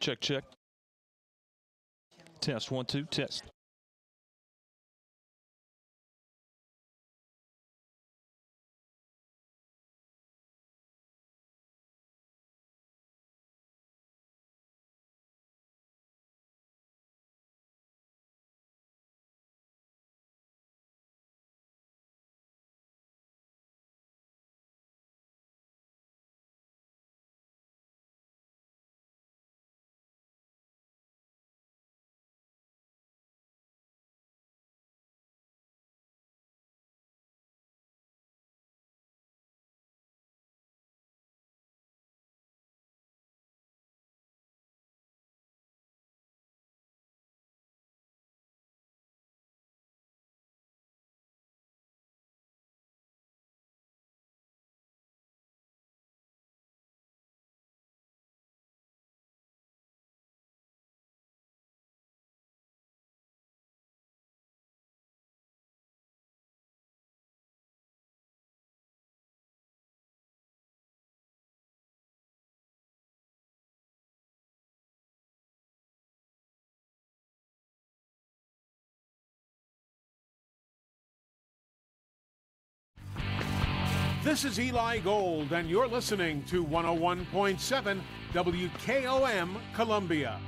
Check, check. Test, 1, 2, test. This is Eli Gold, and you're listening to 101.7 WKOM Columbia.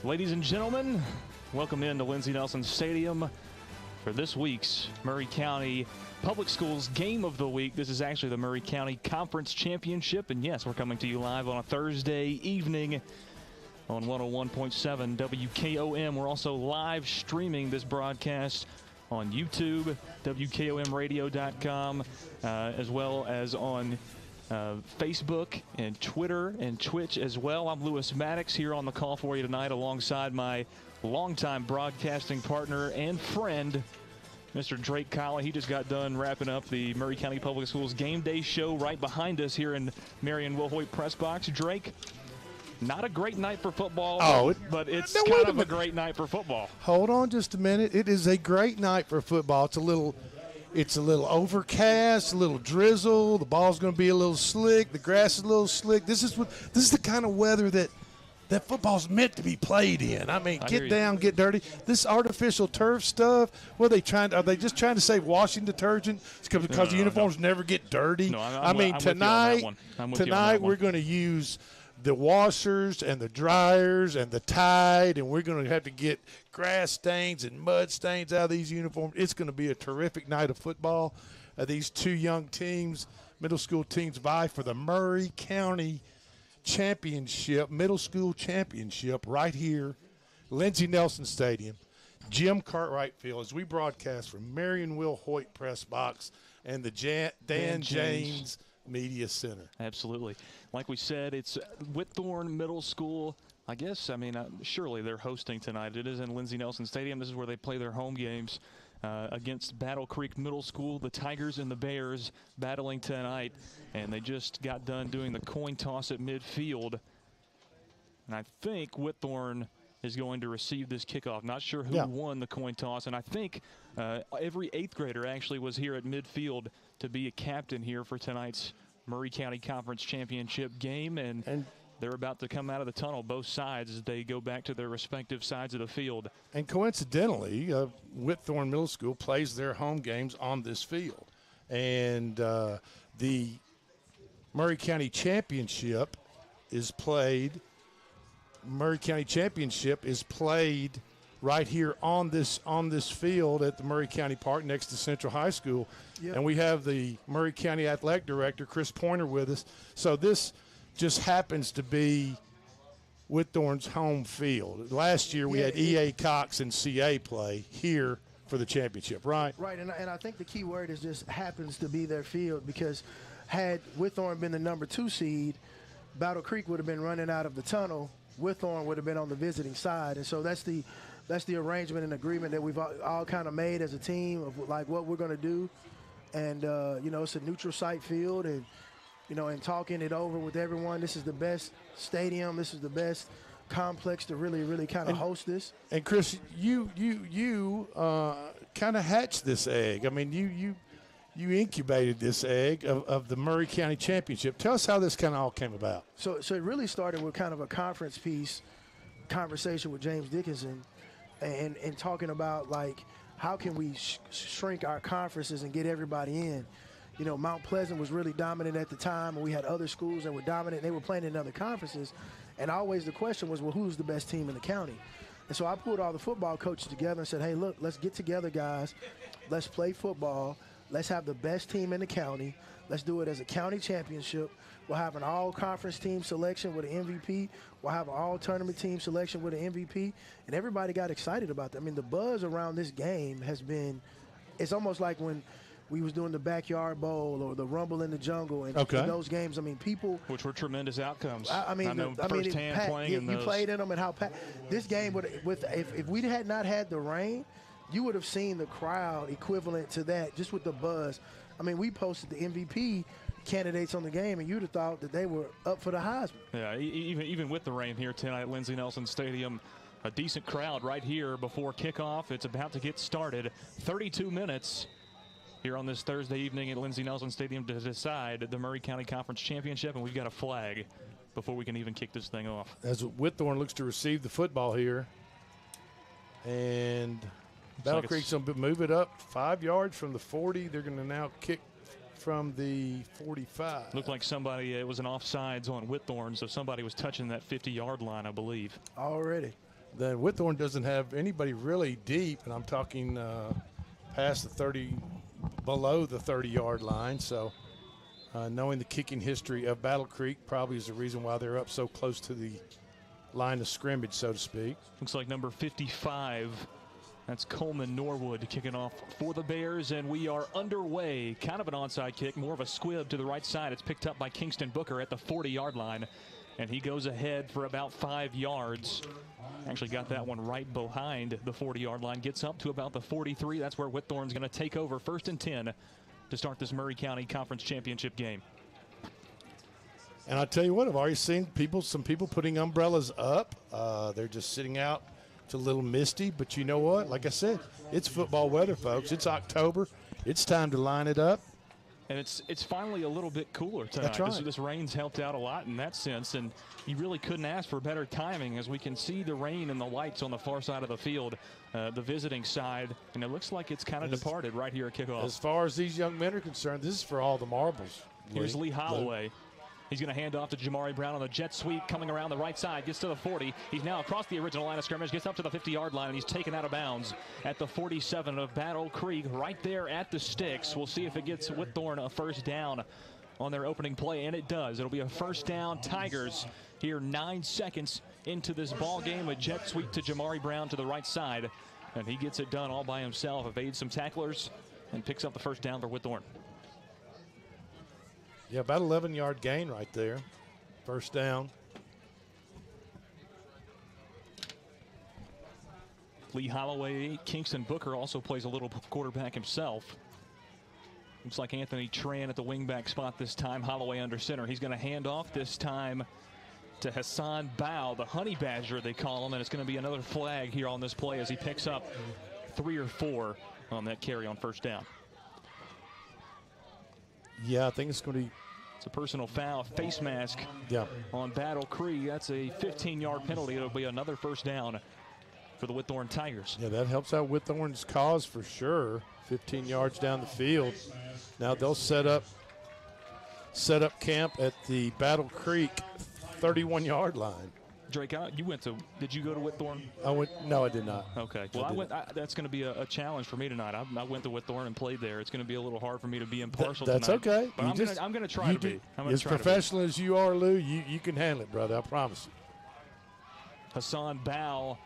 Ladies and gentlemen, welcome into Lindsey Nelson Stadium for this week's Maury County Public Schools Game of the Week. This is actually the Maury County Conference Championship, and yes, we're coming to you live on a Thursday evening on 101.7 WKOM. We're also live streaming this broadcast on YouTube, WKOMradio.com, as well as on Facebook and Twitter and Twitch as well. I'm Lewis Maddox here on the call for you tonight alongside my longtime broadcasting partner and friend, Mr. Drake Colley. He just got done wrapping up the Maury County Public Schools Game Day show right behind us here in Marion Will Hoyt Press Box. Drake, not a great night for football, but it's kind of a great night for football. Hold on just a minute. It is a great night for football. It's a little overcast, a little drizzle. The ball's going to be a little slick. The grass is a little slick. This is the kind of weather that football's meant to be played in. I mean, get down, get dirty. This artificial turf stuff, are they just trying to say washing detergent because the uniforms never get dirty? No, I mean, tonight we're going to use the washers and the dryers and the Tide, and we're going to have to get grass stains and mud stains out of these uniforms. It's going to be a terrific night of football. These two young teams, middle school teams, vie for the Maury County Championship, middle school championship right here, Lindsey Nelson Stadium, Jim Cartwright Field, as we broadcast from Marion Will Hoyt Press Box and the Dan James Media Center. Absolutely. Like we said, it's Whitthorne Middle School. I guess, surely they're hosting tonight. It is in Lindsey Nelson Stadium. This is where they play their home games against Battle Creek Middle School. The Tigers and the Bears battling tonight, and they just got done doing the coin toss at midfield. And I think Whitthorne is going to receive this kickoff. Not sure who won the coin toss, and I think every 8th grader actually was here at midfield to be a captain here for tonight's Maury County Conference Championship game, and they're about to come out of the tunnel, both sides, as they go back to their respective sides of the field. And coincidentally, Whitthorne Middle School plays their home games on this field. And the Maury County Championship is played right here on this field at the Maury County Park next to Central High School. Yep. And we have the Maury County Athletic Director, Chris Pointer, with us. So this just happens to be Whitthorne's home field. Last year we had E.A. Cox and C.A. play here for the championship, right? Right, and I think the key word is just happens to be their field, because had Whitthorne been the number 2 seed, Battle Creek would have been running out of the tunnel. Whitthorne would have been on the visiting side, and so that's the arrangement and agreement that we've all kind of made as a team of like what we're going to do. And it's a neutral site field, and and talking it over with everyone, this is the best stadium, this is the best complex to really kind of host this. And Chris, you kind of hatched this egg. I mean, you incubated this egg of the Maury County Championship. Tell us how this kind of all came about. So it really started with kind of a conference piece conversation with James Dickinson, and talking about like how can we shrink our conferences and get everybody in. Mount Pleasant was really dominant at the time, and we had other schools that were dominant. They were playing in other conferences, and always the question was, well, who's the best team in the county? And so I pulled all the football coaches together and said, hey, look, let's get together, guys. Let's play football. Let's have the best team in the county. Let's do it as a county championship. We'll have an all-conference team selection with an MVP. We'll have an all-tournament team selection with an MVP. And everybody got excited about that. I mean, the buzz around this game has been – it's almost like when – we was doing the Backyard Bowl or the Rumble in the Jungle, and in those games, I mean, people, which were tremendous outcomes. I mean, playing in you played in them, and how this game if we had not had the rain, you would have seen the crowd equivalent to that just with the buzz. I mean, we posted the MVP candidates on the game, and you'd have thought that they were up for the Heisman. Yeah, even with the rain here tonight at Lindsey Nelson Stadium, a decent crowd right here before kickoff. It's about to get started. 32 minutes. Here on this Thursday evening at Lindsey Nelson Stadium to decide the Maury County Conference Championship, and we've got a flag before we can even kick this thing off. As Whitthorne looks to receive the football here, and Battle Creek's going to move it up 5 yards from the 40. They're going to now kick from the 45. Looked like somebody, it was an offsides on Whitthorne, so somebody was touching that 50-yard line, I believe. Already. Then Whitthorne doesn't have anybody really deep, and I'm talking past the 30, below the 30-yard line. So knowing the kicking history of Battle Creek probably is the reason why they're up so close to the line of scrimmage, so to speak. Looks like number 55, that's Coleman Norwood kicking off for the Bears, and we are underway. Kind of an onside kick, more of a squib to the right side. It's picked up by Kingston Booker at the 40-yard line, and he goes ahead for about 5 yards. Actually got that one right behind the 40-yard line. Gets up to about the 43. That's where Whitthorne's going to take over 1st and 10 to start this Maury County Conference Championship game. And I tell you what, I've already seen some people putting umbrellas up. They're just sitting out. It's a little misty, but you know what? Like I said, it's football weather, folks. It's October. It's time to line it up. And it's finally a little bit cooler tonight. That's right. This rain's helped out a lot in that sense, and you really couldn't ask for better timing, as we can see the rain and the lights on the far side of the field, the visiting side, and it looks like it's kind of departed right here at kickoff. As far as these young men are concerned, this is for all the marbles. Here's Lee Holloway. He's going to hand off to Jamari Brown on the jet sweep, coming around the right side, gets to the 40. He's now across the original line of scrimmage, gets up to the 50-yard line, and he's taken out of bounds at the 47 of Battle Creek, right there at the sticks. We'll see if it gets Whitthorne a first down on their opening play, and it does. It'll be a first down, Tigers, here 9 seconds into this ball game. A jet sweep to Jamari Brown to the right side, and he gets it done all by himself, evades some tacklers, and picks up the first down for Whitthorne. Yeah, about 11-yard gain right there. First down. Lee Holloway, Kingston Booker also plays a little quarterback himself. Looks like Anthony Tran at the wingback spot this time. Holloway under center. He's going to hand off this time to Hassan Bow, the honey badger they call him, and it's going to be another flag here on this play as he picks up 3 or 4 on that carry on first down. Yeah, I think it's going to be. It's a personal foul, face mask on Battle Creek. That's a 15-yard penalty. It'll be another first down for the Whitthorne Tigers. Yeah, that helps out Whitthorne's cause for sure. 15 yards down the field. Now they'll set up camp at the Battle Creek 31-yard line. Drake, did you go to Whitthorne? No, I did not. Okay. Well, that's going to be a challenge for me tonight. I went to Whitthorne and played there. It's going to be a little hard for me to be impartial that's tonight. That's okay. But I'm going to try to be. As professional as you are, Lou, you can handle it, brother. I promise you. Hassan Bow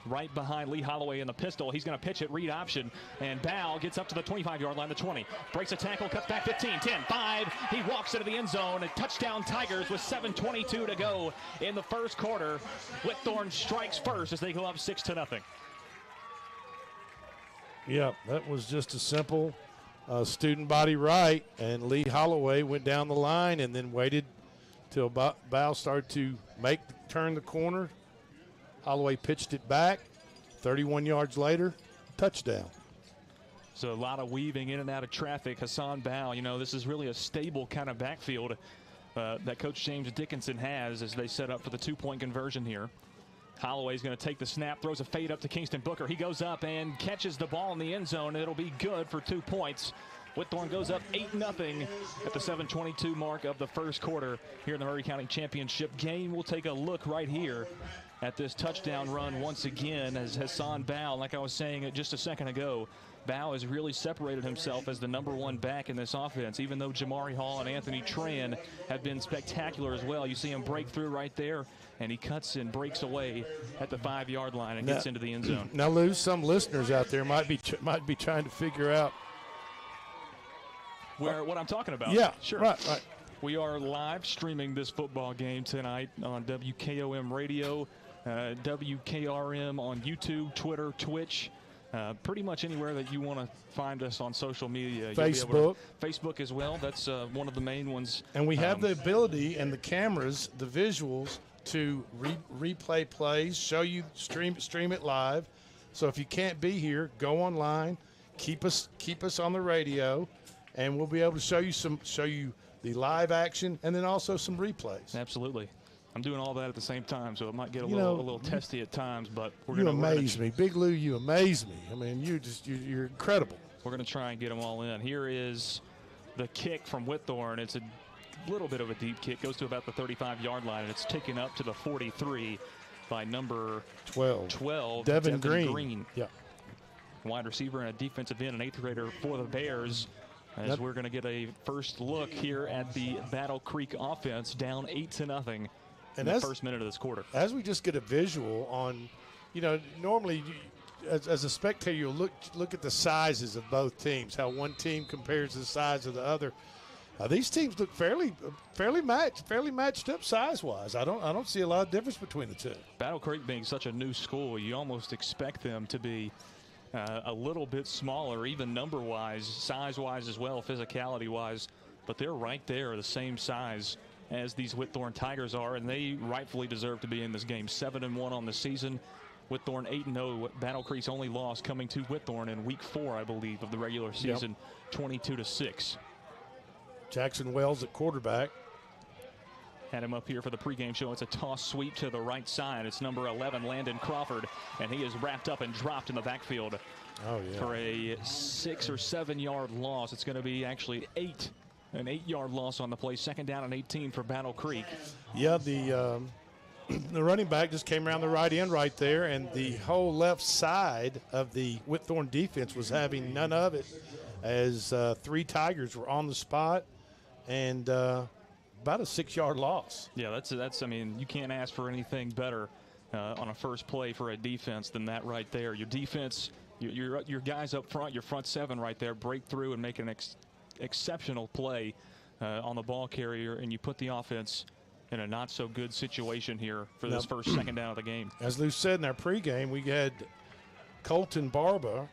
right behind Lee Holloway in the pistol. He's going to pitch it, read option, and Bow gets up to the 25-yard line, the 20. Breaks a tackle, cuts back 15, 10, 5. He walks into the end zone. A touchdown Tigers with 7:22 to go in the first quarter. Whitthorne strikes first as they go up 6-0. Yeah, that was just a simple student body right, and Lee Holloway went down the line and then waited till Bow started to turn the corner. Holloway pitched it back. 31 yards later, touchdown. So a lot of weaving in and out of traffic. Hassan Bow, this is really a stable kind of backfield that Coach James Dickinson has as they set up for the 2-point conversion here. Holloway's going to take the snap, throws a fade up to Kingston Booker. He goes up and catches the ball in the end zone. It'll be good for 2 points. Whitthorne goes up 8-0 at the 7:22 mark of the first quarter here in the Maury County Championship game. We'll take a look right here at this touchdown run once again as Hassan Bow, like I was saying just a second ago, Bow has really separated himself as the #1 back in this offense, even though Jamari Hall and Anthony Tran have been spectacular as well. You see him break through right there, and he cuts and breaks away at the 5-yard line and gets into the end zone. Now, Lou, some listeners out there might be trying to figure out what I'm talking about. Yeah, sure. Right. We are live streaming this football game tonight on WKOM Radio, WKRM on YouTube, Twitter, Twitch, pretty much anywhere that you want to find us on social media. Facebook. Facebook as well. That's one of the main ones. And we have the ability and the cameras, the visuals, to replay plays, show you, stream it live. So if you can't be here, go online, keep us on the radio, and we'll be able to show you the live action and then also some replays. Absolutely. I'm doing all that at the same time, so it might get a little testy at times, but we're going to amaze me. Big Lou, you amaze me. I mean, you're incredible. We're going to try and get them all in. Here is the kick from Whitthorne. It's a little bit of a deep kick. Goes to about the 35-yard line, and it's taken up to the 43 by number 12 Devin Green. Yeah. Wide receiver and a defensive end, an 8th grader for the Bears. As we're going to get a first look here at the Battle Creek offense, down 8-0 in the first minute of this quarter. As we just get a visual on, normally as a spectator, you'll look at the sizes of both teams, how one team compares to the size of the other. These teams look fairly matched up size-wise. I don't see a lot of difference between the two. Battle Creek being such a new school, you almost expect them to be a little bit smaller, even number-wise, size-wise as well, physicality-wise. But they're right there, the same size as these Whitthorne Tigers are, and they rightfully deserve to be in this game. 7-1 on the season. Whitthorne 8-0. Battle Creek's only loss coming to Whitthorne in week 4, I believe, of the regular season, 22-6. Jackson Wells at quarterback. Had him up here for the pregame show. It's a toss sweep to the right side. It's number 11, Landon Crawford, and he is wrapped up and dropped in the backfield for a 6 or 7 yard loss. It's going to be actually an 8-yard loss on the play. 2nd down and 18 for Battle Creek. Yeah, the running back just came around the right end right there, and the whole left side of the Whitthorne defense was having none of it as 3 Tigers were on the spot, and about a 6-yard loss. Yeah, that's. I mean, you can't ask for anything better on a first play for a defense than that right there. Your defense, your guys up front, your front 7 right there, break through and make an exceptional play on the ball carrier, and you put the offense in a not so good situation here for this first 2nd down of the game. As Lou said in our pregame, we had Colton Barba,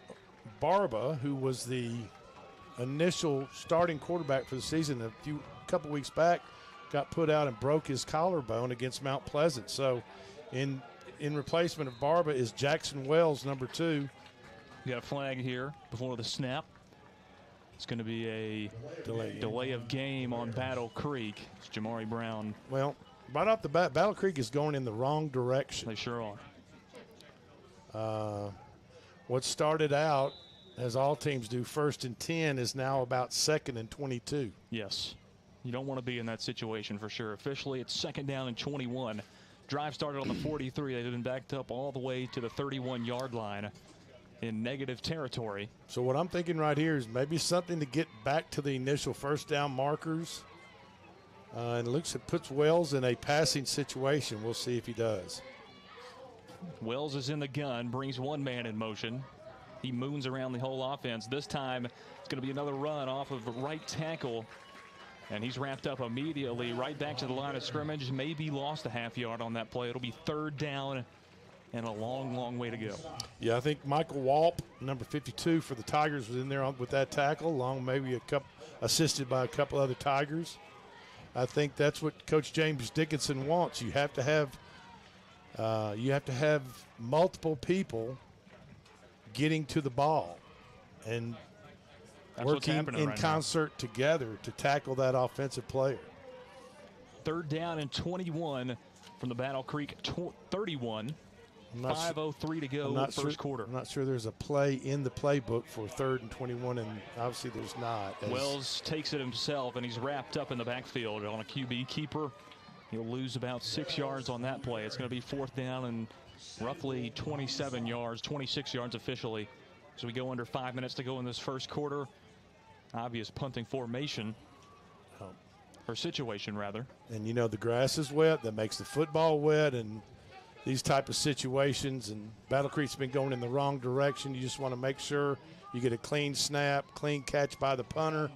who was the initial starting quarterback for the season a couple weeks back, got put out and broke his collarbone against Mount Pleasant. So in replacement of Barba is Jackson Wells, number 2. We got a flag here before the snap. It's going to be a delay of game on Battle Creek. It's Jamari Brown. Well, right off the bat, Battle Creek is going in the wrong direction. They sure are. What started out, as all teams do, 1st and 10 is now about 2nd and 22. Yes. You don't want to be in that situation for sure. Officially, it's 2nd down and 21. Drive started on the 43. They've been backed up all the way to the 31-yard line in negative territory. So what I'm thinking right here is maybe something to get back to the initial 1st down markers. And it puts Wells in a passing situation. We'll see if he does. Wells is in the gun, brings one man in motion. He moons around the whole offense. This time, it's going to be another run off of right tackle. And he's wrapped up immediately right back to the line of scrimmage. Maybe lost a half yard on that play. It'll be 3rd down and a long, long way to go. Yeah, I think Michael Walp, number 52 for the Tigers, was in there with that tackle, along maybe assisted by a couple other Tigers. I think that's what Coach James Dickinson wants. You have to have multiple getting to the ball and working in concert together to tackle that offensive player. 3rd down and 21 from the Battle Creek 31. 5:03 to go first quarter. I'm not sure there's a play in the playbook for 3rd and 21, and obviously there's not. Wells takes it himself, and he's wrapped up in the backfield on a QB keeper. He'll lose about 6 yards on that play. It's going to be 4th down and roughly 27 yards, 26 yards officially. So we go under 5 minutes to go in this first quarter. Obvious punting formation, or situation rather. And you know the grass is wet. That makes the football wet, and these type of situations, and Battle Creek's been going in the wrong direction. You just want to make sure you get a clean snap, clean catch by the punter,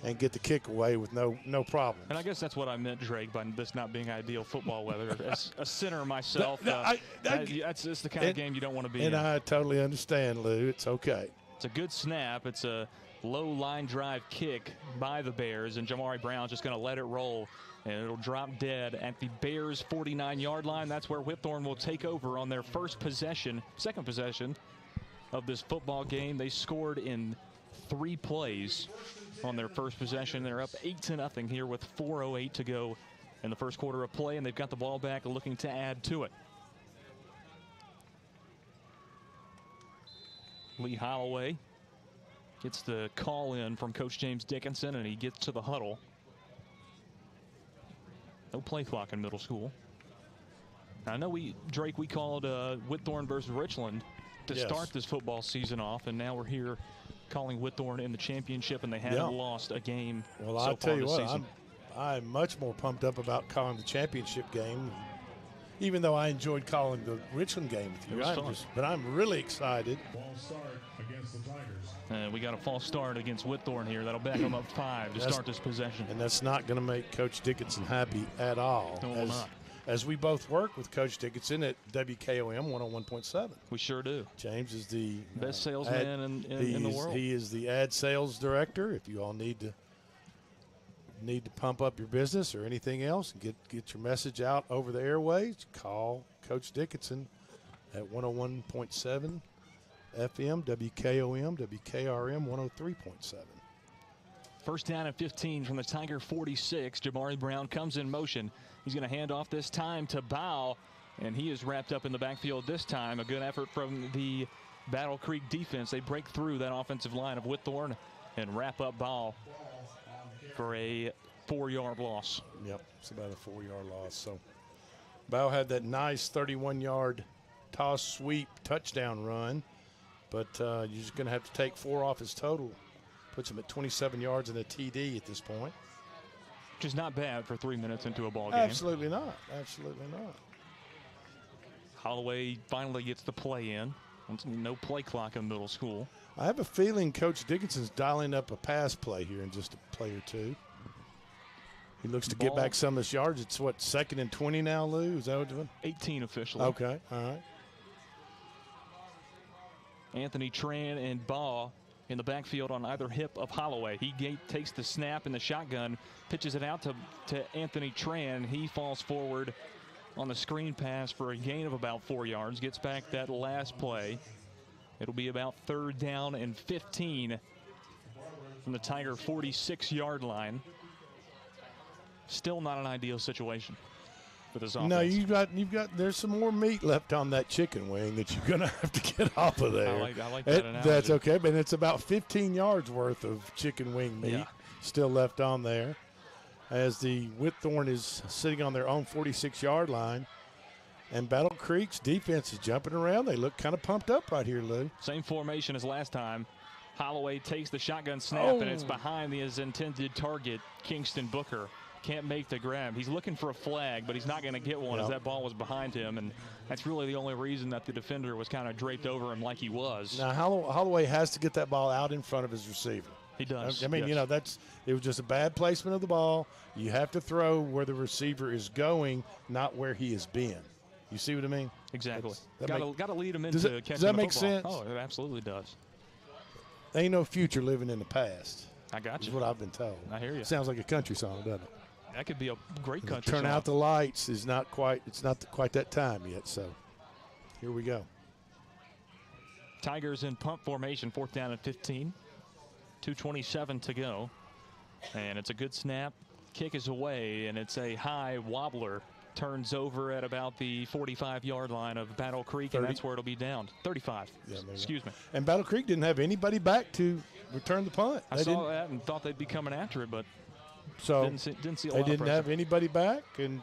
and get the kick away with no problem. And I guess that's what I meant, Drake, by this not being ideal football weather. As a center myself, that's the kind of game you don't want to be in. And I totally understand, Lou. It's okay. It's a good snap. It's a low line drive kick by the Bears, and Jamari Brown's just going to let it roll. And it'll drop dead at the Bears' 49-yard line. That's where Whitthorne will take over on their second possession of this football game. They scored in 3 plays on their first possession. They're up 8-0 here with 4:08 to go in the first quarter of play, and they've got the ball back looking to add to it. Lee Holloway gets the call in from Coach James Dickinson, and he gets to the huddle. No play clock in middle school. I know we called Whitthorne versus Richland to start this football season off, and now we're here calling Whitthorne in the championship, and they haven't lost a game so I'll tell you what, season. I'm much more pumped up about calling the championship game, even though I enjoyed calling the Richland game with you. It was fun. But I'm really excited. False start against the Tigers. We got a false start against Whitthorne here. That'll back them up 5 to start this possession. And that's not going to make Coach Dickinson happy at all. No, not. As we both work with Coach Dickinson at WKOM 101.7. We sure do. James is the best salesman in the world. He is the ad sales director. If you all need to pump up your business or anything else and get your message out over the airways, call Coach Dickinson at 101.7 FM, WKOM, WKRM 103.7. First down and 15 from the Tiger 46. Jamari Brown comes in motion. He's going to hand off this time to Bow, and he is wrapped up in the backfield this time. A good effort from the Battle Creek defense. They break through that offensive line of Whitthorne and wrap up Bow for a 4-yard loss. Yep, it's about a 4-yard loss. So Bow had that nice 31-yard toss sweep touchdown run, but you're just going to have to take 4 off his total. Puts him at 27 yards and a TD at this point. Which is not bad for 3 minutes into a ball game. Absolutely not. Absolutely not. Holloway finally gets the play in. No play clock in middle school. I have a feeling Coach Dickinson's dialing up a pass play here in just a play or two. He looks to get back some of his yards. It's what, 2nd and 20 now, Lou? Is that what you're doing? 18 officially. Okay, all right. Anthony Tran and Baugh in the backfield on either hip of Holloway. He takes the snap in the shotgun, pitches it out to Anthony Tran. He falls forward on the screen pass for a gain of about 4 yards. Gets back that last play. It'll be about 3rd down and 15 from the Tiger 46-yard line. Still not an ideal situation for this offense. No, you've got. There's some more meat left on that chicken wing that you're gonna have to get off of there. I like that analogy. That's okay, but it's about 15 yards worth of chicken wing meat still left on there, as the Whitthorne is sitting on their own 46-yard line, and Battle Creek's defense is jumping around. They look kind of pumped up right here, Lou. Same formation as last time. Holloway takes the shotgun snap, and it's behind his intended target, Kingston Booker. Can't make the grab. He's looking for a flag, but he's not going to get one as that ball was behind him, and that's really the only reason that the defender was kind of draped over him like he was. Now, Holloway has to get that ball out in front of his receiver. He does. I mean, it was just a bad placement of the ball. You have to throw where the receiver is going, not where he has been. You see what I mean? Exactly. Got to lead him into catching the football. Does that make sense? Oh, it absolutely does. Ain't no future living in the past. I got you. Is what I've been told. I hear you. Sounds like a country song, doesn't it? That could be a great country Turn song. out the lights is not quite. It's not quite that time yet. So here we go. Tigers in punt formation, 4th down and 15. 2:27 to go, and it's a good snap. Kick is away, and it's a high wobbler. Turns over at about the 45-yard line of Battle Creek, 30. and that's where it'll be down. 35. Yeah, Excuse me. And Battle Creek didn't have anybody back to return the punt. I saw that and thought they'd be coming after it, but so didn't see a lot of they didn't pressure. have anybody back, and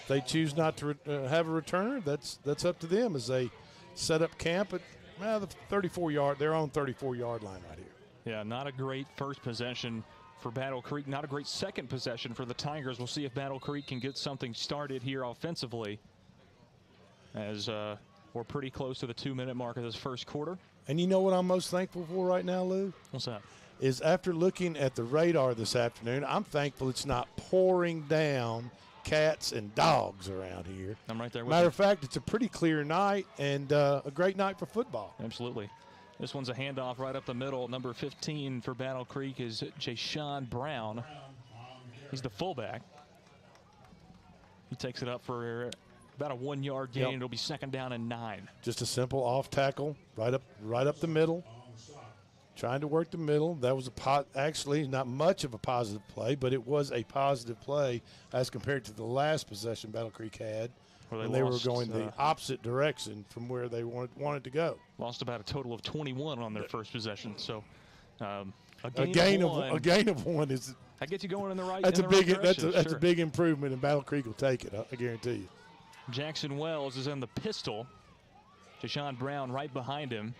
they choose not to have a returner. That's up to them as they set up camp at the 34-yard, their own 34-yard line right here. Yeah, not a great first possession for Battle Creek. Not a great second possession for the Tigers. We'll see if Battle Creek can get something started here offensively, as we're pretty close to the 2-minute mark of this first quarter. And you know what I'm most thankful for right now, Lou? What's that? Is after looking at the radar this afternoon, I'm thankful it's not pouring down cats and dogs around here. I'm right there with Matter you. of fact, it's a pretty clear night and a great night for football. Absolutely. This one's a handoff right up the middle. Number 15 for Battle Creek is Jashawn Brown. He's the fullback. He takes it up for about a 1-yard gain. Yep. It'll be 2nd down and 9. Just a simple off tackle, right up the middle. Trying to work the middle. That was actually not much of a positive play, but it was a positive play as compared to the last possession Battle Creek had. When they were going the opposite direction from where they wanted to go. Lost about a total of 21 on their first possession. So a gain of one is that gets you going in the right. That's direction. That's a big improvement, and Battle Creek will take it. I guarantee you. Jackson Wells is in the pistol. Jashawn Brown right behind him.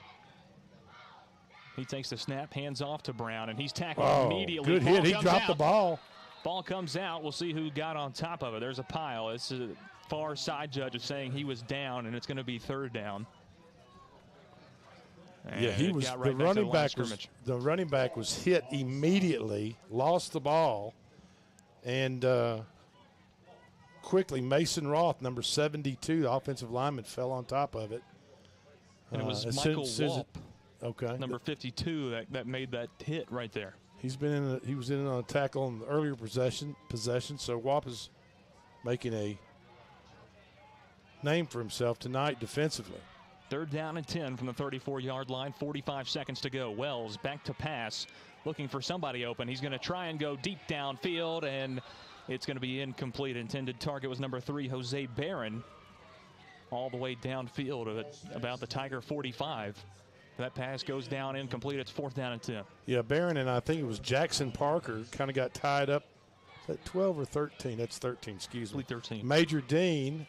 He takes the snap, hands off to Brown, and he's tackled immediately. Good hit. He dropped the ball. Ball comes out. We'll see who got on top of it. There's a pile. It's a far side judge is saying he was down, and it's going to be 3rd down. And he was right the running back was hit immediately, lost the ball, and quickly Mason Roth, number 72, the offensive lineman, fell on top of it. And it was Michael Walp, number 52, that made that hit right there. He was in on a tackle in the earlier possession. So Walp is making a name for himself tonight defensively. 3rd down and 10 from the 34-yard line. 45 seconds to go. Wells back to pass, looking for somebody open. He's going to try and go deep downfield, and it's going to be incomplete. Intended target was number 3, Jose Barron, all the way downfield at about the Tiger 45. That pass goes down incomplete. It's 4th down and 10. Yeah, Barron and I think it was Jackson Parker kind of got tied up. Is that 12 or 13? That's 13, excuse me. 13. Major Dean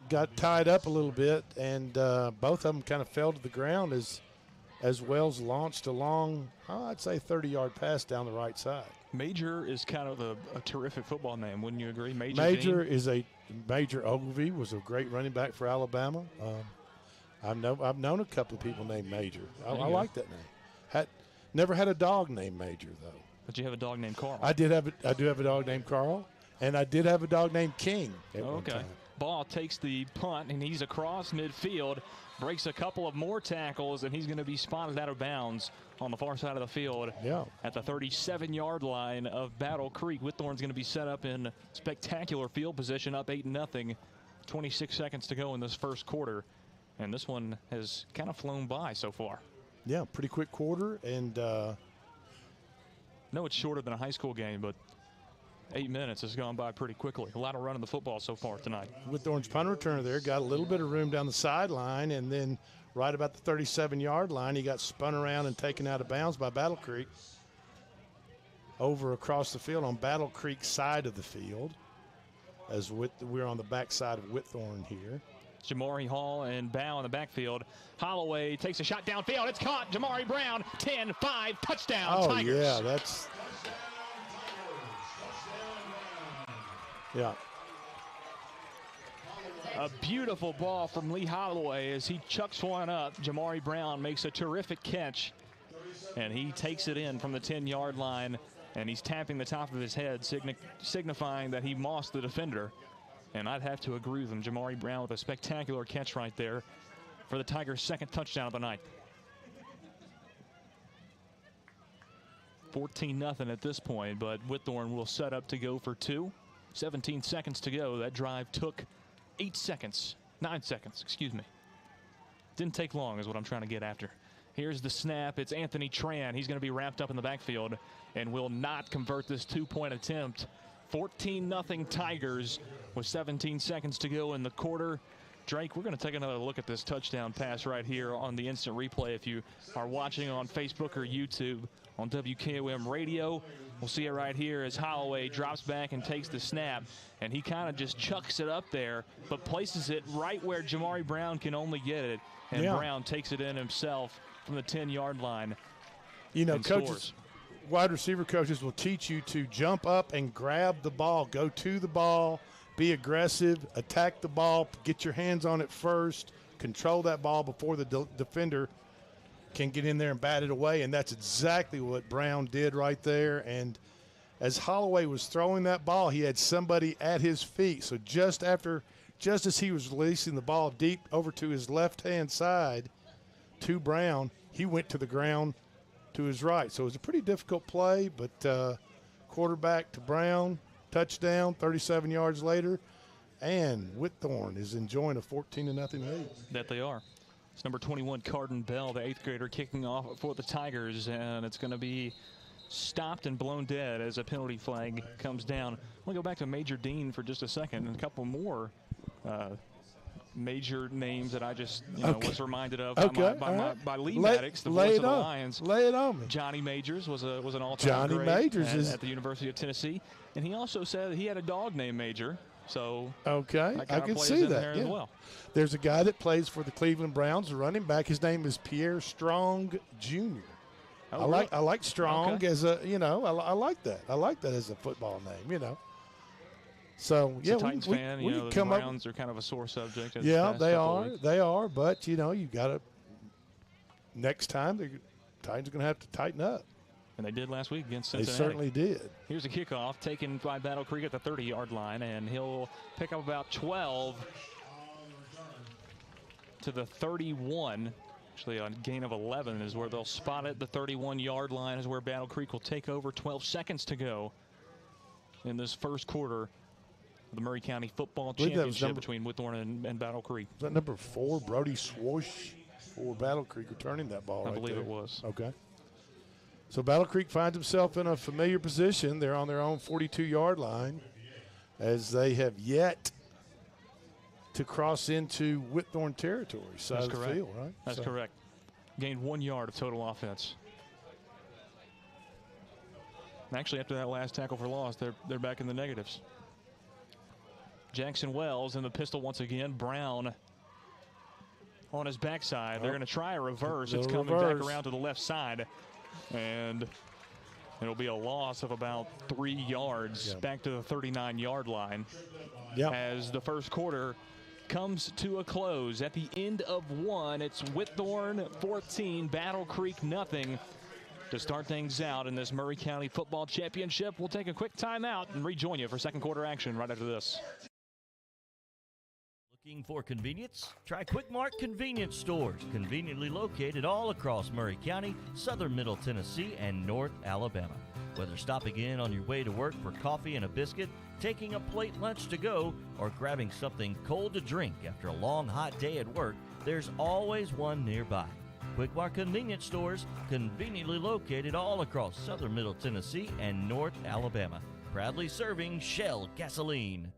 got tied up a little bit, and both of them kind of fell to the ground as Wells launched a long, I'd say 30-yard pass down the right side. Major is kind of a terrific football name, wouldn't you agree? Major Ogilvie was a great running back for Alabama. I've known a couple of people named Major. I like that name. Never had a dog named Major though. But you have a dog named Carl. I do have a dog named Carl, and I did have a dog named King at one time. ball, takes the punt, and he's across midfield, breaks a couple of more tackles, and he's going to be spotted out of bounds on the far side of the field at the 37-yard line of Battle Creek. Whitthorne's going to be set up in spectacular field position, up 8-0, 26 seconds to go in this first quarter. And this one has kind of flown by so far. Yeah, pretty quick quarter. And no, it's shorter than a high school game, but 8 minutes has gone by pretty quickly. A lot of running the football so far tonight. Whitthorne's punt returner there got a little bit of room down the sideline, and then right about the 37-yard line, he got spun around and taken out of bounds by Battle Creek over across the field on Battle Creek's side of the field, as we're on the back side of Whitthorne here. Jamari Hall and Bow in the backfield. Holloway takes a shot downfield. It's caught. Jamari Brown, 10-5, touchdown, Tigers. Yeah, that's... Yeah. A beautiful ball from Lee Holloway as he chucks one up. Jamari Brown makes a terrific catch, and he takes it in from the 10-yard line, and he's tapping the top of his head, signifying that he mossed the defender. And I'd have to agree with him. Jamari Brown with a spectacular catch right there for the Tigers' second touchdown of the night. 14-0 at this point, but Whitthorne will set up to go for two. 17 seconds to go. That drive took 9 seconds, excuse me. Didn't take long is what I'm trying to get after. Here's the snap. It's Anthony Tran. He's going to be wrapped up in the backfield and will not convert this two-point attempt. 14-0 Tigers with 17 seconds to go in the quarter. Drake, we're going to take another look at this touchdown pass right here on the instant replay. If you are watching on Facebook or YouTube on WKOM radio, we'll see it right here as Holloway drops back and takes the snap. And he kind of just chucks it up there, but places it right where Jamari Brown can only get it. And Brown takes it in himself from the 10-yard line. You know, coaches, wide receiver coaches will teach you to jump up and grab the ball, go to the ball, be aggressive, attack the ball, get your hands on it first, control that ball before the defender can get in there and bat it away. And that's exactly what Brown did right there. And as Holloway was throwing that ball, he had somebody at his feet. So just as he was releasing the ball deep over to his left-hand side to Brown, he went to the ground to his right. So it was a pretty difficult play, but quarterback to Brown, touchdown, 37 yards later, and Whitthorne is enjoying a 14-0 lead. That they are. It's number 21, Carden Bell, the 8th grader, kicking off for the Tigers, and it's going to be stopped and blown dead as a penalty flag comes down. We'll go back to Major Dean for just a second, and a couple more major names that I just was reminded of by Lee Maddox, the voice of the Lions. Lay it on me. Johnny Majors was an all-time great at the University of Tennessee, and he also said he had a dog named Major. So I can see that. As well. There's a guy that plays for the Cleveland Browns, a running back. His name is Pierre Strong Jr. I like Strong as a I like that. I like that as a football name. So as a Titans fan, the Browns are kind of a sore subject. Yeah, they are. They are. But you got to next time the Titans are going to have to tighten up. And they did last week against Cincinnati. They certainly did. Here's a kickoff taken by Battle Creek at the 30-yard line, and he'll pick up about 12 to the 31. Actually, a gain of 11 is where they'll spot it. The 31-yard line is where Battle Creek will take over. 12 seconds to go in this first quarter of the Murray County Football Championship between Whitthorne and Battle Creek. Was that number 4, Brody Swoosh, for Battle Creek returning that ball? I believe it was. Okay. So Battle Creek finds himself in a familiar position. They're on their own 42-yard line as they have yet to cross into Whitthorne territory, side of the field, right? That's correct. Gained 1 yard of total offense. And actually, after that last tackle for loss, they're back in the negatives. Jackson Wells in the pistol once again. Brown on his backside. They're going to try a reverse. It's coming back around to the left side. And it'll be a loss of about 3 yards back to the 39-yard line as the first quarter comes to a close. At the end of one, it's Whitthorne 14, Battle Creek nothing to start things out in this Murray County Football Championship. We'll take a quick timeout and rejoin you for second quarter action right after this. Looking for convenience? Try Quick Mart Convenience Stores, conveniently located all across Murray County, southern Middle Tennessee, and North Alabama. Whether stopping in on your way to work for coffee and a biscuit, taking a plate lunch to go, or grabbing something cold to drink after a long hot day at work, there's always one nearby. Quick Mart Convenience Stores, conveniently located all across southern Middle Tennessee and North Alabama. Proudly serving Shell gasoline.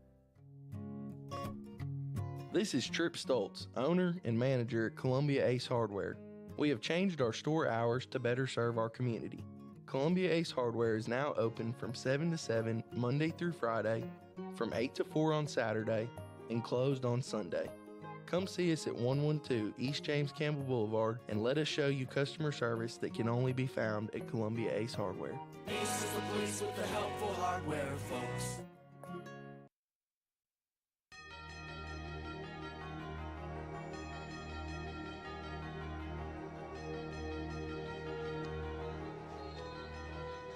This is Tripp Stoltz, owner and manager at Columbia Ace Hardware. We have changed our store hours to better serve our community. Columbia Ace Hardware is now open from 7 to 7 Monday through Friday, from 8 to 4 on Saturday, and closed on Sunday. Come see us at 112 East James Campbell Boulevard and let us show you customer service that can only be found at Columbia Ace Hardware. Ace is the place with the helpful hardware, folks.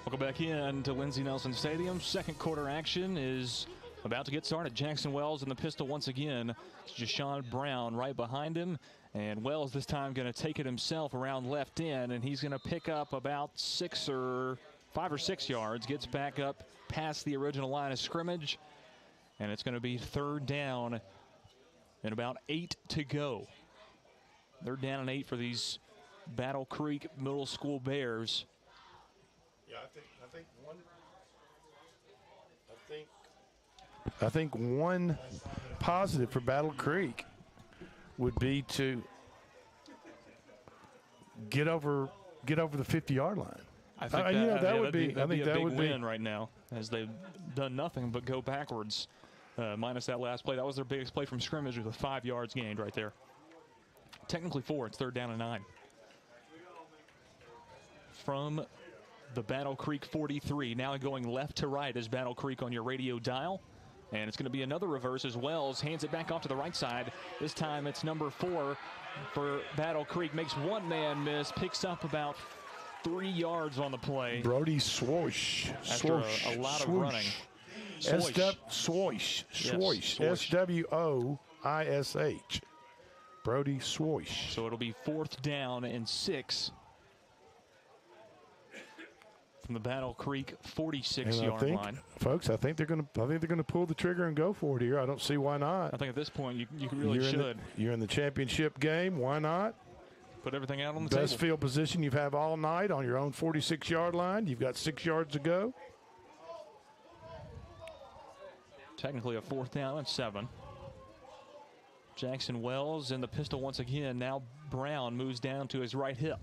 Welcome back in to Lindsey Nelson Stadium. Second quarter action is about to get started. Jackson Wells in the pistol once again. It's Jashawn Brown right behind him. And Wells this time going to take it himself around left in. And he's going to pick up about 5 or 6 yards. Gets back up past the original line of scrimmage. And it's going to be third down and about 8 to go. Third down and 8 for these Battle Creek Middle School Bears. Yeah, I think one positive for Battle Creek would be to get over the 50-yard line. I think that would be a big win right now, as they've done nothing but go backwards. Minus that last play, that was their biggest play from scrimmage with 5 yards gained right there. Technically 4. It's third down and 9. From the Battle Creek 43. Now going left to right is Battle Creek on your radio dial. And it's going to be another reverse as Wells hands it back off to the right side. This time it's number 4 for Battle Creek. Makes one man miss. Picks up about 3 yards on the play. Brody Swoosh. After a lot of running. Swoosh. S-W-O-I-S-H. Brody Swoosh. So it'll be fourth down and 6. From the Battle Creek 46-yard line. Folks, I think they're going to pull the trigger and go for it here. I don't see why not. I think at this point you really should. You're in the championship game. Why not? Put everything out on the table. Best field position you've had all night on your own 46-yard line. You've got 6 yards to go. Technically a fourth down and 7. Jackson Wells in the pistol once again. Now Brown moves down to his right hip.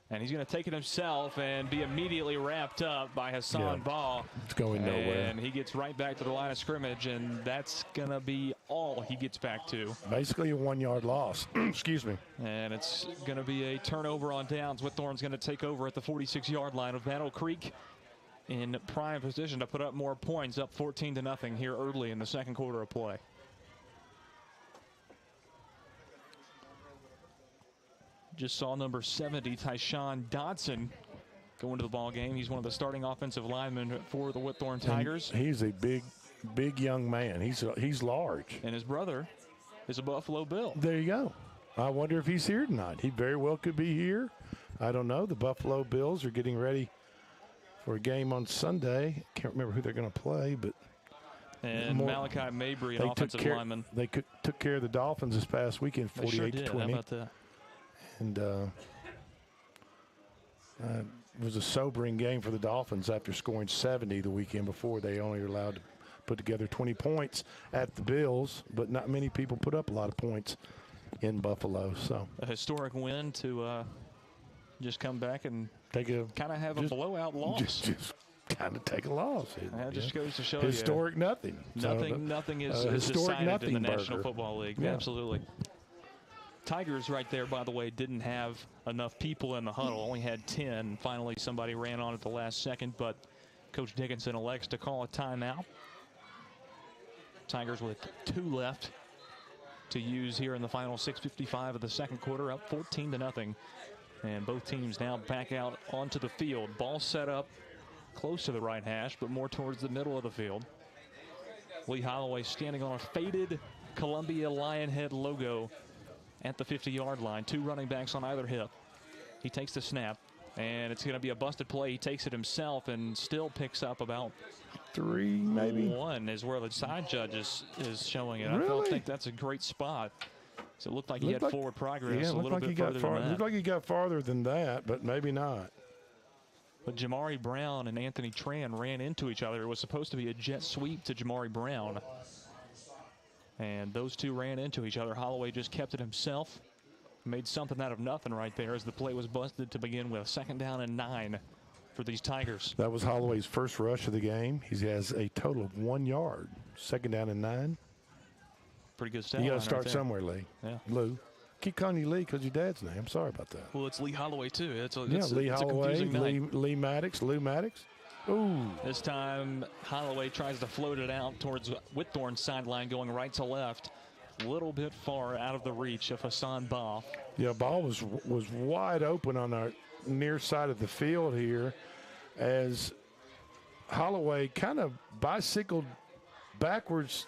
And he's going to take it himself and be immediately wrapped up by Hassan Ball. It's going nowhere. And he gets right back to the line of scrimmage, and that's going to be all he gets back to. Basically a 1-yard loss. Excuse me. And it's going to be a turnover on downs. Whitthorne's going to take over at the 46-yard line of Battle Creek in prime position to put up more points, up 14-0 here early in the second quarter of play. Just saw number 70, Tyshawn Dodson, go into the ball game. He's one of the starting offensive linemen for the Whitthorne Tigers. And he's a big young man. He's large. And his brother is a Buffalo Bill. There you go. I wonder if he's here tonight. He very well could be here. I don't know. The Buffalo Bills are getting ready for a game on Sunday. Can't remember who they're going to play, but. And Malachi Mabry, an offensive lineman. They took care of the Dolphins this past weekend, 48-20. Sure did. How about that? And it was a sobering game for the Dolphins after scoring 70 the weekend before. They only were allowed to put together 20 points at the Bills, but not many people put up a lot of points in Buffalo. So a historic win to just come back and kind of have a blowout loss. Just kind of take a loss. That just goes to show historic nothing. Nothing is decided in the National Football League. Yeah. Absolutely. Tigers right there, by the way, didn't have enough people in the huddle. Only had 10. Finally, somebody ran on at the last second, but Coach Dickinson elects to call a timeout. Tigers with 2 left to use here in the final 6:55 of the second quarter, up 14-0. And both teams now back out onto the field. Ball set up close to the right hash, but more towards the middle of the field. Lee Holloway standing on a faded Columbia Lionhead logo at the 50-yard line. 2 running backs on either hip. He takes the snap, and it's going to be a busted play. He takes it himself and still picks up about 3, maybe. 1 is where the side judge is showing it. Really? I don't think that's a great spot. So it looked like he had forward progress Yeah, a little bit further than that. Looked like he got farther than that, but maybe not. But Jamari Brown and Anthony Tran ran into each other. It was supposed to be a jet sweep to Jamari Brown. And those two ran into each other. Holloway just kept it himself. Made something out of nothing right there as the play was busted to begin with. 2nd down and 9 for these Tigers. That was Holloway's first rush of the game. He has a total of 1 yard. 2nd down and 9. Pretty good stat. You got to start somewhere, Lee. Yeah. Lou. Keep calling you Lee because your dad's name. I'm sorry about that. Well, it's Lee Holloway, too. Lee Holloway, Lee Maddox, Lou Maddox. Ooh. This time, Holloway tries to float it out towards Whitthorne's sideline, going right to left. A little bit far out of the reach of Hassan Ball. Yeah, ball was wide open on our near side of the field here as Holloway kind of bicycled backwards,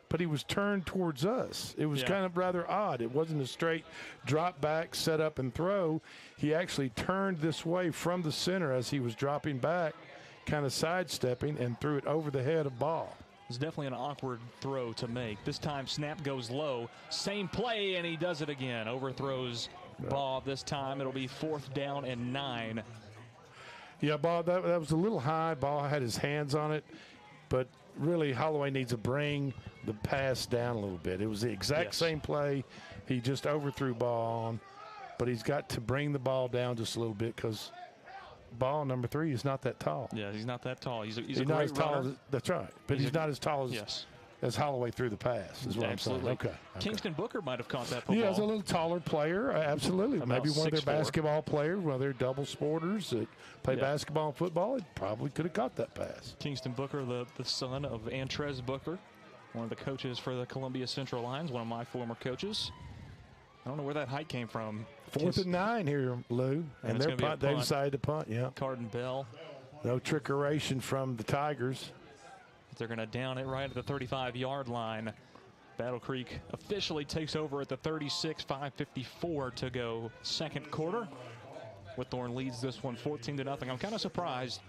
but he was turned towards us. It was kind of rather odd. It wasn't a straight drop back, set up, and throw. He actually turned this way from the center as he was dropping back, kind of sidestepping, and threw it over the head of Ball. It's definitely an awkward throw to make. This time, snap goes low. Same play, and he does it again. Overthrows Ball. This time, it'll be 4th down and 9. Yeah, Ball, that was a little high. Ball had his hands on it, but really Holloway needs to bring the pass down a little bit. It was the exact same play. He just overthrew Ball on, but he's got to bring the ball down just a little bit because Ball, number 3, is not that tall. Yeah, he's not that tall. He's a not great as tall runner. That's right. But he's not as tall as Holloway threw the pass, is what Absolutely. I'm saying. Okay. Kingston Booker might have caught that football. Yeah, he's a little taller player. Absolutely. About Maybe one of their 6'4". basketball players, one of their double sporters that play basketball and football, he probably could have caught that pass. Kingston Booker, the son of Antrez Booker, one of the coaches for the Columbia Central Lions, one of my former coaches. I don't know where that height came from. 4th and 9 here, Lou. And they decided to punt, Cardin Bell. No trickeration from the Tigers. They're going to down it right at the 35-yard line. Battle Creek officially takes over at the 36, 5:54 to go 2nd quarter. Whitthorne leads this one 14-0. I'm kind of surprised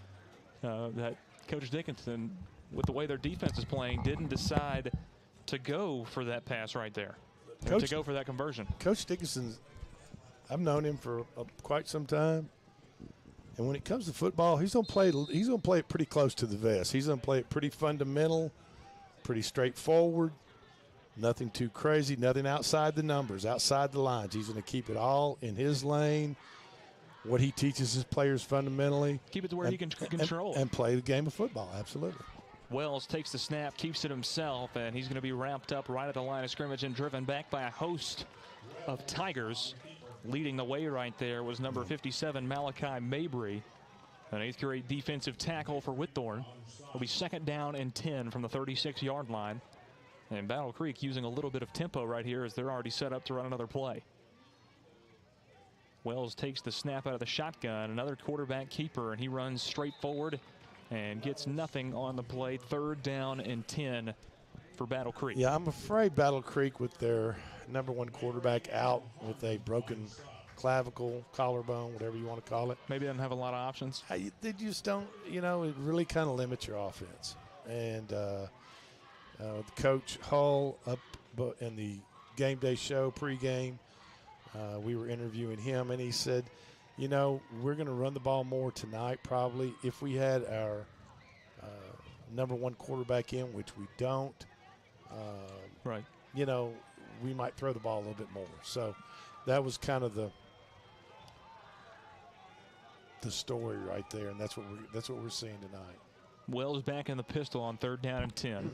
that Coach Dickinson, with the way their defense is playing, didn't decide to go for that pass right there. To go for that conversion. Coach Dickinson, I've known him for quite some time, and when it comes to football, he's gonna play it pretty close to the vest. He's gonna play it pretty fundamental, pretty straightforward, nothing too crazy, nothing outside the numbers, outside the lines. He's gonna keep it all in his lane. What he teaches his players fundamentally. Keep it to where he can control. And play the game of football, absolutely. Wells takes the snap, keeps it himself, and he's going to be wrapped up right at the line of scrimmage and driven back by a host of Tigers. Leading the way right there was number 57, Malachi Mabry, an 8th grade defensive tackle for Whitthorne. It'll be 2nd down and 10 from the 36-yard line. And Battle Creek using a little bit of tempo right here as they're already set up to run another play. Wells takes the snap out of the shotgun, another quarterback keeper, and he runs straight forward and gets nothing on the play. 3rd down and 10 for Battle Creek. Yeah, I'm afraid Battle Creek, with their number 1 quarterback out with a broken clavicle, collarbone, whatever you want to call it. Maybe doesn't have a lot of options. They just don't, it really kind of limits your offense. And Coach Hull up in the game day show pregame, we were interviewing him, and he said, we're going to run the ball more tonight probably. If we had our number 1 quarterback in, which we don't, right. We might throw the ball a little bit more. So that was kind of the story right there, and that's what we're seeing tonight. Wells back in the pistol on 3rd down and 10.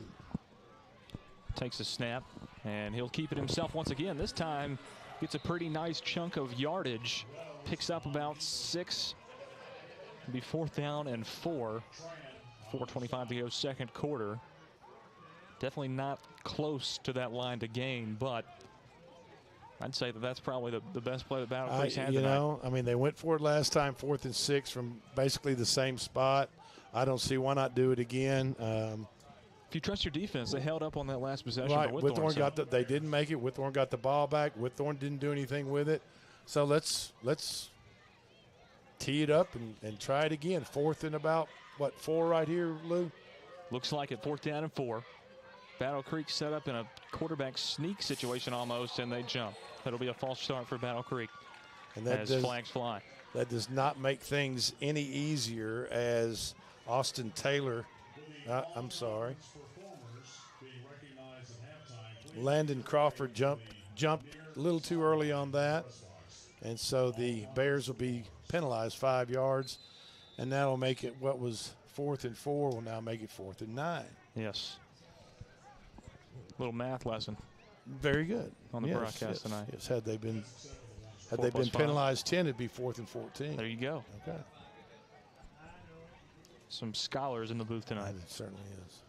Takes a snap, and he'll keep it himself once again. This time gets a pretty nice chunk of yardage. Picks up about 6. It'll be 4th down and 4. 4:25 to go 2nd quarter. Definitely not close to that line to gain, but I'd say that's probably the best play that Battle Creek's had tonight. They went for it last time, 4th and 6 from basically the same spot. I don't see why not do it again. If you trust your defense, they held up on that last possession. Right, Whitthorne got they didn't make it. Whitthorne got the ball back. Whitthorne didn't do anything with it. So let's tee it up and try it again. 4th and about, 4 right here, Lou? Looks like it, 4th down and 4. Battle Creek set up in a quarterback sneak situation almost, and they jump. That'll be a false start for Battle Creek and that as flags fly. That does not make things any easier as Austin Taylor, I'm sorry. Landon Crawford jumped a little too early on that, and so the Bears will be penalized 5 yards, and that'll make it what was 4th and 4 will now make it 4th and 9. Yes. Little math lesson. Very good on the broadcast tonight. Yes, had they been penalized 10, it'd be 4th and 14. There you go. Okay. Some scholars in the booth tonight. It certainly is.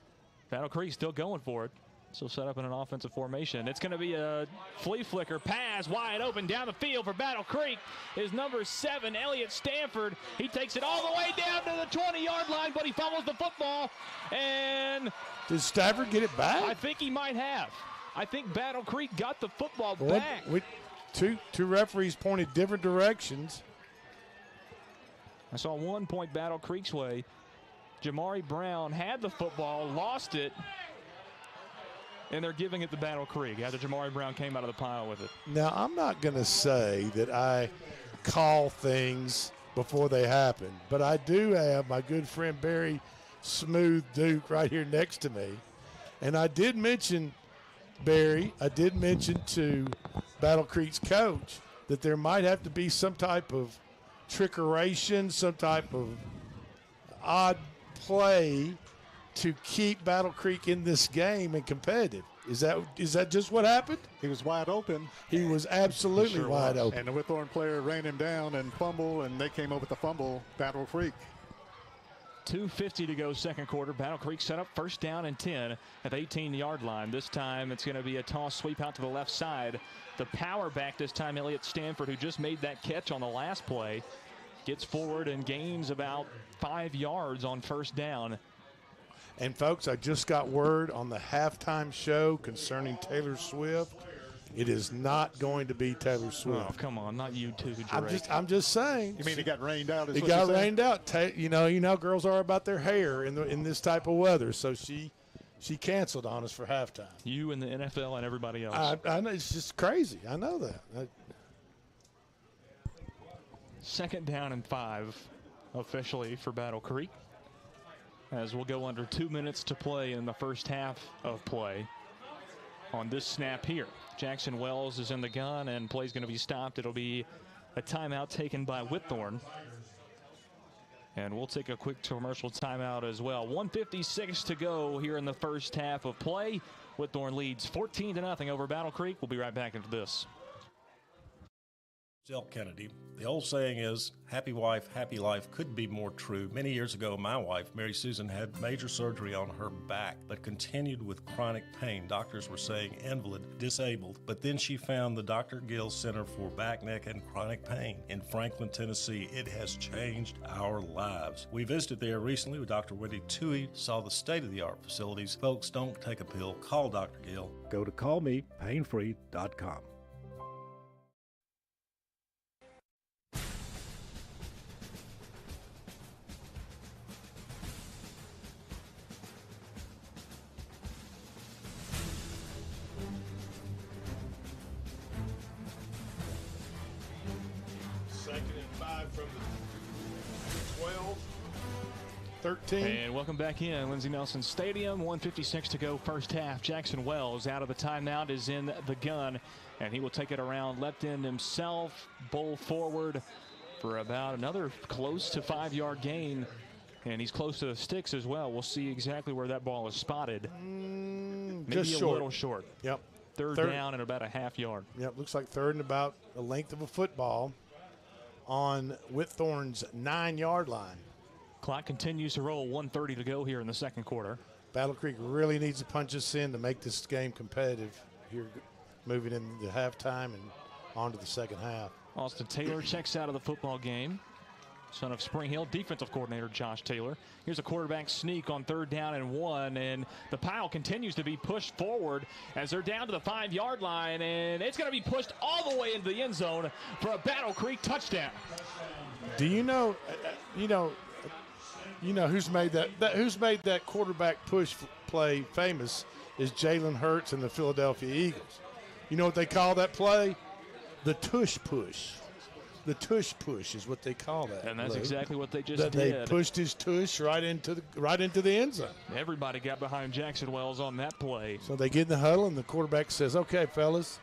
Battle Creek still going for it. Still set up in an offensive formation. It's going to be a flea flicker pass wide open down the field for Battle Creek. Is number 7, Elliott Stanford. He takes it all the way down to the 20-yard line, but he fumbles the football. And did Stafford get it back? I think he might have. I think Battle Creek got the football back. Two referees pointed different directions. I saw one point Battle Creek's way. Jamari Brown had the football, lost it, and they're giving it to Battle Creek after Jamari Brown came out of the pile with it. Now, I'm not going to say that I call things before they happen, but I do have my good friend Barry Smooth Duke right here next to me. And I did mention, Barry, to Battle Creek's coach that there might have to be some type of trickeration, some type of odd play to keep Battle Creek in this game and competitive. Is that just what happened? He was wide open. He was absolutely wide open. And the Whitthorne player ran him down and fumbled, and they came up with the fumble, Battle Creek. 2:50 to go second quarter. Battle Creek set up 1st down and 10 at the 18-yard line. This time it's going to be a toss sweep out to the left side. The power back this time, Elliott Stanford, who just made that catch on the last play, gets forward and gains about 5 yards on 1st down. And, folks, I just got word on the halftime show concerning Taylor Swift. It is not going to be Taylor Swift. Oh, come on, not you too, Drake. I'm just saying. You mean it got rained out? It got rained out. You know how girls are about their hair in this type of weather. So she canceled on us for halftime. You and the NFL and everybody else. I know, it's just crazy. I know that. 2nd down and 5 officially for Battle Creek, as we'll go under 2 minutes to play in the first half of play on this snap here. Jackson Wells is in the gun, and play's going to be stopped. It'll be a timeout taken by Whitthorne. And we'll take a quick commercial timeout as well. 1:56 to go here in the first half of play. Whitthorne leads 14-0 over Battle Creek. We'll be right back into this. Jill Kennedy. The old saying is, happy wife, happy life couldn't be more true. Many years ago, my wife, Mary Susan, had major surgery on her back, but continued with chronic pain. Doctors were saying invalid, disabled, but then she found the Dr. Gill Center for Back, Neck, and Chronic Pain in Franklin, Tennessee. It has changed our lives. We visited there recently with Dr. Wendy Toohey, saw the state-of-the-art facilities. Folks, don't take a pill. Call Dr. Gill. Go to callmepainfree.com. From the 12, 13. And welcome back in Lindsey Nelson Stadium. 1:56 to go first half. Jackson Wells out of the timeout is in the gun, and he will take it around left end himself, bowl forward for about another close to 5-yard gain, and he's close to the sticks as well. We'll see exactly where that ball is spotted. Maybe just a little short. Yep. Third down and about a half-yard. Yep, looks like 3rd and about the length of a football on Whitthorne's 9-yard line. Clock continues to roll. 1:30 to go here in the second quarter. Battle Creek really needs to punch us in to make this game competitive here, moving into halftime and on to the second half. Austin Taylor checks out of the football game. son of Spring Hill defensive coordinator Josh Taylor. Here's a quarterback sneak on 3rd down and 1, and the pile continues to be pushed forward as they're down to the 5-yard line, and it's going to be pushed all the way into the end zone for a Battle Creek touchdown. Do you know who's made that quarterback push play famous is Jalen Hurts and the Philadelphia Eagles. You know what they call that play? The tush push. The tush push is what they call that. And that's exactly what they just did. They pushed his tush right into the end zone. Everybody got behind Jackson Wells on that play. So they get in the huddle, and the quarterback says, "Okay, fellas,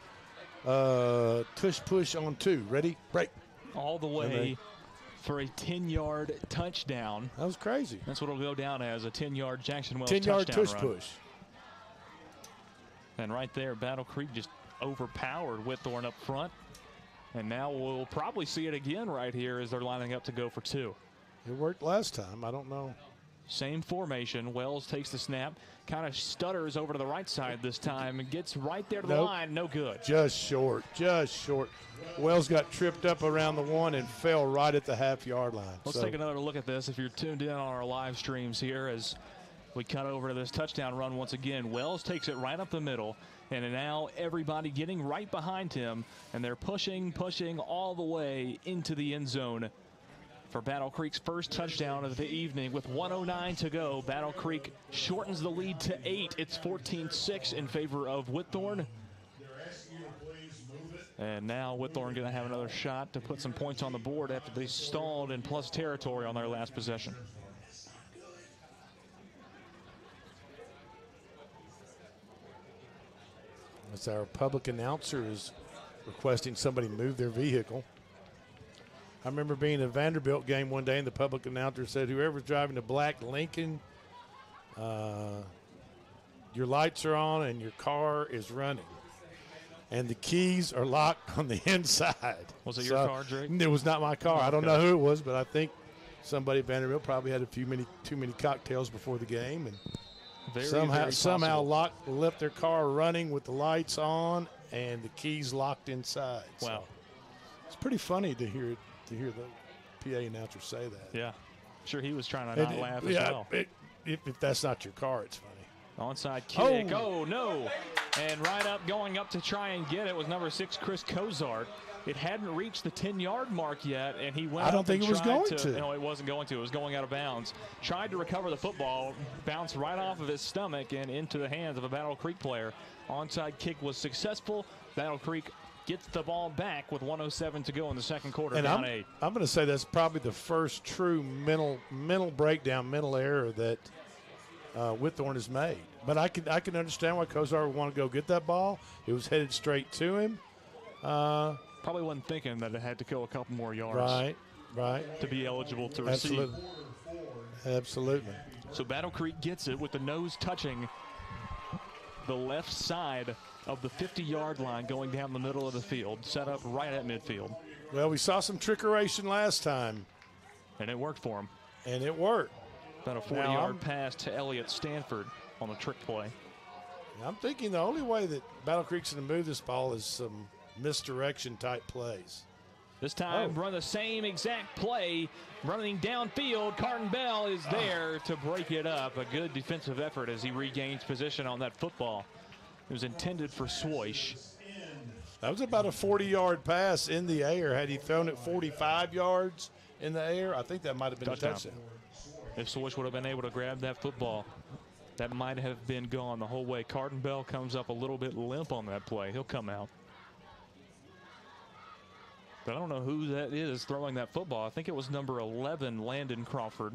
tush push on 2. Ready? Break." All the way for a 10-yard touchdown. That was crazy. That's what it'll go down as, a 10-yard Jackson Wells 10-yard touchdown tush run. push. And right there, Battle Creek just overpowered Whitthorne up front. And now we'll probably see it again right here as they're lining up to go for 2. It worked last time. I don't know. Same formation. Wells takes the snap, kind of stutters over to the right side this time and gets right there to the line. No good. Just short. Wells got tripped up around the 1 and fell right at the half-yard line. Let's take another look at this. If you're tuned in on our live streams here as we cut over to this touchdown run once again. Wells takes it right up the middle, and now everybody getting right behind him, and they're pushing all the way into the end zone for Battle Creek's first touchdown of the evening. With 1:09 to go, Battle Creek shortens the lead to 8. It's 14-6 in favor of Whitthorne. And now Whitthorne going to have another shot to put some points on the board after they stalled in plus territory on their last possession. As our public announcer is requesting somebody move their vehicle. I remember being at a Vanderbilt game one day, and the public announcer said, whoever's driving the black Lincoln, your lights are on and your car is running. And the keys are locked on the inside. Was it your car, Drake? It was not my car. I don't know who it was, but I think somebody at Vanderbilt probably had too many cocktails before the game, and somehow left their car running with the lights on and the keys locked inside. Wow, so it's pretty funny to hear the PA announcer say that. Yeah, sure, he was trying to not laugh as well. If that's not your car, it's funny. Onside kick. Oh, no. And right up, going up to try and get it was number 6, Chris Cozart. It hadn't reached the 10-yard mark yet, and he went I don't think it was going to. No, it wasn't going to. It was going out of bounds. Tried to recover the football, bounced right off of his stomach and into the hands of a Battle Creek player. Onside kick was successful. Battle Creek gets the ball back with 1:07 to go in the second quarter. And down 8. I'm going to say that's probably the first true mental breakdown, mental error that Whitthorne has made. But I can understand why Cozart would want to go get that ball. It was headed straight to him. Probably wasn't thinking that it had to go a couple more yards. Right. To be eligible to receive. Absolutely. So Battle Creek gets it with the nose touching the left side of the 50-yard line going down the middle of the field, set up right at midfield. Well, we saw some trickeration last time. And it worked for him. And it worked. About a 40-yard pass to Elliott Stanford on the trick play. I'm thinking the only way that Battle Creek's going to move this ball is some misdirection type plays. This time, run the same exact play, running downfield. Carton Bell is there to break it up. A good defensive effort as he regains position on that football. It was intended for Swish. That was about a 40-yard pass in the air. Had he thrown it 45 yards in the air, I think that might have been a touchdown. If Swish would have been able to grab that football, that might have been gone the whole way. Carton Bell comes up a little bit limp on that play. He'll come out. But I don't know who that is throwing that football. I think it was number 11, Landon Crawford.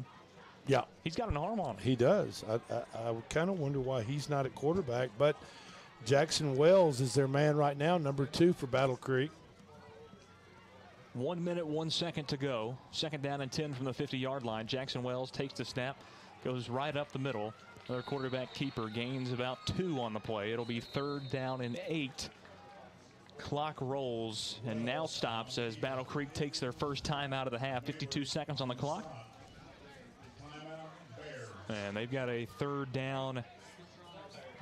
Yeah. He's got an arm on him. He does. I kind of wonder why he's not at quarterback. But Jackson Wells is their man right now, number 2 for Battle Creek. 1 minute, 1 second to go. Second down and 10 from the 50-yard line. Jackson Wells takes the snap, goes right up the middle. Another quarterback keeper gains about 2 on the play. It'll be 3rd down and 8. Clock rolls and now stops as Battle Creek takes their first time out of the half. 52 seconds on the clock. And they've got a 3rd down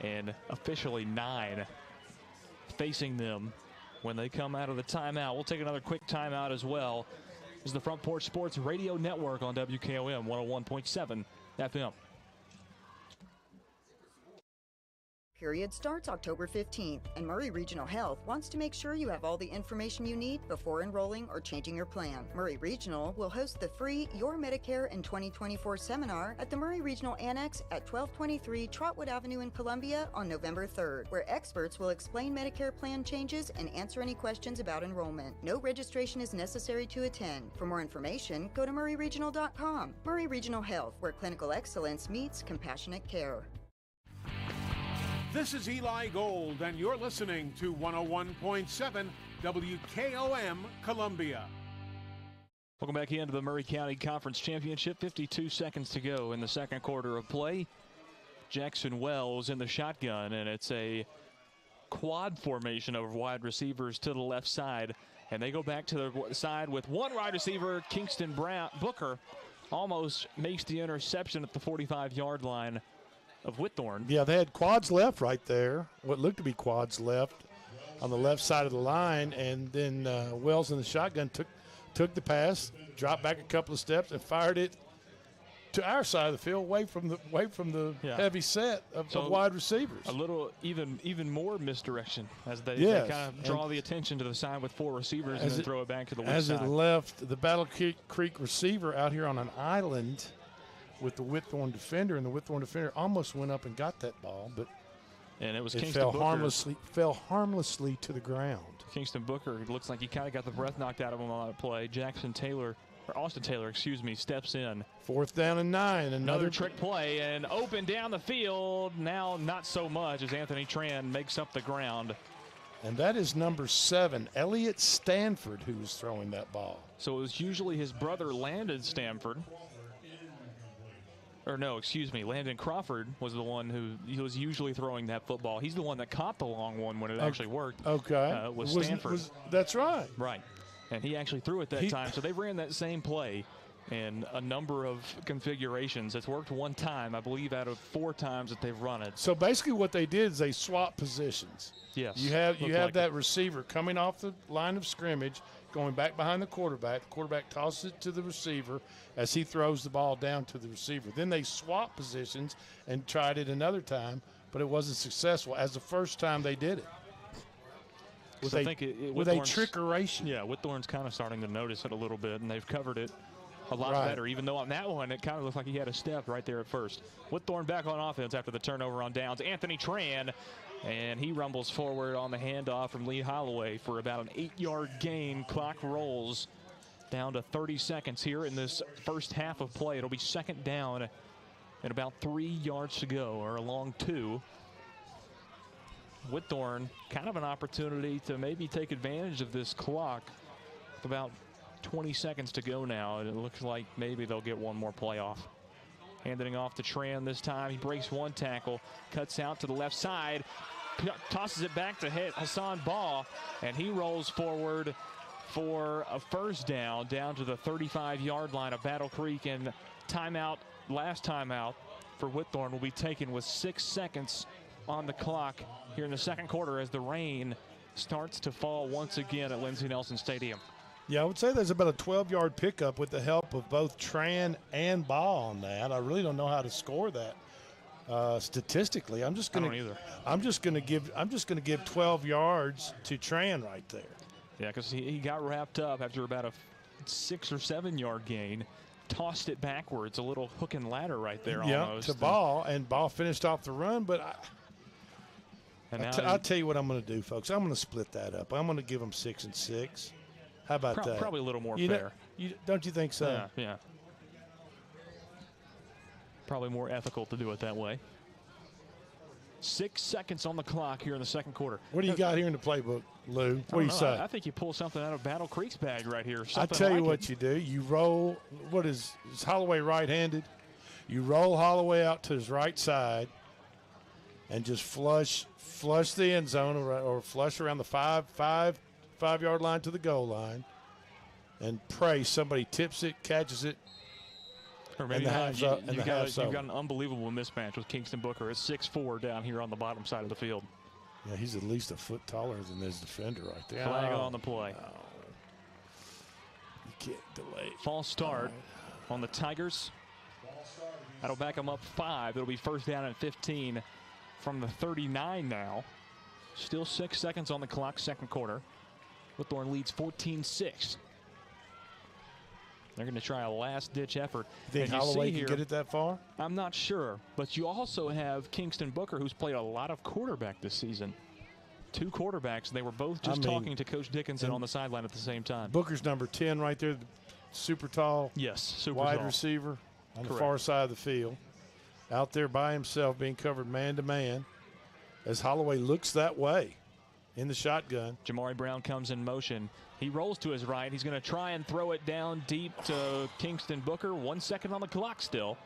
and officially 9 facing them when they come out of the timeout. We'll take another quick timeout as well. is the Front Porch Sports Radio Network on WKOM 101.7 FM. Period starts October 15th, and Murray Regional Health wants to make sure you have all the information you need before enrolling or changing your plan. Murray Regional will host the free Your Medicare in 2024 seminar at the Murray Regional Annex at 1223 Trotwood Avenue in Columbia on November 3rd, where experts will explain Medicare plan changes and answer any questions about enrollment. No registration is necessary to attend. For more information, go to murrayregional.com. Murray Regional Health, where clinical excellence meets compassionate care. This is Eli Gold, and you're listening to 101.7 WKOM Columbia. Welcome back into the Murray County Conference Championship. 52 seconds to go in the second quarter of play. Jackson Wells in the shotgun, and it's a quad formation of wide receivers to the left side. And they go back to the side with one wide receiver, Kingston Booker, almost makes the interception at the 45-yard line of Whitthorne. Yeah, they had quads left right there, what looked to be quads left on the left side of the line, and then Wells in the shotgun took the pass, dropped back a couple of steps, and fired it to our side of the field, away from the heavy set of wide receivers. A little even more misdirection as they kind of draw the attention to the side with four receivers and then throw it back to the weak as side. It left the Battle Creek receiver out here on an island with the Whitthorne defender, and the Whitthorne defender almost went up and got that ball, but it fell harmlessly to the ground. Kingston Booker, it looks like he kind of got the breath knocked out of him on that play. Austin Taylor, steps in. 4th down and 9. Another trick play, and open down the field. Now not so much as Anthony Tran makes up the ground. And that is number 7, Elliott Stanford, who was throwing that ball. So it was usually his brother, Landon Stanford. Landon Crawford was the one who was usually throwing that football. He's the one that caught the long one when it actually worked. Okay. Was Stanford. That's right. Right. And he actually threw it that time. So they ran that same play in a number of configurations. It's worked one time, I believe, out of 4 times that they've run it. So basically what they did is they swapped positions. Yes. You have that receiver coming off the line of scrimmage, going back behind the quarterback. The quarterback tosses it to the receiver as he throws the ball down to the receiver. Then they swapped positions and tried it another time, but it wasn't successful as the first time they did it. With a trickeration. Yeah, Whitthorne's kind of starting to notice it a little bit, and they've covered it a lot better, even though on that one it kind of looked like he had a step right there at first. Whitthorne back on offense after the turnover on downs. Anthony Tran, and he rumbles forward on the handoff from Lee Holloway for about an 8-yard gain. Clock rolls down to 30 seconds here in this first half of play. It'll be second down and about 3 yards to go, or along 2. Whitthorne, kind of an opportunity to maybe take advantage of this clock. With about 20 seconds to go now, and it looks like maybe they'll get one more play off. Handing off to Tran this time. He breaks one tackle, cuts out to the left side, tosses it back to Hassan Ball, and he rolls forward for a first down to the 35-yard line of Battle Creek. And last timeout for Whitthorne will be taken with 6 seconds on the clock here in the second quarter as the rain starts to fall once again at Lindsey Nelson Stadium. Yeah, I would say there's about a 12-yard pickup with the help of both Tran and Ball on that. I really don't know how to score that statistically. I'm just going to give 12 yards to Tran right there. Yeah, because he got wrapped up after about a 6 or 7 yard gain, tossed it backwards, a little hook and ladder right there almost. To Ball, and Ball finished off the run, but I'll tell you what I'm going to do, folks. I'm going to split that up. I'm going to give them 6 and 6. How about that? Probably a little more fair. Don't you think so? Yeah. Probably more ethical to do it that way. 6 seconds on the clock here in the second quarter. What do you got here in the playbook, Lou? What do you say? I think you pull something out of Battle Creek's bag right here. I tell you what you do. You roll. Is Holloway right-handed? You roll Holloway out to his right side and just flush the end zone or flush around the five-yard line to the goal line, and pray somebody tips it, catches it. Or maybe you've got an unbelievable mismatch with Kingston Booker at 6'4" down here on the bottom side of the field. Yeah, he's at least a foot taller than his defender right there. Flag on the play. You delay. False start on the Tigers. That'll back them up 5. It'll be first down and 15 from the 39 now. Still 6 seconds on the clock, second quarter. Whitthorne leads 14-6. They're going to try a last-ditch effort. You think Holloway can get it that far? I'm not sure. But you also have Kingston Booker, who's played a lot of quarterback this season. 2 quarterbacks. They were both just talking to Coach Dickinson on the sideline at the same time. Booker's number 10 right there, super tall. Yes, super wide tall. receiver on the far side of the field. Out there by himself, being covered man-to-man as Holloway looks that way in the shotgun. Jamari Brown comes in motion. He rolls to his right. He's going to try and throw it down deep to Kingston Booker. 1 second on the clock still.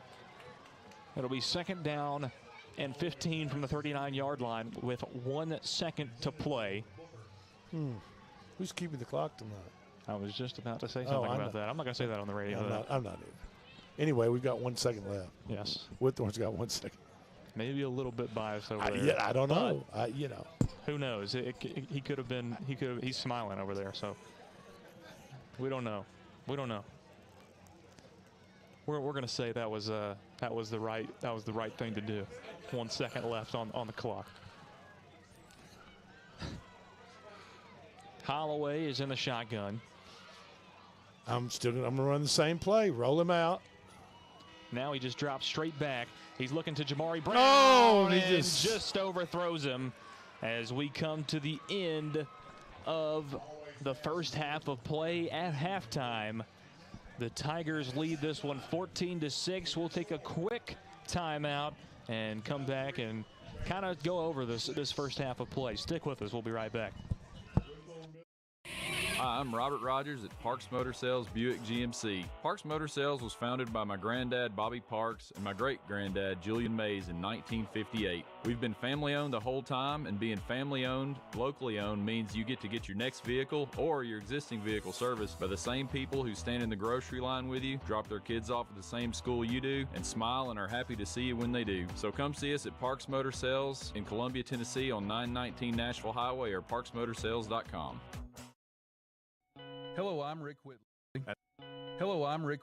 It'll be second down and 15 from the 39-yard line with 1 second to play. Who's keeping the clock tonight? I was just about to say something about that. I'm not going to say that on the radio. I'm not either. Anyway, we've got 1 second left. Yes. Whitthorne's got 1 second. Maybe a little bit biased over there. Yeah, I don't know. Who knows? He could have been. He's smiling over there. So we don't know. We don't know. We're going to say that was the right thing to do. 1 second left on the clock. Holloway is in the shotgun. I'm going to run the same play. Roll him out. Now he just drops straight back. He's looking to Jamari Brown. Oh, and he just overthrows him as we come to the end of the first half of play at halftime. The Tigers lead this one 14-6. We'll take a quick timeout and come back and kind of go over this first half of play. Stick with us. We'll be right back. Hi, I'm Robert Rogers at Parks Motor Sales Buick GMC. Parks Motor Sales was founded by my granddad, Bobby Parks, and my great-granddad, Julian Mays, in 1958. We've been family-owned the whole time, and being family-owned, locally owned, means you get to get your next vehicle or your existing vehicle serviced by the same people who stand in the grocery line with you, drop their kids off at the same school you do, and smile and are happy to see you when they do. So come see us at Parks Motor Sales in Columbia, Tennessee on 919 Nashville Highway or parksmotorsales.com. Hello, I'm Rick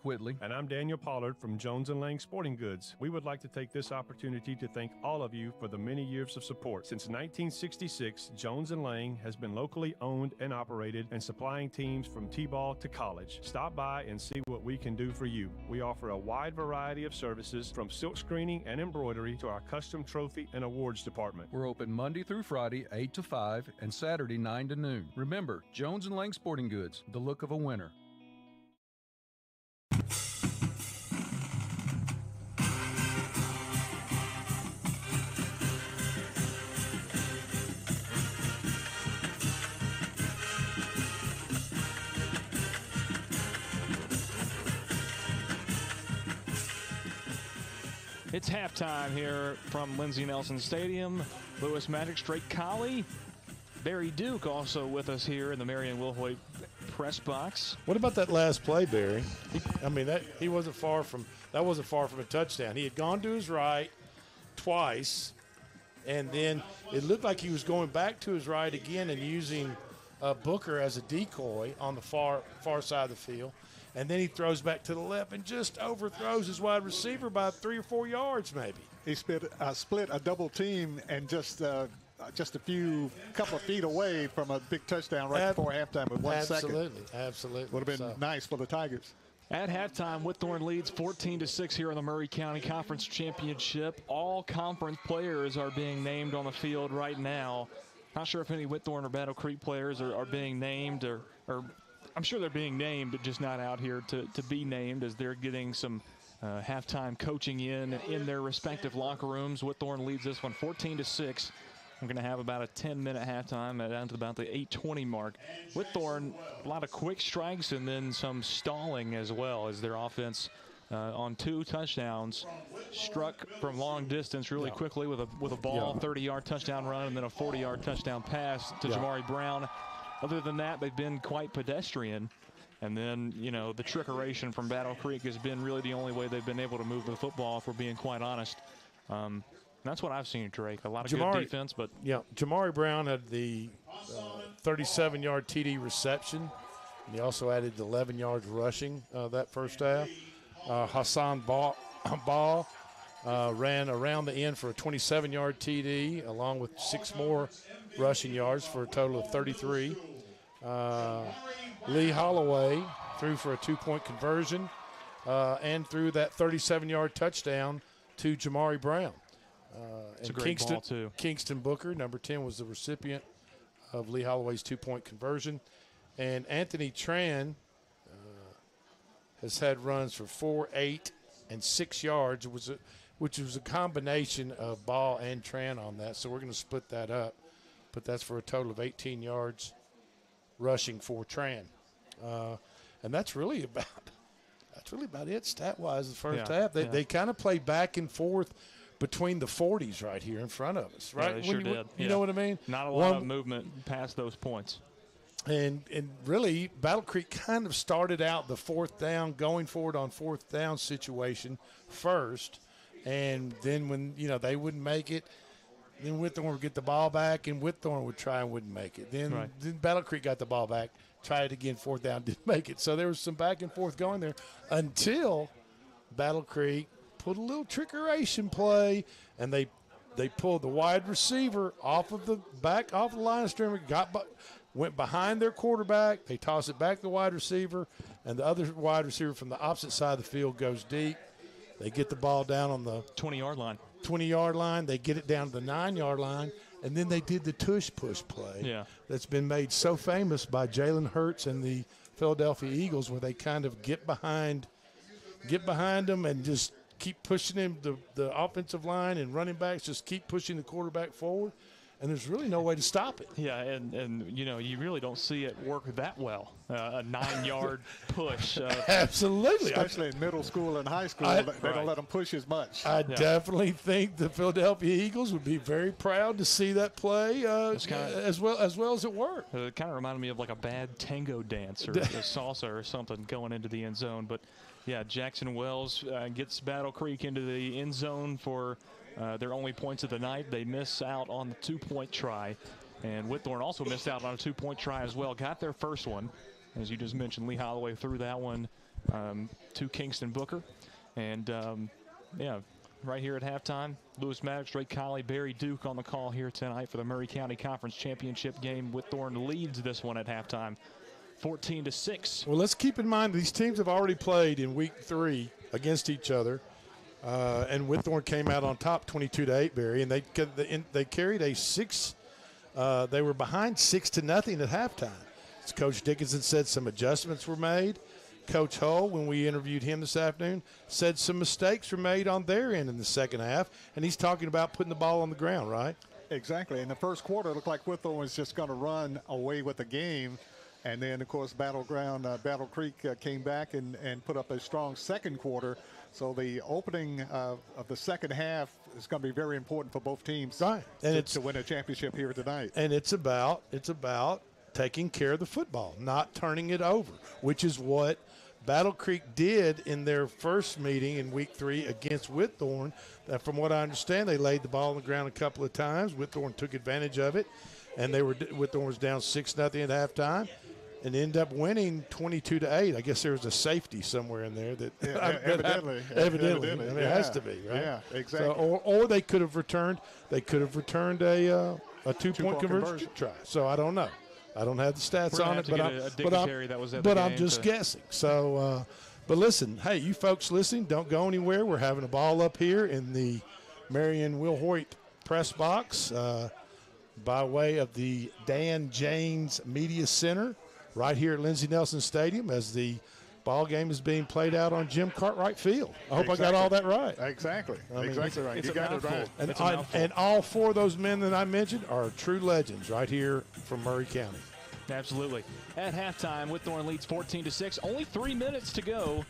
Whitley. And I'm Daniel Pollard from Jones & Lang Sporting Goods. We would like to take this opportunity to thank all of you for the many years of support. Since 1966, Jones & Lang has been locally owned and operated and supplying teams from T-ball to college. Stop by and see what we can do for you. We offer a wide variety of services from silk screening and embroidery to our custom trophy and awards department. We're open Monday through Friday, 8 to 5, and Saturday, 9 to noon. Remember, Jones & Lang Sporting Goods, the look of a winner. It's halftime here from Lindsey Nelson Stadium. Lewis Magic, Drake Colley, Barry Duke also with us here in the Marion Wilhoit press box. What about that last play, Barry? That wasn't far from a touchdown. He had gone to his right twice, and then it looked like he was going back to his right again and using Booker as a decoy on the far side of the field. And then he throws back to the left and just overthrows his wide receiver by 3 or 4 yards, maybe. He split a double team and just a couple of feet away from a big touchdown right before halftime with 1 second. Absolutely. Would have been nice for the Tigers. At halftime, Whitthorne leads 14-6 here in the Murray County Conference Championship. All conference players are being named on the field right now. Not sure if any Whitthorne or Battle Creek players are being named or I'm sure they're being named, but just not out here to be named as they're getting some halftime coaching in their respective locker rooms. Whitthorne leads this one 14-6. We're going to have about a 10-minute halftime down to about the 8:20 mark. Whitthorne, a lot of quick strikes and then some stalling as well as their offense on 2 touchdowns struck from long distance really quickly with a ball, 30-yard touchdown run, and then a 40-yard touchdown pass to Jamari Brown. Other than that, they've been quite pedestrian. And then, the trickeration from Battle Creek has been really the only way they've been able to move the football, if we're being quite honest. That's what I've seen, Drake. A lot of good defense, but... Yeah, Jamari Brown had the 37-yard TD reception He also added 11 yards rushing that first half. Hassan Ball ran around the end for a 27-yard TD, along with 6 more rushing yards for a total of 33. Lee Holloway threw for a 2-point conversion and threw that 37-yard touchdown to Jamari Brown. It's a great ball, too. Kingston Booker, number 10, was the recipient of Lee Holloway's 2-point conversion. And Anthony Tran has had runs for 4, 8, and 6 yards, which was a combination of Ball and Tran on that. So we're going to split that up. But that's for a total of 18 yards rushing for Tran. And that's really about it stat-wise the first half. They kind of played back and forth between the 40s right here in front of us, right? Yeah, they sure did. You know what I mean? Not a lot of movement past those points. And really, Battle Creek kind of started out the fourth down, going forward on fourth down situation first. And then when, they wouldn't make it, then Whitthorne would get the ball back, and Whitthorne would try and wouldn't make it. Then Battle Creek got the ball back, tried it again, fourth down, didn't make it. So there was some back and forth going there until Battle Creek pulled a little trickeration play, and they pulled the wide receiver off the line of scrimmage, went behind their quarterback. They toss it back to the wide receiver, and the other wide receiver from the opposite side of the field goes deep. They get the ball down on the 20-yard line. 20-yard line. They get it down to the 9-yard line, and then they did the tush-push play that's been made so famous by Jalen Hurts and the Philadelphia Eagles, where they kind of get behind them and just keep pushing him. The offensive line and running backs just keep pushing the quarterback forward, and there's really no way to stop it. Yeah, and you really don't see it work that well. A 9-yard push. Absolutely. Especially in middle school and high school, they don't let them push as much. I definitely think the Philadelphia Eagles would be very proud to see that play as well as it worked. It kind of reminded me of like a bad tango dance or a salsa or something going into the end zone. But, yeah, Jackson Wells gets Battle Creek into the end zone for their only points of the night. They miss out on the 2-point try. And Whitthorne also missed out on a 2-point try as well. Got their first one. As you just mentioned, Lee Holloway threw that one to Kingston Booker. And, right here at halftime, Lewis Maddox, Drake Colley, Barry Duke on the call here tonight for the Murray County Conference Championship game. Whitthorne leads this one at halftime, 14-6. Well, let's keep in mind these teams have already played in week 3 against each other. And Whitthorne came out on top 22-8, Barry, and they carried a 6. They were behind 6-0 at halftime. As Coach Dickinson said, some adjustments were made. Coach Hull, when we interviewed him this afternoon, said some mistakes were made on their end in the second half, and he's talking about putting the ball on the ground, right? Exactly. In the first quarter, it looked like Whitthorne was just going to run away with the game. And then, of course, Battle Creek came back and put up a strong second quarter. So the opening of the second half is going to be very important for both teams to win a championship here tonight. And it's about taking care of the football, not turning it over, which is what Battle Creek did in their first meeting in week 3 against Whitthorne. From what I understand, they laid the ball on the ground a couple of times. Whitthorne took advantage of it, and Whitthorne was down 6-0 at halftime. And ended up winning 22-8. I guess there was a safety somewhere in there that evidently. I mean, it has to be, right? Yeah, exactly. So, or they could have returned. They could have returned a 2-point conversion try. So I don't know. I don't have the stats on it, but I'm just guessing. So, but listen, hey, you folks listening, don't go anywhere. We're having a ball up here in the Marion Will Hoyt press box by way of the Dan James Media Center, right here at Lindsey Nelson Stadium, as the ball game is being played out on Jim Cartwright Field. I hope I got all that right. Exactly. Exactly right. You got it right. And all 4 of those men that I mentioned are true legends right here from Murray County. Absolutely. At halftime, Whitthorne leads 14-6. Only 3 minutes to go.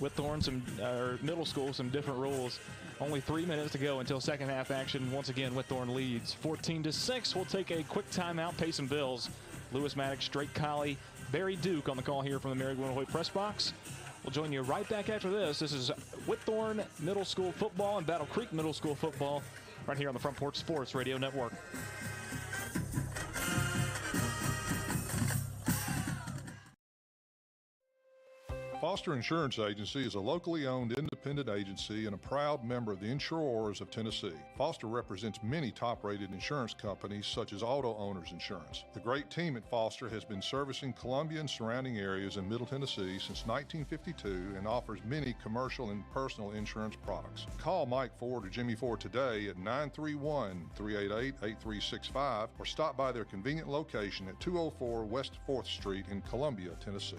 Whitthorne, middle school, some different rules. Only 3 minutes to go until second half action. Once again, Whitthorne leads 14-6. We'll take a quick timeout, pay some bills. Lewis Maddox, Drake Colley, Barry Duke on the call here from the Marion Will Hoyt press box. We'll join you right back after this. This is Whitthorne Middle School football and Battle Creek Middle School football right here on the Front Porch Sports Radio Network. Foster Insurance Agency is a locally owned independent agency and a proud member of the Insurers of Tennessee. Foster represents many top-rated insurance companies such as Auto Owners Insurance. The great team at Foster has been servicing Columbia and surrounding areas in Middle Tennessee since 1952 and offers many commercial and personal insurance products. Call Mike Ford or Jimmy Ford today at 931-388-8365 or stop by their convenient location at 204 West 4th Street in Columbia, Tennessee.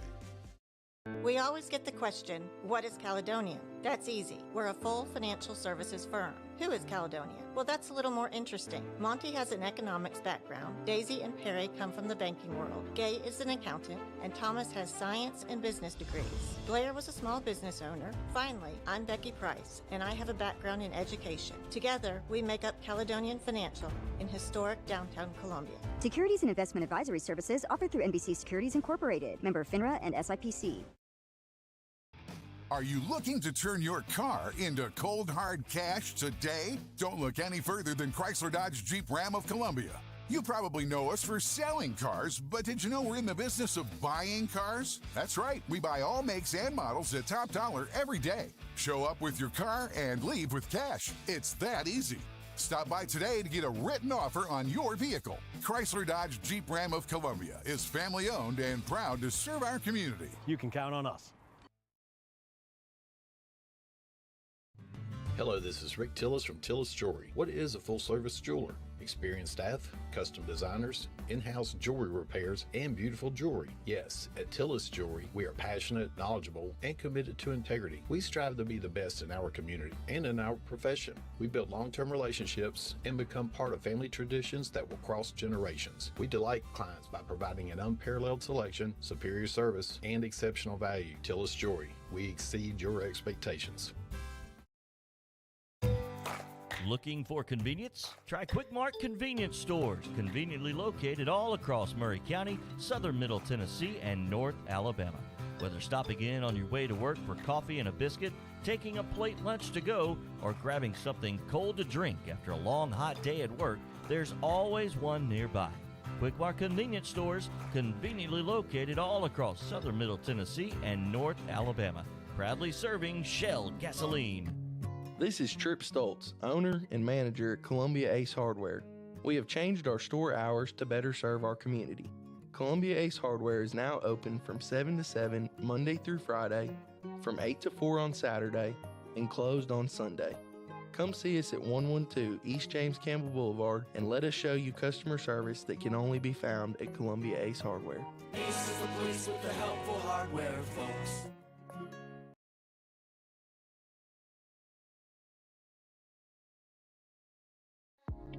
We always get the question, what is Caledonian? That's easy. We're a full financial services firm. Who is Caledonian? Well, that's a little more interesting. Monty has an economics background. Daisy and Perry come from the banking world. Gay is an accountant, and Thomas has science and business degrees. Blair was a small business owner. Finally, I'm Becky Price, and I have a background in education. Together, we make up Caledonian Financial in historic downtown Columbia. Securities and investment advisory services offered through NBC Securities Incorporated, member FINRA and SIPC. Are you looking to turn your car into cold hard cash today? Don't look any further than Chrysler Dodge Jeep Ram of Columbia. You probably know us for selling cars, but did you know we're in the business of buying cars? That's right, we buy all makes and models at top dollar every day. Show up with your car and leave with cash. It's that easy. Stop by today to get a written offer on your vehicle. Chrysler Dodge Jeep Ram of Columbia is family owned and proud to serve our community. You can count on us. Hello, this is Rick Tillis from Tillis Jewelry. What is a full-service jeweler? Experienced staff, custom designers, in-house jewelry repairs, and beautiful jewelry. Yes, at Tillis Jewelry, we are passionate, knowledgeable, and committed to integrity. We strive to be the best in our community and in our profession. We build long-term relationships and become part of family traditions that will cross generations. We delight clients by providing an unparalleled selection, superior service, and exceptional value. Tillis Jewelry, we exceed your expectations. Looking for convenience? Try Quick Mart convenience stores, conveniently located all across Murray County, southern Middle Tennessee, and North Alabama. Whether stopping in on your way to work for coffee and a biscuit, taking a plate lunch to go, or grabbing something cold to drink after a long hot day at work, there's always one nearby. Quick Mart convenience stores, conveniently located all across southern Middle Tennessee and North Alabama. Proudly serving Shell gasoline. This is Trip Stoltz, owner and manager at Columbia Ace Hardware. We have changed our store hours to better serve our community. Columbia Ace Hardware is now open from 7 to 7 Monday through Friday, from 8 to 4 on Saturday, and closed on Sunday. Come see us at 112 East James Campbell Boulevard and let us show you customer service that can only be found at Columbia Ace Hardware. Ace is the place with the helpful hardware, folks.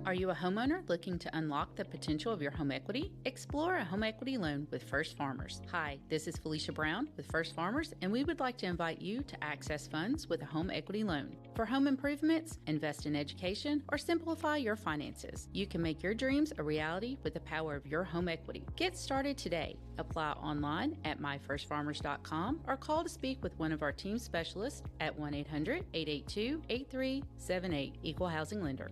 Are you a homeowner looking to unlock the potential of your home equity? Explore a home equity loan with First Farmers. Hi, this is Felicia Brown with First Farmers, and we would like to invite you to access funds with a home equity loan. For home improvements, invest in education, or simplify your finances, you can make your dreams a reality with the power of your home equity. Get started today. Apply online at myfirstfarmers.com or call to speak with one of our team specialists at 1-800-882-8378, Equal Housing Lender.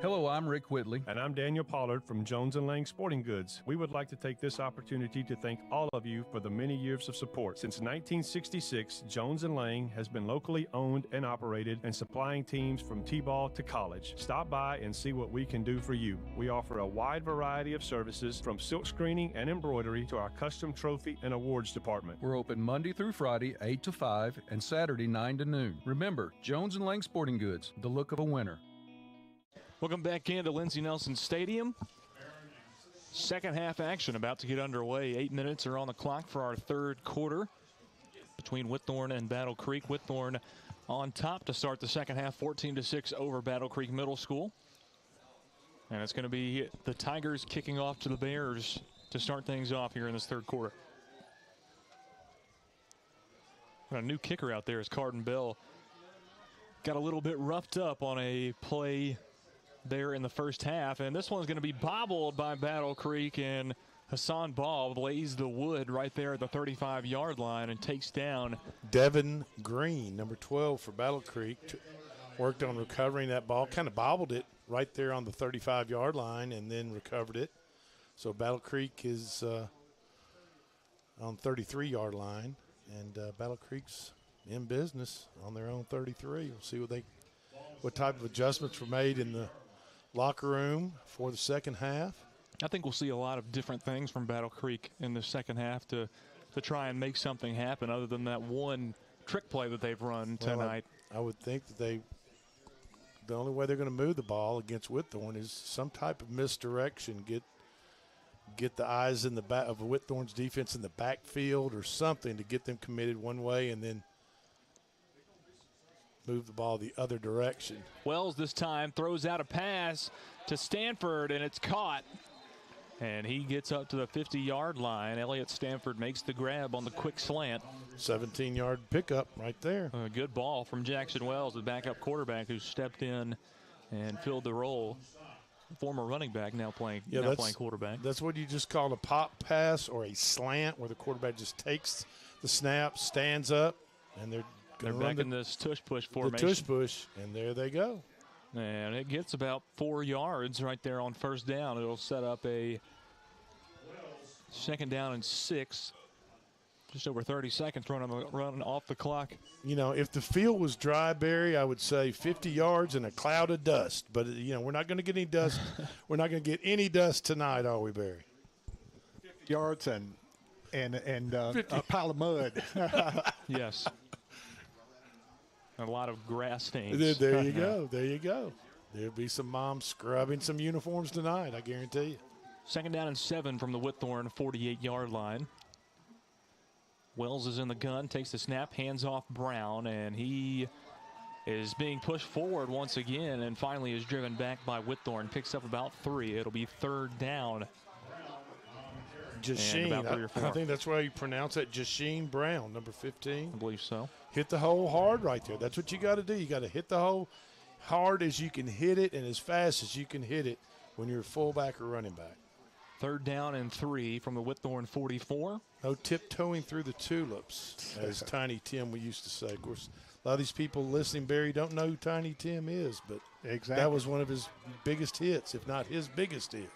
Hello, I'm Rick Whitley. And I'm Daniel Pollard from Jones & Lang Sporting Goods. We would like to take this opportunity to thank all of you for the many years of support. Since 1966, Jones & Lang has been locally owned and operated and supplying teams from T-ball to college. Stop by and see what we can do for you. We offer a wide variety of services from silk screening and embroidery to our custom trophy and awards department. We're open Monday through Friday, 8 to 5, and Saturday, 9 to noon. Remember, Jones & Lang Sporting Goods, the look of a winner. Welcome back into Lindsey Nelson Stadium. Second half action about to get underway. 8 minutes are on the clock for our third quarter between Whitthorne and Battle Creek. Whitthorne on top to start the second half, 14-6 over Battle Creek Middle School. And it's going to be the Tigers kicking off to the Bears to start things off here in this third quarter. And a new kicker out there is Carden Bell. Got a little bit roughed up on a play there in the first half, and this one's going to be bobbled by Battle Creek, and Hassan Ball lays the wood right there at the 35-yard line and takes down Devin Green, number 12 for Battle Creek. Worked on recovering that ball, kind of bobbled it right there on the 35-yard line and then recovered it. So Battle Creek is on 33-yard line, and Battle Creek's in business on their own 33. We'll see what type of adjustments were made in the locker room for the second half. I think we'll see a lot of different things from Battle Creek in the second half to try and make something happen other than that one trick play that they've run tonight. I would think that the only way they're going to move the ball against Whitthorne is some type of misdirection, get the eyes in the back of Whitthorne's defense in the backfield or something to get them committed one way and then move the ball the other direction. Wells this time throws out a pass to Stanford, and it's caught. And he gets up to the 50-yard line. Elliott Stanford makes the grab on the quick slant. 17-yard pickup right there. A good ball from Jackson Wells, the backup quarterback who stepped in and filled the role. Former running back, now playing quarterback. That's what you just call a pop pass or a slant, where the quarterback just takes the snap, stands up, and they're back in this tush-push formation. The tush-push, and there they go. And it gets about 4 yards right there on first down. It'll set up a second down and 6. Just over 30 seconds running off the clock. You know, if the field was dry, Barry, I would say 50 yards and a cloud of dust. But, you know, we're not going to get any dust. We're not going to get any dust tonight, are we, Barry? 50 yards and a pile of mud. Yes. A lot of grass stains. There you go. There you go. There'll be some moms scrubbing some uniforms tonight, I guarantee you. Second down and 7 from the Whitthorne 48-yard line. Wells is in the gun, takes the snap, hands off Brown, and he is being pushed forward once again and finally is driven back by Whitthorne. Picks up about 3. It'll be third down. Jasheen, I think that's why you pronounce it, Jasheen Brown, number 15. I believe so. Hit the hole hard right there. That's what you got to do. You got to hit the hole hard as you can hit it and as fast as you can hit it when you're a fullback or running back. Third down and 3 from the Whitthorne 44. No tiptoeing through the tulips, as Tiny Tim we used to say. Of course, a lot of these people listening, Barry, don't know who Tiny Tim is, but that was one of his biggest hits, if not his biggest hit.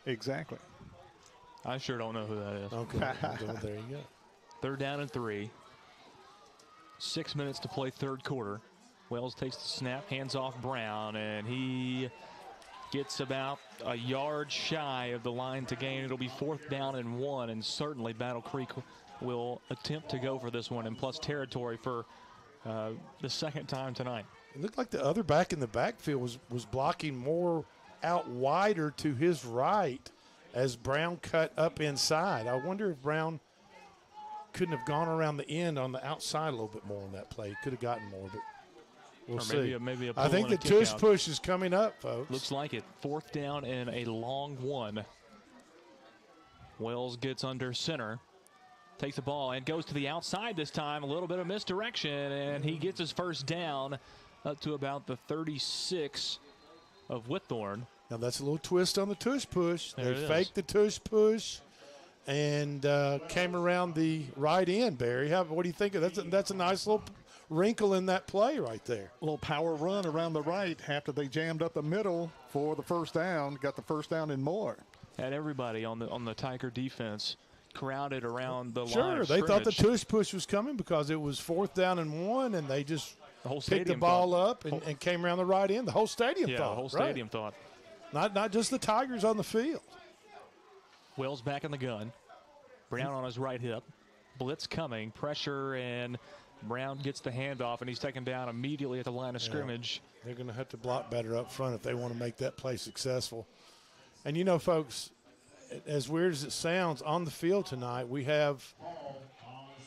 Exactly. I sure don't know who that is. Okay, there you go. Third down and 3. 6 minutes to play third quarter. Wells takes the snap, hands off Brown, and he gets about a yard shy of the line to gain. It'll be fourth down and 1, and certainly Battle Creek will attempt to go for this one in plus territory for the second time tonight. It looked like the other back in the backfield was blocking more out wider to his right as Brown cut up inside. I wonder if Brown couldn't have gone around the end on the outside a little bit more on that play. Could have gotten more, but we'll see. Maybe a I think the tush push is coming up, folks. Looks like it. Fourth down and a long 1. Wells gets under center, takes the ball and goes to the outside this time. A little bit of misdirection, and he gets his first down up to about the 36 of Whitthorne. Now that's a little twist on the tush push. There They faked the tush push and came around the right end, Barry. What do you think of that? That's a nice little wrinkle in that play right there. A little power run around the right after they jammed up the middle for the first down. Got the first down and more. Had everybody on the Tiger defense crowded around the line. Sure, they thought the tush push was coming because it was fourth down and 1, and they just picked the ball up and came around the right end. The whole stadium thought. Yeah, the whole stadium thought. Not just the Tigers on the field. Wells back in the gun. Brown on his right hip. Blitz coming. Pressure, and Brown gets the handoff, and he's taken down immediately at the line of scrimmage. They're going to have to block better up front if they want to make that play successful. And, you know, folks, as weird as it sounds, on the field tonight we have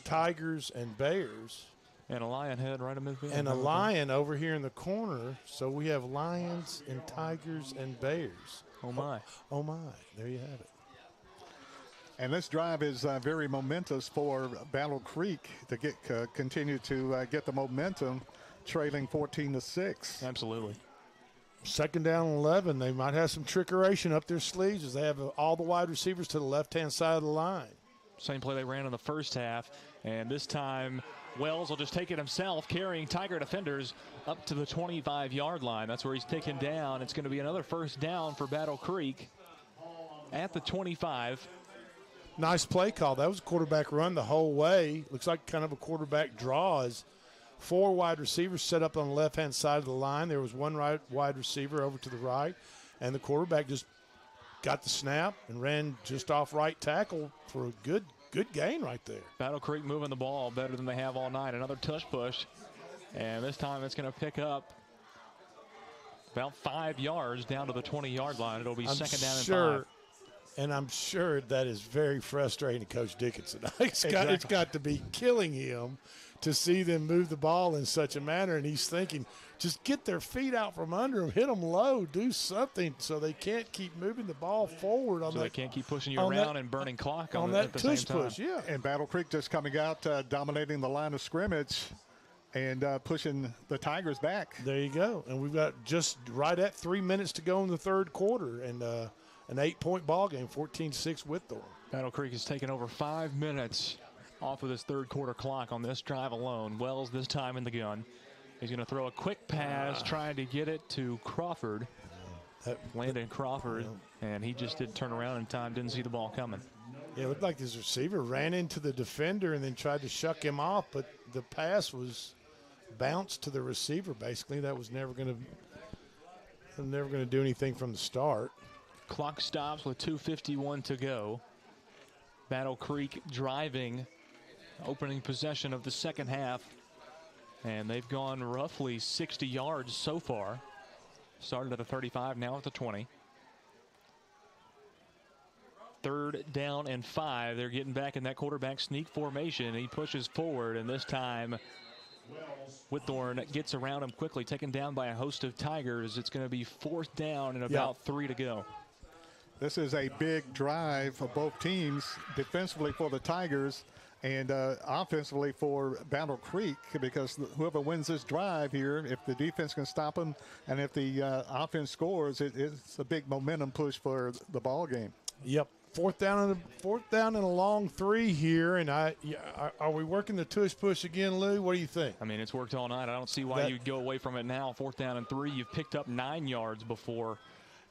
Tigers and Bears. And a lion head right in midfield. And a lion over here in the corner. So we have Lions and Tigers and Bears. Oh, my. Oh, my. There you have it. And this drive is very momentous for Battle Creek to continue to get the momentum, trailing 14-6. Absolutely. Second down and 11. They might have some trickeration up their sleeves as they have all the wide receivers to the left-hand side of the line. Same play they ran in the first half, and this time Wells will just take it himself, carrying Tiger defenders up to the 25-yard line. That's where he's taken down. It's going to be another first down for Battle Creek at the 25. Nice play call. That was a quarterback run the whole way. Looks like kind of a quarterback draw as 4 wide receivers set up on the left-hand side of the line. There was 1 wide receiver over to the right, and the quarterback just got the snap and ran just off right tackle for a good gain right there. Battle Creek moving the ball better than they have all night. Another tush push, and this time it's going to pick up about 5 yards down to the 20-yard line. It'll be second down and 5. And I'm sure that is very frustrating to Coach Dickinson. It's got to be killing him to see them move the ball in such a manner, and he's thinking, just get their feet out from under them, hit them low, do something so they can't keep moving the ball forward. They can't keep pushing you around and burning clock on that tush push. Yeah. And Battle Creek just coming out, dominating the line of scrimmage and pushing the Tigers back. There you go. And we've got just right at 3 minutes to go in the third quarter, and an 8-point ball game, 14-6 Whitthorne. Battle Creek has taken over 5 minutes off of this third quarter clock on this drive alone. Wells this time in the gun. He's going to throw a quick pass, trying to get it to Crawford. Landon Crawford, and he just didn't turn around in time, didn't see the ball coming. Yeah, it looked like this receiver ran into the defender and then tried to shuck him off, but the pass was bounced to the receiver, basically. That was never going to do anything from the start. Clock stops with 2:51 to go. Battle Creek driving, opening possession of the second half. And they've gone roughly 60 yards so far. Started at the 35, now at the 20. 3rd down and 5. They're getting back in that quarterback sneak formation. He pushes forward, and this time Whitthorne gets around him quickly, taken down by a host of Tigers. It's going to be 4th down and about 3 to go. This is a big drive for both teams, defensively for the Tigers and offensively for Battle Creek, because whoever wins this drive here, if the defense can stop them and if the offense scores, it's a big momentum push for the ball game. Yep. 4th down and a long 3 here, and are we working the tush push again, Lou? What do you think? I mean, it's worked all night. I don't see why you'd go away from it now. 4th down and 3. You've picked up 9 yards before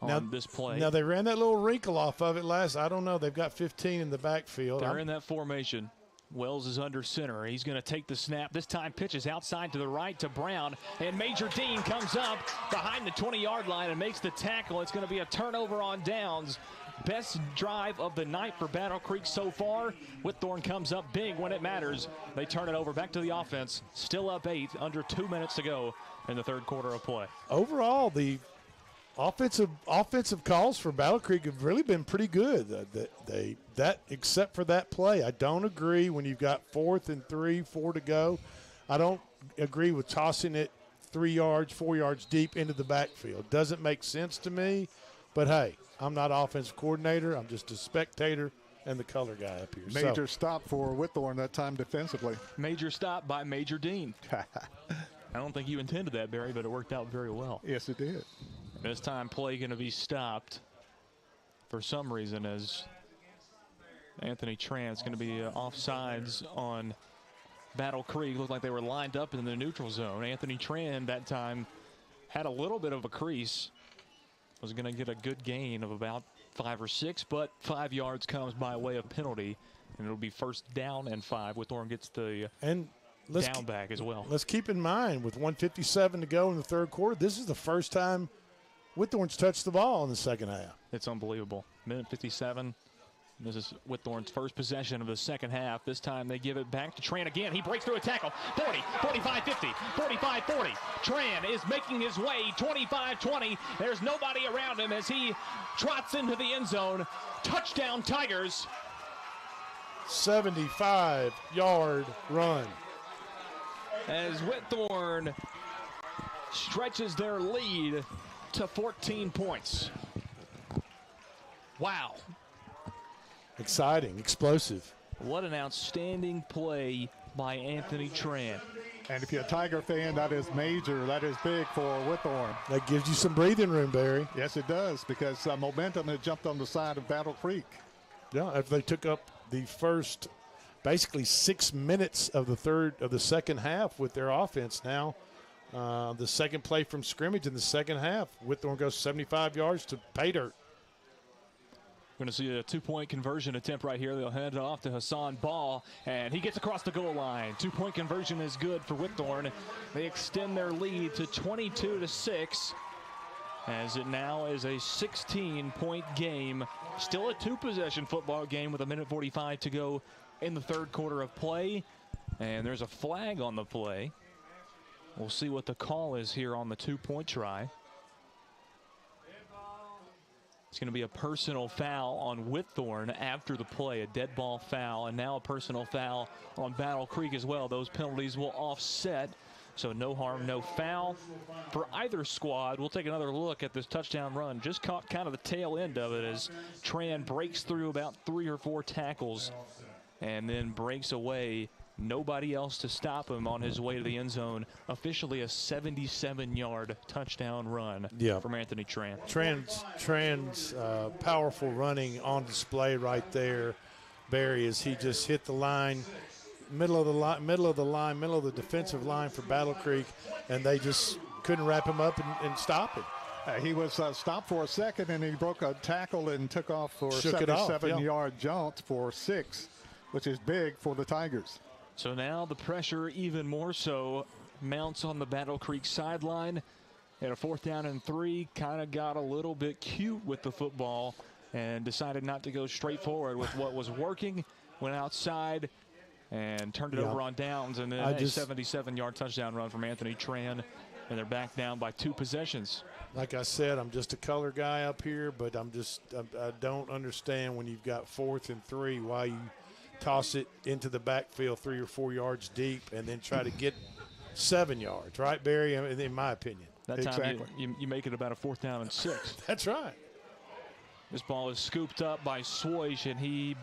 on this play. Now, they ran that little wrinkle off of it I don't know. They've got 15 in the backfield. They're in that formation. Wells is under center. He's going to take the snap. This time pitches outside to the right to Brown. And Major Dean comes up behind the 20-yard line and makes the tackle. It's going to be a turnover on downs. Best drive of the night for Battle Creek so far. Whitthorne comes up big when it matters. They turn it over back to the offense. Still up 8, under 2 minutes to go in the third quarter of play. Overall, the offensive calls for Battle Creek have really been pretty good. That except for that play, I don't agree when you've got 4th and 3, 4 to go. I don't agree with tossing it 3 yards, 4 yards deep into the backfield. Doesn't make sense to me. But hey, I'm not offensive coordinator. I'm just a spectator and the color guy up here. Major stop for Whitthorne that time defensively. Major stop by Major Dean. I don't think you intended that, Barry, but it worked out very well. Yes, it did. This time play going to be stopped for some reason as Anthony Tran's going to be offsides on Battle Creek. Looked like they were lined up in the neutral zone. Anthony Tran that time had a little bit of a crease. Was going to get a good gain of about 5 or 6, but 5 yards comes by way of penalty, and it'll be 1st down and 5. Whitthorne gets the down back as well. Let's keep in mind, with 1:57 to go in the third quarter, this is the first time Whitthorne's touched the ball in the second half. It's unbelievable. Minute 57. This is Whitthorne's first possession of the second half. This time they give it back to Tran again. He breaks through a tackle. 40, 45, 50, 45, 40. Tran is making his way 25, 20. There's nobody around him as he trots into the end zone. Touchdown Tigers. 75-yard run. As Whitthorne stretches their lead to 14 points. Wow. Exciting, explosive. What an outstanding play by Anthony Tran. And if you're a Tiger fan, that is major. That is big for Whitthorne. That gives you some breathing room, Barry. Yes, it does, because momentum had jumped on the side of Battle Creek. Yeah, if they took up the first basically 6 minutes of the second half with their offense now. The second play from scrimmage in the second half, Whitthorne goes 75 yards to pay dirt. Going to see a 2-point conversion attempt right here. They'll hand it off to Hassan Ball, and he gets across the goal line. 2-point conversion is good for Whitthorne. They extend their lead to 22-6, as it now is a 16-point game. Still a 2-possession football game with 1:45 to go in the third quarter of play. And there's a flag on the play. We'll see what the call is here on the 2-point try. It's going to be a personal foul on Whitthorne after the play, a dead ball foul, and now a personal foul on Battle Creek as well. Those penalties will offset, so no harm, no foul for either squad. We'll take another look at this touchdown run. Just caught kind of the tail end of it as Tran breaks through about 3 or 4 tackles and then breaks away. Nobody else to stop him on his way to the end zone. Officially a 77-yard touchdown run from Anthony Tran. Tran's powerful running on display right there, Barry, as he just hit the line, middle of the defensive line for Battle Creek, and they just couldn't wrap him up and stop him. He was stopped for a second, and he broke a tackle and took off for a 77-yard jaunt for 6, which is big for the Tigers. So now the pressure even more so mounts on the Battle Creek sideline. At a 4th down and 3, kind of got a little bit cute with the football and decided not to go straight forward with what was working. Went outside and turned it over on downs, and then a 77-yard touchdown run from Anthony Tran, and they're back down by 2 possessions. Like I said, I'm just a color guy up here, but I don't understand when you've got 4th and 3 why you toss it into the backfield 3 or 4 yards deep and then try to get 7 yards, right, Barry? In my opinion. That time you make it about a 4th down and 6. That's right. This ball is scooped up by Swish, and he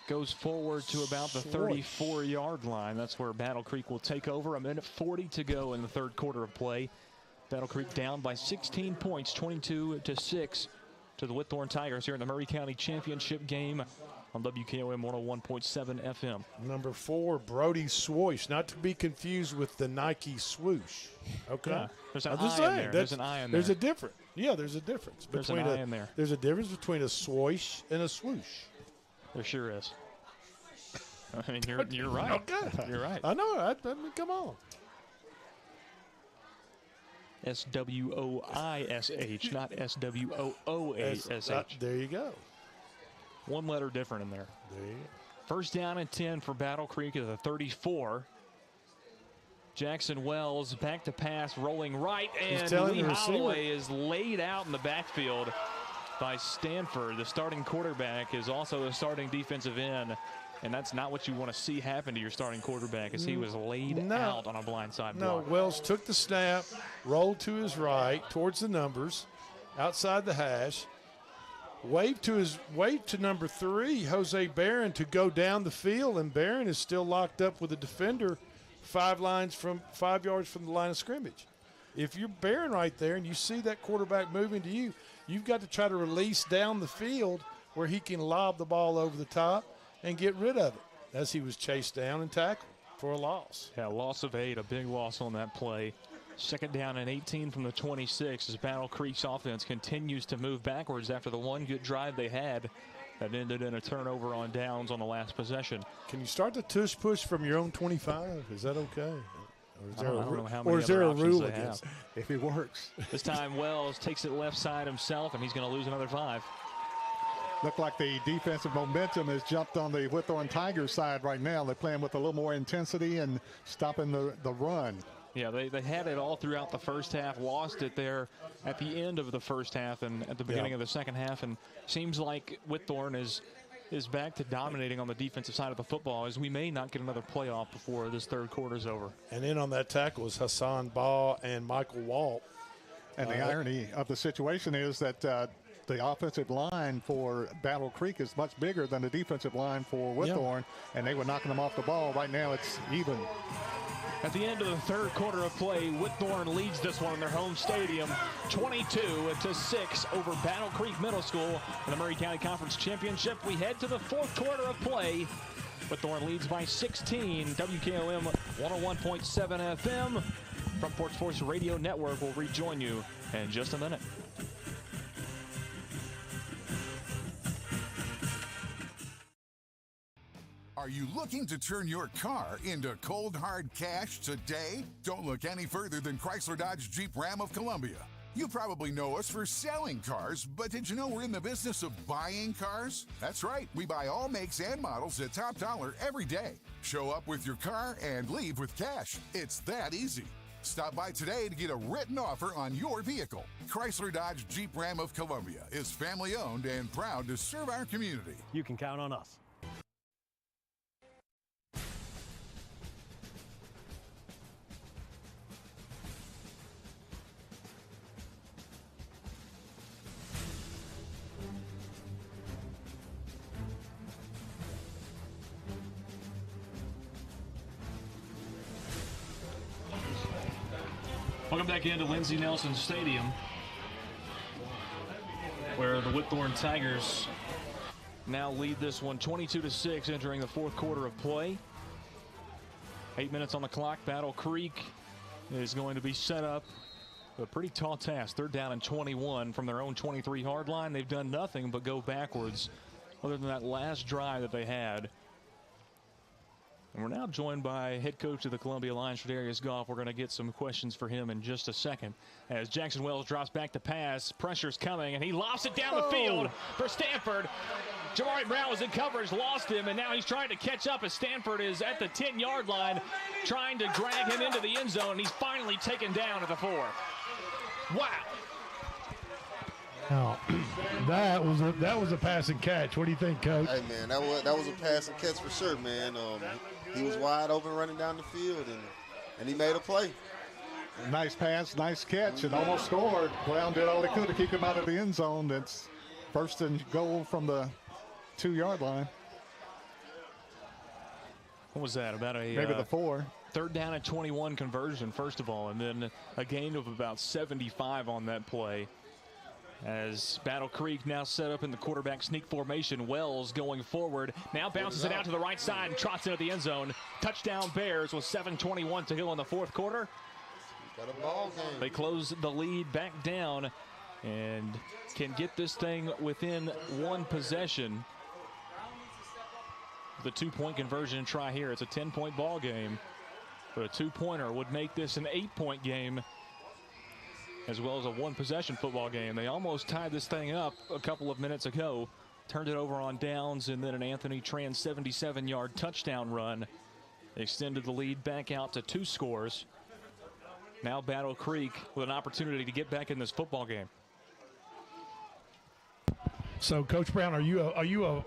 goes forward to about the 34-yard line. That's where Battle Creek will take over. 1:40 to go in the third quarter of play. Battle Creek down by 16 points, 22-6 to the Whitthorne Tigers here in the Murray County Championship game on WKOM 101.7 FM. Number 4, Brody Swish, not to be confused with the Nike swoosh. Okay. Yeah, there's an eye in there. There's an eye in there. There's a difference. Yeah, there's a difference. There's an eye in there. There's a difference between a swish and a swoosh. There sure is. I mean, you're right. Okay. You're right. I know. I mean, come on. SWOISH, not SWOOASH. There you go. 1 letter different in there. There you go. 1st down and 10 for Battle Creek at the 34. Jackson Wells back to pass, rolling right, and Lee Holloway is laid out in the backfield by Stanford. The starting quarterback is also the starting defensive end, and that's not what you want to see happen to your starting quarterback, as he was laid out on a blindside block. No, Wells took the snap, rolled to his right towards the numbers, outside the hash, waved to number 3, Jose Barron, to go down the field, and Barron is still locked up with a defender 5 yards from the line of scrimmage. If you're Barron right there and you see that quarterback moving to you, you've got to try to release down the field where he can lob the ball over the top and get rid of it, as he was chased down and tackled for a loss. Yeah, loss of 8, a big loss on that play. 2nd down and 18 from the 26 as Battle Creek's offense continues to move backwards after the one good drive they had that ended in a turnover on downs on the last possession. Can you start the tush push from your own 25? Is that okay? I don't know how many other options they have. If it works. This time Wells takes it left side himself, and he's going to lose another 5. Look like the defensive momentum has jumped on the Whitthorne Tigers side right now. They're playing with a little more intensity and stopping the run. Yeah, they had it all throughout the first half, lost it there at the end of the first half and at the beginning of the second half, and seems like Whitthorne is back to dominating on the defensive side of the football, as we may not get another playoff before this third quarter is over. And in on that tackle is Hassan Ball and Michael Walt. And the irony of the situation is that the offensive line for Battle Creek is much bigger than the defensive line for Whitthorne, and they were knocking them off the ball. Right now it's even. At the end of the third quarter of play, Whitthorne leads this one in their home stadium, 22-6 over Battle Creek Middle School in the Murray County Conference Championship. We head to the fourth quarter of play. Whitthorne leads by 16. WKOM 101.7 FM. Front Porch Sports Radio Network will rejoin you in just a minute. Are you looking to turn your car into cold, hard cash today? Don't look any further than Chrysler Dodge Jeep Ram of Columbia. You probably know us for selling cars, but did you know we're in the business of buying cars? That's right, we buy all makes and models at top dollar every day. Show up with your car and leave with cash. It's that easy. Stop by today to get a written offer on your vehicle. Chrysler Dodge Jeep Ram of Columbia is family owned and proud to serve our community. You can count on us. Welcome back into Lindsey Nelson Stadium, where the Whitthorne Tigers now lead this one 22-6 entering the fourth quarter of play. 8 minutes on the clock. Battle Creek is going to be set up. A pretty tall task. They're down and 21 from their own 23-yard line. They've done nothing but go backwards other than that last drive that they had. And we're now joined by head coach of the Columbia Lions, Tre'Davious Goff. We're going to get some questions for him in just a second. As Jackson Wells drops back to pass, pressure's coming, and he lofts it down the field for Stanford. Jamari Brown was in coverage, lost him, and now he's trying to catch up as Stanford is at the 10-yard line, trying to drag him into the end zone, and he's finally taken down at the 4. Wow. Now, that was a pass and catch. What do you think, Coach? Hey, man, that was a pass and catch for sure, man. He was wide open running down the field, and he made a play. Nice pass, nice catch, and almost scored. Brown did all he could to keep him out of the end zone. That's first and goal from the 2-yard line. What was that? About a maybe the 4. Third down and 21 conversion, first of all, and then a gain of about 75 on that play. As Battle Creek now set up in the quarterback sneak formation. Wells going forward. Now bounces it out to the right side and trots into the end zone. Touchdown Bears with 7:21 to go in the fourth quarter. Got a ball game. They close the lead back down and can get this thing within one possession. The 2-point conversion try here. It's a 10-point ball game. But a 2-pointer would make this an 8-point game, as well as a 1-possession football game. They almost tied this thing up a couple of minutes ago. Turned it over on downs, and then an Anthony Tran 77-yard touchdown run extended the lead back out to 2 scores. Now Battle Creek with an opportunity to get back in this football game. So, Coach Brown, are you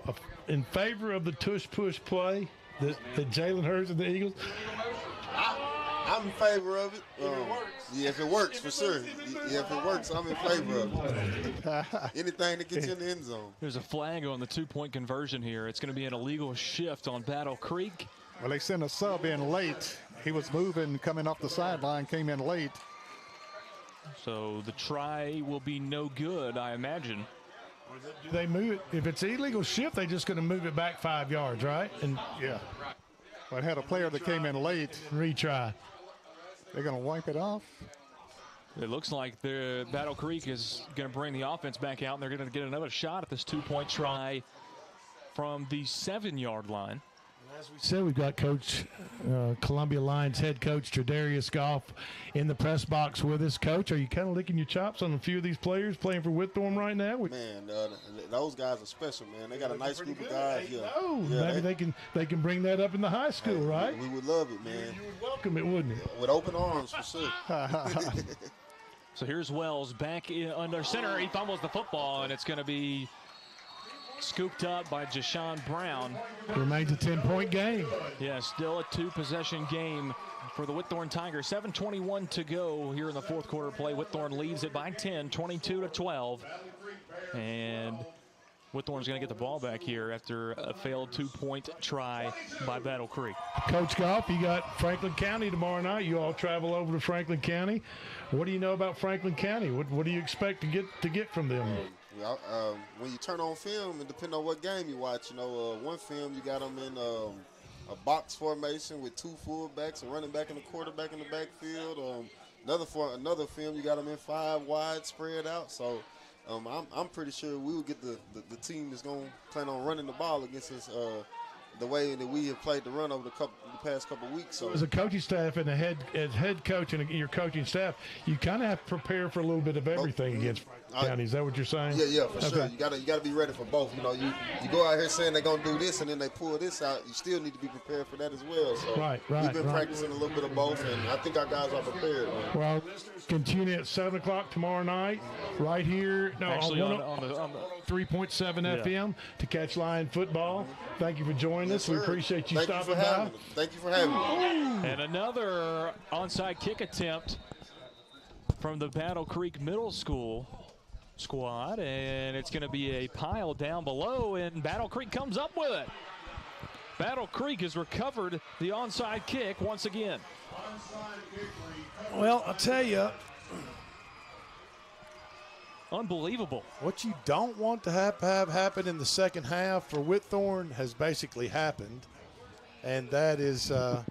in favor of the tush-push play that Jalen Hurts and the Eagles? I'm in favor of it. Yeah, if it works, for sure. Yeah, if it works, I'm in favor of it. Anything that gets you in the end zone. There's a flag on the 2-point conversion here. It's going to be an illegal shift on Battle Creek. Well, they sent a sub in late. He was moving, coming off the sideline, came in late. So the try will be no good, I imagine. Do they move it? If it's illegal shift, they're just going to move it back 5 yards, right? And yeah. Well, it had a player that came in late. Retry. They're going to wipe it off. It looks like the Battle Creek is going to bring the offense back out, and they're going to get another shot at this 2-point try from the 7-yard line. As we said, we've got Columbia Lions head coach Tre'Davious Goff in the press box with us. Coach, are you kind of licking your chops on a few of these players playing for Whitthorne right now? Man, those guys are special, man. They got a nice group of guys. Maybe they can bring that up in the high school, right? We would love it, man. You would welcome it, wouldn't it? With open arms, for sure. So here's Wells back under center. He fumbles the football, and it's going to be scooped up by Jashawn Brown. Remains a 10-point game. Yeah, still a 2-possession game for the Whitthorne Tigers. 7:21 to go here in the fourth quarter play. Whitthorne leads it by 10, 22-12. And Whitthorne's going to get the ball back here after a failed 2-point try by Battle Creek. Coach Goff, you got Franklin County tomorrow night. You all travel over to Franklin County. What do you know about Franklin County? What do you expect to get from them? When you turn on film, and depending on what game you watch, one film you got them in a box formation with 2 fullbacks, a running back and a quarterback in the backfield. Another film you got them in 5 wide spread out. So I'm pretty sure we will get the team that's going to plan on running the ball against us the way that we have played the run over the past couple weeks. So as a coaching staff and as head coach and your coaching staff, you kind of have to prepare for a little bit of everything against County. Is that what you're saying? Yeah, for sure. You gotta be ready for both. You go out here saying they're gonna do this and then they pull this out. You still need to be prepared for that as well. So we've been practicing a little bit of both, and I think our guys are prepared. Man. Well, continue at 7 o'clock tomorrow night, right here. No, actually on the 3.7 FM to catch Lion football. Thank you for joining us. We appreciate you stopping by. Thank you for having me. And another onside kick attempt from the Battle Creek Middle School squad, and it's going to be a pile down below, and Battle Creek comes up with it. Battle Creek has recovered the onside kick once again. Well, I'll tell you, unbelievable. What you don't want to have happen in the second half for Whitthorne has basically happened, and that is, I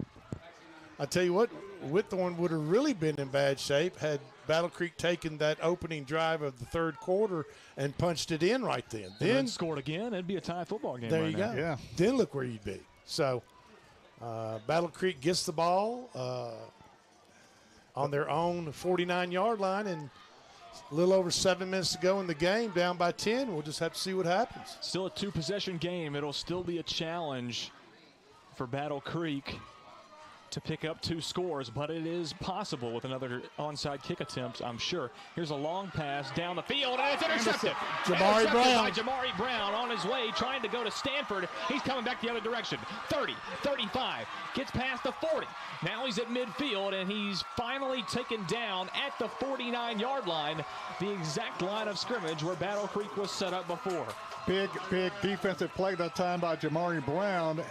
tell you what, Whitthorne would have really been in bad shape had Battle Creek taken that opening drive of the third quarter and punched it in right then. Then scored again. It'd be a tie football game. There you go. Yeah. Then look where you'd be. So Battle Creek gets the ball on their own 49-yard line, and a little over 7 minutes to go in the game, down by 10. We'll just have to see what happens. Still a two-possession game. It'll still be a challenge for Battle Creek to pick up 2 scores, but it is possible with another onside kick attempt, I'm sure. Here's a long pass down the field, and it's intercepted. Jamari Brown. By Jamari Brown on his way, trying to go to Stanford. He's coming back the other direction. 30, 35, gets past the 40. Now he's at midfield, and he's finally taken down at the 49-yard line, the exact line of scrimmage where Battle Creek was set up before. Big defensive play that time by Jamari Brown.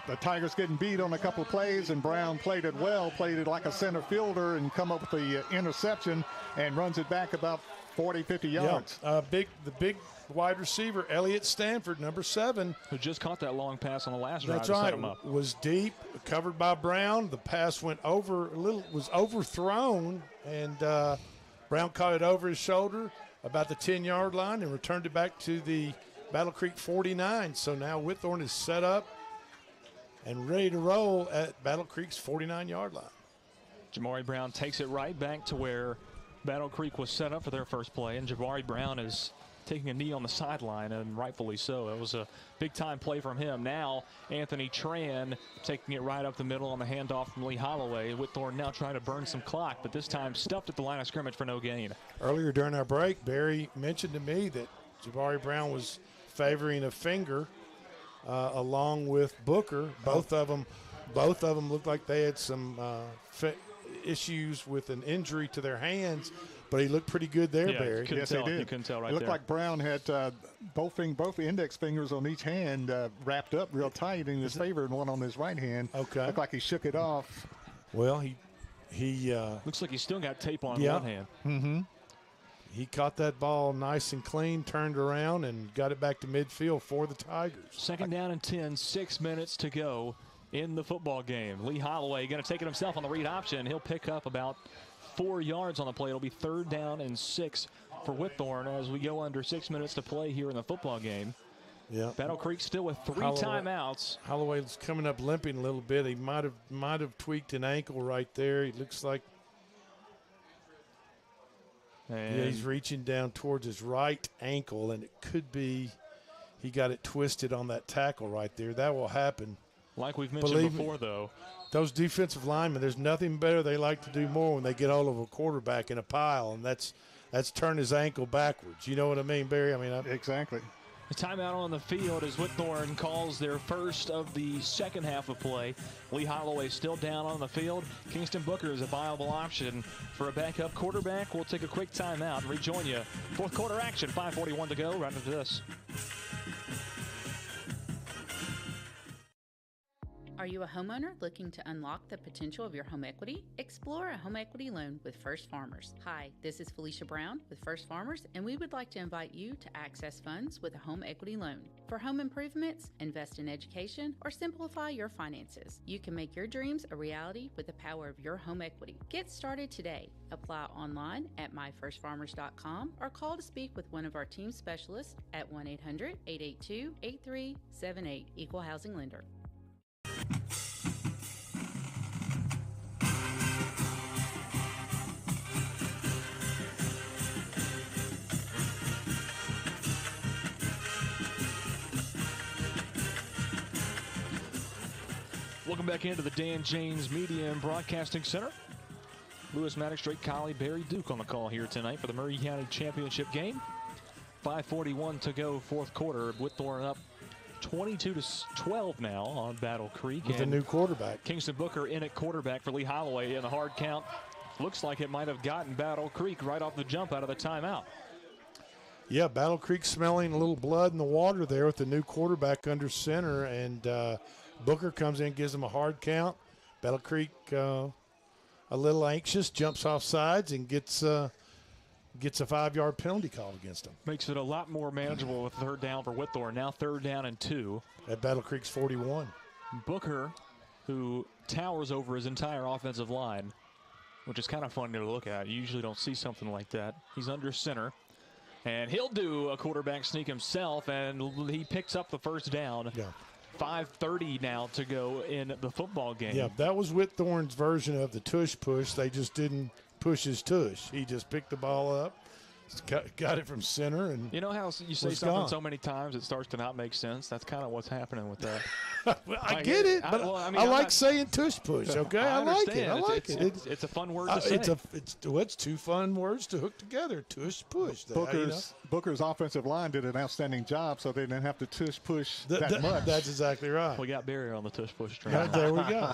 The Tigers getting beat on a couple of plays, and Brown played it well, played it like a center fielder, and come up with the interception and runs it back about 40, 50 yards. Yeah. The big wide receiver, Elliott Stanford, number 7. Who just caught that long pass on the last drive. That's to right. Set him up. Was deep, covered by Brown. The pass went over was overthrown, and Brown caught it over his shoulder about the 10-yard line and returned it back to the Battle Creek 49. So now Whitthorne is set up and ready to roll at Battle Creek's 49-yard line. Jamari Brown takes it right back to where Battle Creek was set up for their first play, and Jamari Brown is taking a knee on the sideline, and rightfully so. It was a big-time play from him. Now Anthony Tran taking it right up the middle on the handoff from Lee Holloway. Whitthorne now trying to burn some clock, but this time stuffed at the line of scrimmage for no gain. Earlier during our break, Barry mentioned to me that Jamari Brown was favoring a finger along with Booker. Both of them looked like they had some issues with an injury to their hands, but he looked pretty good there, Barry. Yes, he did. You couldn't tell right there. It looked there. like Brown had both index fingers on each hand wrapped up real tight in his favor, and one on his right hand. Okay. Looked like he shook it off. Well, he looks like he's still got tape on one hand. Mm-hmm. He caught that ball nice and clean, turned around, and got it back to midfield for the Tigers. Second down and 10, 6 minutes to go in the football game. Lee Holloway going to take it himself on the read option. He'll pick up about 4 yards on the play. It'll be 3rd down and 6 for Whitthorne as we go under 6 minutes to play here in the football game. Yeah. Battle Creek still with 3 timeouts. Holloway's coming up limping a little bit. He might have tweaked an ankle right there. He looks like he's reaching down towards his right ankle, and it could be he got it twisted on that tackle right there. That will happen. Like we've mentioned before, though. Those defensive linemen, there's nothing better they like to do more when they get all of a quarterback in a pile, and that's turn his ankle backwards. You know what I mean, Barry? Exactly. The timeout on the field as Whitthorne calls their first of the second half of play. Lee Holloway still down on the field. Kingston Booker is a viable option for a backup quarterback. We'll take a quick timeout and rejoin you. Fourth quarter action, 5:41 to go. Right into this. Are you a homeowner looking to unlock the potential of your home equity? Explore a home equity loan with First Farmers. Hi, this is Felicia Brown with First Farmers, and we would like to invite you to access funds with a home equity loan. For home improvements, invest in education, or simplify your finances, you can make your dreams a reality with the power of your home equity. Get started today. Apply online at myfirstfarmers.com or call to speak with one of our team specialists at 1-800-882-8378, Equal Housing Lender. Welcome back into the Dan James Media and Broadcasting Center. Lewis Maddox, Drake Colley, Barry Duke on the call here tonight for the Murray County Championship game. 5:41 to go, fourth quarter. Whitthorne up 22-12 now on Battle Creek. With a new quarterback. Kingston Booker in at quarterback for Lee Holloway, and the hard count looks like it might have gotten Battle Creek right off the jump out of the timeout. Yeah, Battle Creek smelling a little blood in the water there with the new quarterback under center, and Booker comes in, gives them a hard count. Battle Creek a little anxious, jumps off sides, and gets a 5-yard penalty call against them. Makes it a lot more manageable with third down for Whitthorne. Now 3rd down and 2. At Battle Creek's 41. Booker, who towers over his entire offensive line, which is kind of funny to look at. You usually don't see something like that. He's under center, and he'll do a quarterback sneak himself, and he picks up the first down. Yeah. 5:30 now to go in the football game. Yeah, that was Whitthorne's version of the tush push. They just didn't push his tush. He just picked the ball up, got it from center, and you know how you say something so many times it starts to not make sense? That's kind of what's happening with that. Well, I get it, but I like saying tush push, okay? I like it. I like it. It's a fun word to say. It's two fun words to hook together, tush push. Booker's offensive line did an outstanding job, so they didn't have to tush push that much. That's exactly right. We got Barry on the tush push train. Right, there we go.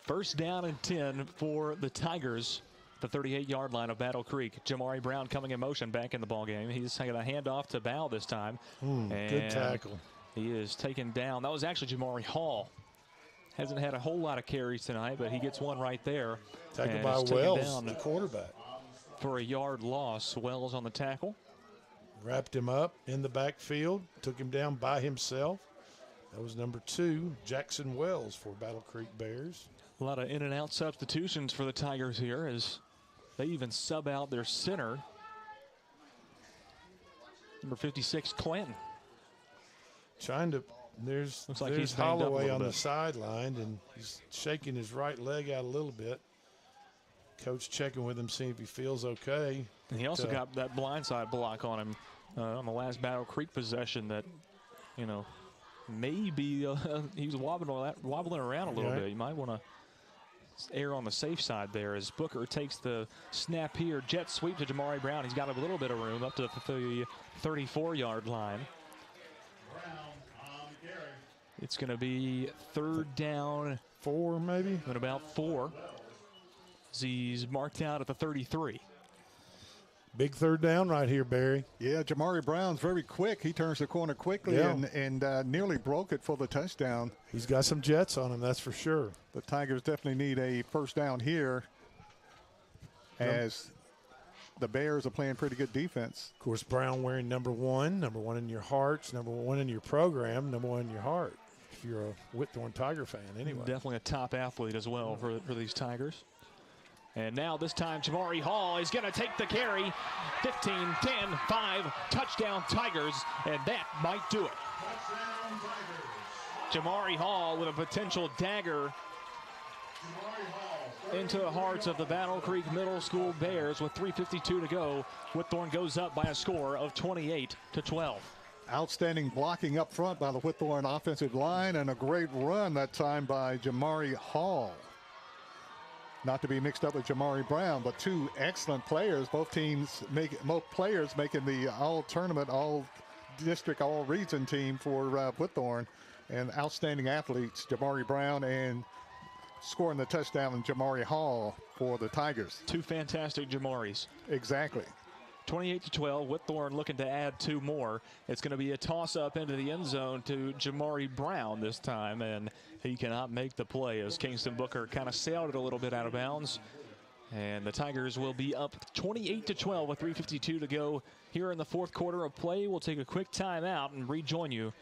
1st down and 10 for the Tigers. The 38-yard line of Battle Creek. Jamari Brown coming in motion back in the ball game. He's going to hand off to Bow this time. Good tackle. He is taken down. That was actually Jamari Hall. Hasn't had a whole lot of carries tonight, but he gets one right there. Tackled by Wells, the quarterback. For a yard loss. Wells on the tackle. Wrapped him up in the backfield. Took him down by himself. That was number 2, Jackson Wells for Battle Creek Bears. A lot of in and out substitutions for the Tigers here as they even sub out their center. Number 56, Clinton. There's he's Holloway on the sideline, and he's shaking his right leg out a little bit. Coach checking with him, seeing if he feels okay. And he also got that blindside block on him on the last Battle Creek possession that, maybe he was wobbling around a little bit. You might want to err on the safe side there as Booker takes the snap here. Jet sweep to Jamari Brown. He's got a little bit of room up to the 34-yard line. It's going to be 3rd down. 4 maybe? And about 4. He's marked out at the 33. Big 3rd down right here, Barry. Yeah, Jamari Brown's very quick. He turns the corner quickly and nearly broke it for the touchdown. He's got some jets on him, that's for sure. The Tigers definitely need a 1st down here as the Bears are playing pretty good defense. Of course, Brown wearing number 1 in your hearts, number 1 in your program, number 1 in your heart. If you're a Whitthorne Tiger fan, anyway. Definitely a top athlete as well for these Tigers. And now this time Jamari Hall is going to take the carry. 15, 10, 5, touchdown Tigers, and that might do it. Jamari Hall with a potential dagger into the hearts of the Battle Creek Middle School Bears with 3:52 to go. Whitthorne goes up by a score of 28-12. Outstanding blocking up front by the Whitthorne offensive line, and a great run that time by Jamari Hall. Not to be mixed up with Jamari Brown, but 2 excellent players. Both players making the all-tournament, all-district, all-region team for Whitthorne. And outstanding athletes, Jamari Brown and scoring the touchdown, and Jamari Hall for the Tigers. 2 fantastic Jamaris. Exactly. 28-12. Whitthorne looking to add 2 more. It's going to be a toss-up into the end zone to Jamari Brown this time, and he cannot make the play as Kingston Booker kind of sailed it a little bit out of bounds. And the Tigers will be up 28-12 with 3:52 to go here in the fourth quarter of play. We'll take a quick timeout and rejoin you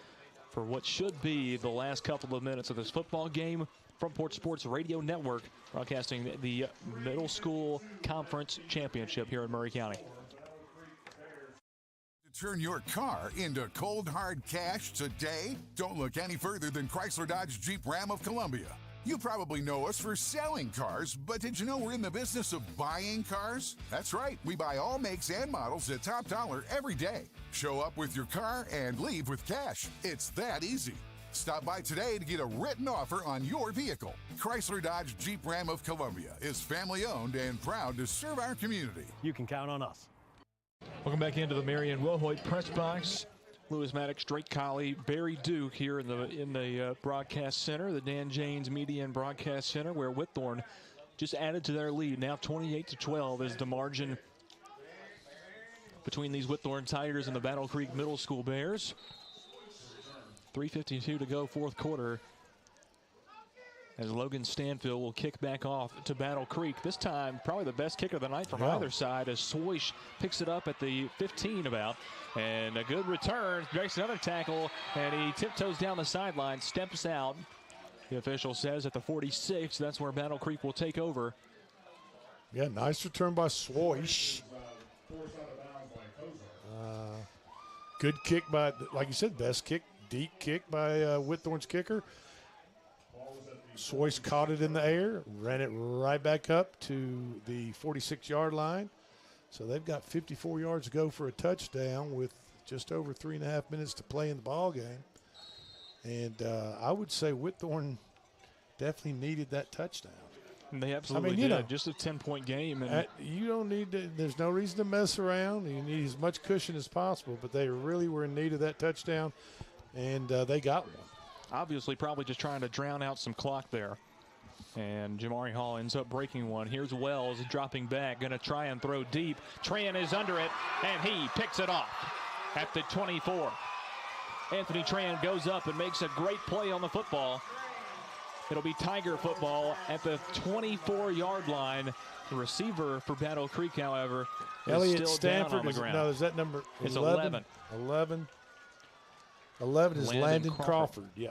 for what should be the last couple of minutes of this football game from Port Sports Radio Network, broadcasting the Middle School Conference Championship here in Murray County. Turn your car into cold hard cash today? Don't look any further than Chrysler Dodge Jeep Ram of Columbia. You probably know us for selling cars, but did you know we're in the business of buying cars? That's right, we buy all makes and models at top dollar every day. Show up with your car and leave with cash. It's that easy. Stop by today to get a written offer on your vehicle. Chrysler Dodge Jeep Ram of Columbia is family owned and proud to serve our community. You can count on us. Welcome back into the Marion Wilhoit press box. Lewis Maddox, Drake Colley, Barry Duke here in the broadcast center, the Dan Janes Media and Broadcast Center, where Whitthorne just added to their lead. Now 28-12 is the margin between these Whitthorne Tigers and the Battle Creek Middle School Bears. 3:52 to go, fourth quarter, as Logan Stanfield will kick back off to Battle Creek. This time, probably the best kicker of the night from either side, as Soish picks it up at the 15 about. And a good return, breaks another tackle, and he tiptoes down the sideline, steps out. The official says at the 46, that's where Battle Creek will take over. Yeah, nice return by Soish. Good kick by, like you said, best kick, deep kick by Whitthorne's kicker. Soish caught it in the air, ran it right back up to the 46-yard line. So they've got 54 yards to go for a touchdown with just over 3.5 minutes to play in the ball game. And I would say Whitthorne definitely needed that touchdown. And they absolutely did. Just a 10-point game. And you don't need to, there's no reason to mess around. You need as much cushion as possible, but they really were in need of that touchdown, and they got one. Obviously probably just trying to drown out some clock there. And Jamari Hall ends up breaking one. Here's Wells dropping back, going to try and throw deep. Tran is under it, and he picks it off at the 24. Anthony Tran goes up and makes a great play on the football. It'll be Tiger football at the 24-yard line. The receiver for Battle Creek, however, Elliott is still Stanford down on the ground. No, is that number 11? It's 11. 11 is Landon Crawford. Yeah.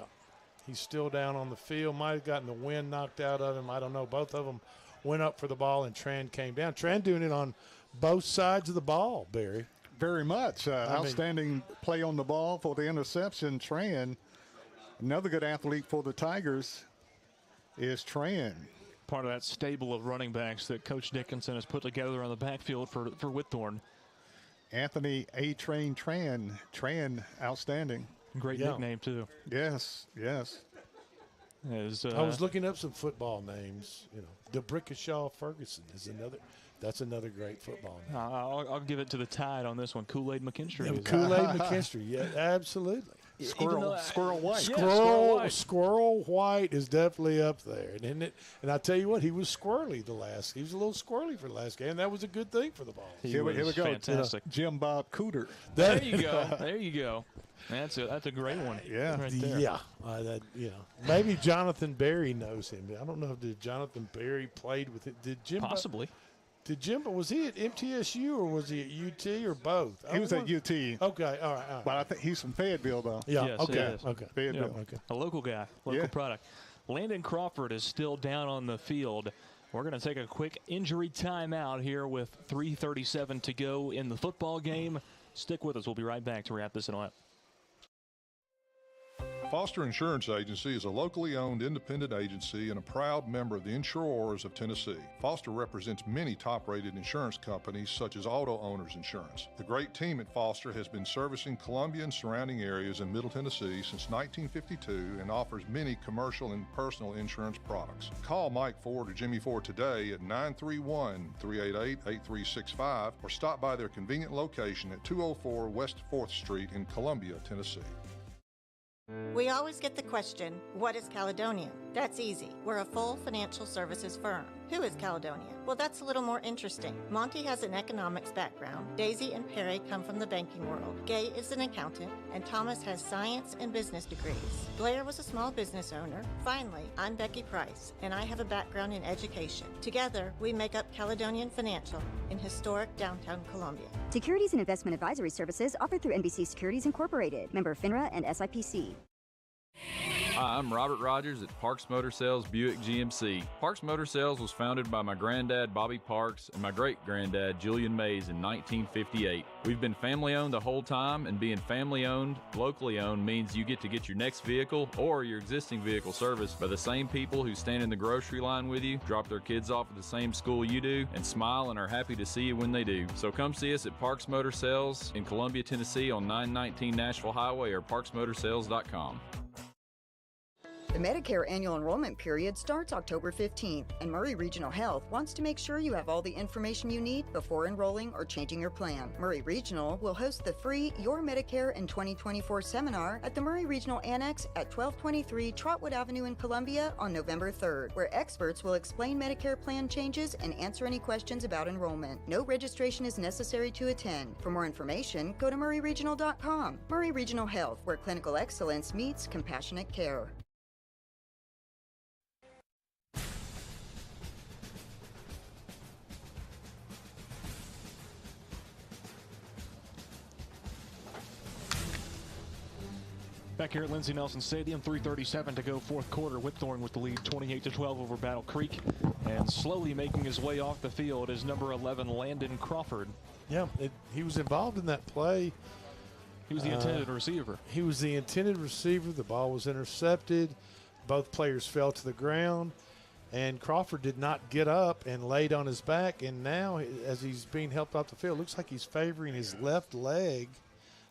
He's still down on the field. Might have gotten the wind knocked out of him. I don't know. Both of them went up for the ball, and Tran came down. Tran doing it on both sides of the ball, Barry. Very much. Outstanding play on the ball for the interception. Tran, another good athlete for the Tigers, is Tran. Part of that stable of running backs that Coach Dickinson has put together on the backfield for Whitthorne. Anthony A. Tran, outstanding. Great nickname, too. Yes. I was looking up some football names. DeBrickashaw Ferguson is another. That's another great football name. I'll give it to the Tide on this one. Kool-Aid McKinstry. Yeah, Kool-Aid McKinstry, yeah, absolutely. Squirrel White. Squirrel White is definitely up there. And I tell you what, he was squirrely he was a little squirrely for the last game. That was a good thing for the ball. Here we go. Fantastic. Jim Bob Cooter. There you go. That's a great one. Yeah. Right there. Yeah. Maybe Jonathan Berry knows him. I don't know if Jonathan Berry played with it. Did Jim possibly? Was he at MTSU or was he at UT or both? He was at UT. Okay, all right. But I think he's from Fayetteville, though. Yeah, yes, okay. Fayetteville. Yeah. Okay. A local guy, product. Landon Crawford is still down on the field. We're going to take a quick injury timeout here with 3:37 to go in the football game. Stick with us. We'll be right back to wrap this one up. Foster Insurance Agency is a locally owned independent agency and a proud member of the Insurers of Tennessee. Foster represents many top-rated insurance companies such as Auto Owners Insurance. The great team at Foster has been servicing Columbia and surrounding areas in Middle Tennessee since 1952 and offers many commercial and personal insurance products. Call Mike Ford or Jimmy Ford today at 931-388-8365 or stop by their convenient location at 204 West 4th Street in Columbia, Tennessee. We always get the question, what is Caledonian? That's easy. We're a full financial services firm. Who is Caledonia? Well, that's a little more interesting. Monty has an economics background. Daisy and Perry come from the banking world. Gay is an accountant, and Thomas has science and business degrees. Blair was a small business owner. Finally, I'm Becky Price, and I have a background in education. Together, we make up Caledonian Financial in historic downtown Columbia. Securities and investment advisory services offered through NBC Securities Incorporated, member FINRA and SIPC. Hi, I'm Robert Rogers at Parks Motor Sales Buick GMC. Parks Motor Sales was founded by my granddad, Bobby Parks, and my great-granddad, Julian Mays, in 1958. We've been family-owned the whole time, and being family-owned, locally owned, means you get to get your next vehicle or your existing vehicle serviced by the same people who stand in the grocery line with you, drop their kids off at the same school you do, and smile and are happy to see you when they do. So come see us at Parks Motor Sales in Columbia, Tennessee on 919 Nashville Highway or parksmotorsales.com. The Medicare annual enrollment period starts October 15th, and Murray Regional Health wants to make sure you have all the information you need before enrolling or changing your plan. Murray Regional will host the free Your Medicare in 2024 seminar at the Murray Regional Annex at 1223 Trotwood Avenue in Columbia on November 3rd, where experts will explain Medicare plan changes and answer any questions about enrollment. No registration is necessary to attend. For more information, go to murrayregional.com. Murray Regional Health, where clinical excellence meets compassionate care. Back here at Lindsey Nelson Stadium, 3:37 to go, fourth quarter. Whitthorne with the lead, 28-12 over Battle Creek, and slowly making his way off the field is number 11, Landon Crawford. Yeah, he was involved in that play. He was the intended receiver. He was the intended receiver. The ball was intercepted. Both players fell to the ground, and Crawford did not get up and laid on his back. And now, as he's being helped off the field, looks like he's favoring his left leg,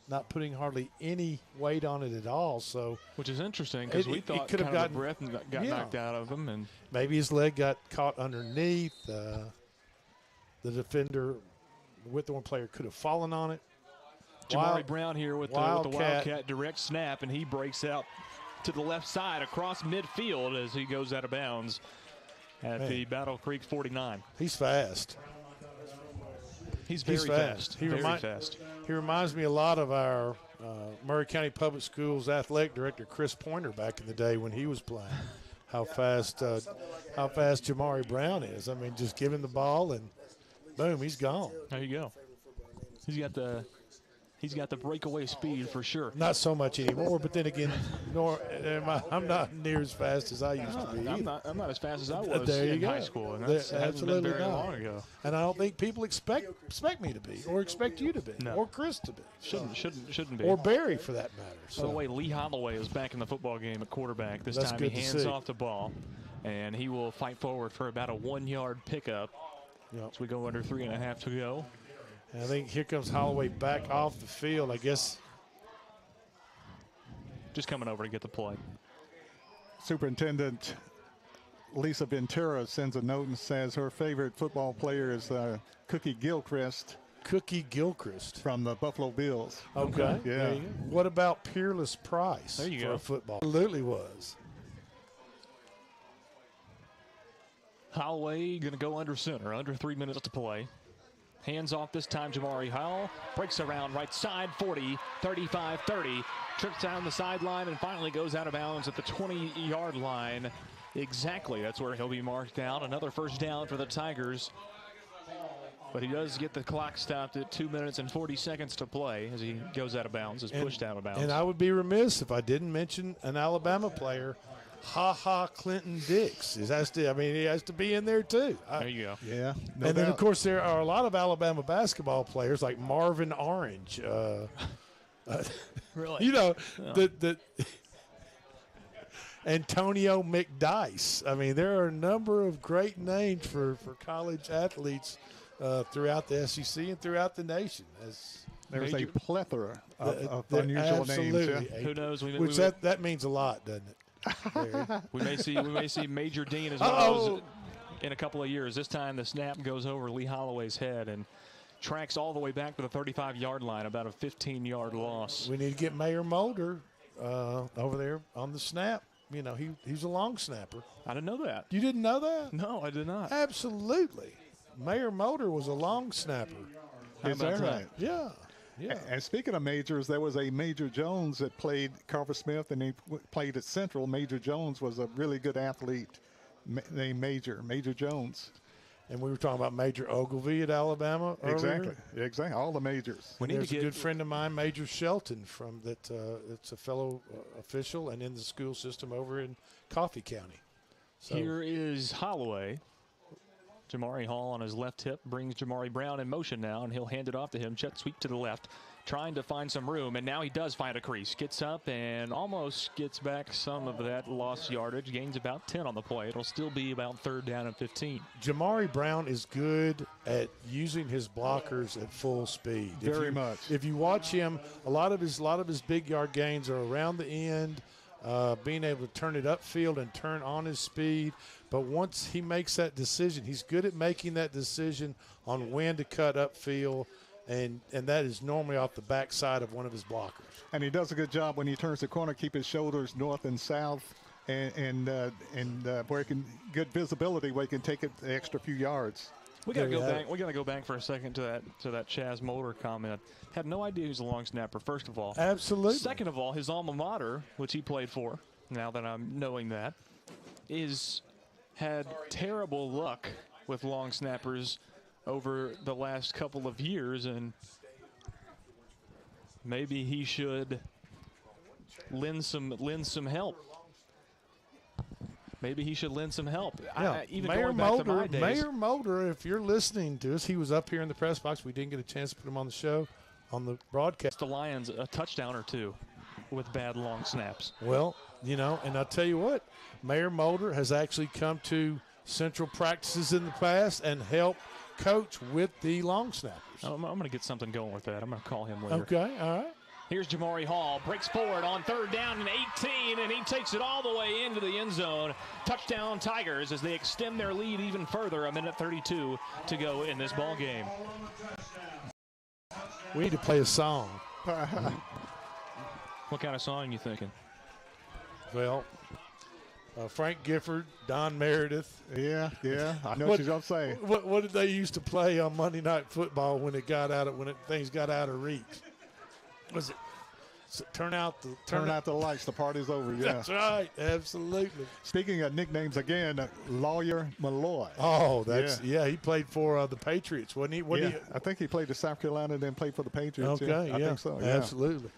not putting hardly any weight on it at all. So, which is interesting because we thought could have gotten breath and got knocked out of him, and maybe his leg got caught underneath. The defender, the Whitthorne player, could have fallen on it. Jamari Brown here with the Wildcat direct snap, and he breaks out to the left side across midfield as he goes out of bounds at the Battle Creek 49. He's fast. He's very fast. Very fast. He reminds me a lot of our Murray County Public Schools athletic director Chris Pointer back in the day when he was playing. How fast Jamari Brown is. I mean, just give him the ball and boom, he's gone. There you go. He's got the breakaway speed for sure. Not so much anymore, but then again, I'm not near as fast as I used to be. I'm not as fast as I was in high school, and that's absolutely been very long ago. And I don't think people expect me to be, or expect you to be, or Chris to be. Shouldn't be. Or Barry, for that matter. So. By the way, Lee Holloway is back in the football game at quarterback. This time he hands off the ball, and he will fight forward for about a 1-yard pickup. As we go under 3.5 to go. And I think here comes Holloway back off the field, I guess. Just coming over to get the play. Superintendent Lisa Ventura sends a note and says her favorite football player is Cookie Gilchrist. Cookie Gilchrist. From the Buffalo Bills. Okay. Yeah. What about Peerless Price? There you for go. Football. Absolutely was. Holloway going to go under center, under 3 minutes to play. Hands off this time, Jamari Howell. Breaks around right side, 40, 35, 30. Trips down the sideline and finally goes out of bounds at the 20-yard line. Exactly, that's where he'll be marked out. Another first down for the Tigers. But he does get the clock stopped at 2 minutes and 40 seconds to play as he goes out of bounds, is pushed out of bounds. And I would be remiss if I didn't mention an Alabama player, Clinton Dix. He has to be in there too. There you go. Yeah. No doubt. Then, of course, there are a lot of Alabama basketball players like Marvin Orange. Really? You know, the Antonio McDice. I mean, there are a number of great names for college athletes throughout the SEC and throughout the nation. There's a plethora of unusual names. Yeah. Who knows? That means a lot, doesn't it? we may see Major Dean as well in a couple of years. This time the snap goes over Lee Holloway's head and tracks all the way back to the 35-yard line, about a 15-yard loss. We need to get Mayor Mulder over there on the snap. he's a long snapper. I didn't know that. You didn't know that? No, I did not. Absolutely. Mayor Motor was a long snapper. Is that right? Yeah. Yeah. And speaking of majors, there was a Major Jones that played Carver Smith, and he played at Central. Major Jones was a really good athlete named Major Jones. And we were talking about Major Ogilvy at Alabama earlier. Exactly. All the majors. There's a good friend of mine, Major Shelton, it's a fellow official and in the school system over in Coffee County. So here is Holloway. Jamari Hall on his left hip brings Jamari Brown in motion now, and he'll hand it off to him. Jet sweep to the left, trying to find some room, and now he does find a crease. Gets up and almost gets back some of that lost yardage. Gains about 10 on the play. It'll still be about 3rd down and 15. Jamari Brown is good at using his blockers at full speed. Very much. If you watch him, a lot of his big yard gains are around the end, being able to turn it upfield and turn on his speed. But once he makes that decision, he's good at making that decision on when to cut upfield, and that is normally off the backside of one of his blockers. And he does a good job when he turns the corner, keep his shoulders north and south, and where he can get visibility, where he can take it the extra few yards. We got to go back. We got to go back for a second to that Chaz Moulder comment. Had no idea who's a long snapper. First of all, absolutely. Second of all, his alma mater, which he played for. Now that I'm knowing that, had terrible luck with long snappers over the last couple of years, and maybe he should lend some help. Maybe he should lend some help. Yeah. Even Mayor going back to my days. Mayor Moulder, if you're listening to us, he was up here in the press box. We didn't get a chance to put him on the show, on the broadcast. The Lions a touchdown or two with bad long snaps. Well, and I'll tell you what, Mayor Moulder has actually come to Central practices in the past and helped coach with the long snappers. I'm going to get something going with that. I'm going to call him later. Okay, all right. Here's Jamari Hall, breaks forward on 3rd down and 18, and he takes it all the way into the end zone. Touchdown Tigers as they extend their lead even further. 1:32 to go in this ball game. We need to play a song. What kind of song are you thinking? Well, Frank Gifford, Don Meredith. Yeah, I know what you're going to say. What did they used to play on Monday Night Football when things got out of reach? Was it turn out the lights? The party's over. Yeah, that's right. Absolutely. Speaking of nicknames again, Lawyer Malloy. Oh, he played for the Patriots, wasn't he? I think he played for South Carolina and then played for the Patriots. Okay, I think so. Yeah. Absolutely.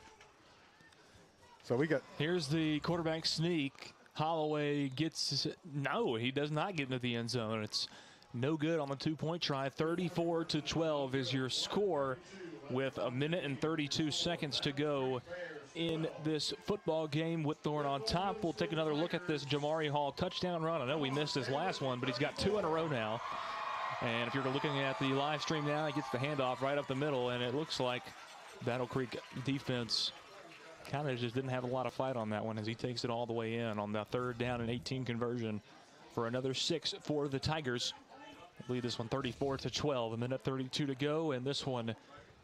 So here's the quarterback sneak. Holloway he does not get into the end zone. It's no good on the 2-point try. 34-12 is your score with 1:32 to go in this football game. Whitthorne on top. We'll take another look at this Jamari Hall touchdown run. I know we missed his last one, but he's got 2 in a row now. And if you're looking at the live stream now, he gets the handoff right up the middle, and it looks like Battle Creek defense kind of just didn't have a lot of fight on that one as he takes it all the way in on the 3rd down and 18 conversion for another 6 for the Tigers. I believe this one 34-12, 1:32 to go, and this one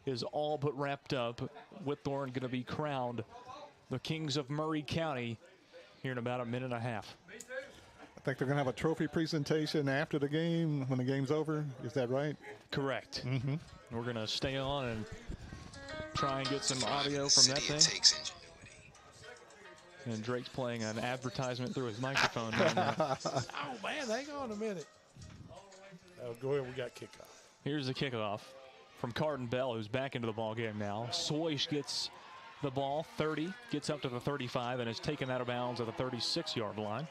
is all but wrapped up. Whitthorne going to be crowned the Kings of Murray County here in about a minute and a half. I think they're going to have a trophy presentation after the game when the game's over. Is that right? Correct. Mm-hmm. We're going to stay on and try and get some audio from that thing. And Drake's playing an advertisement through his microphone. Oh, man, hang on a minute. Go ahead, we got kickoff. Here's the kickoff from Carden Bell, who's back into the ball game now. Soish gets the ball, 30, gets up to the 35, and is taken out of bounds at the 36-yard line.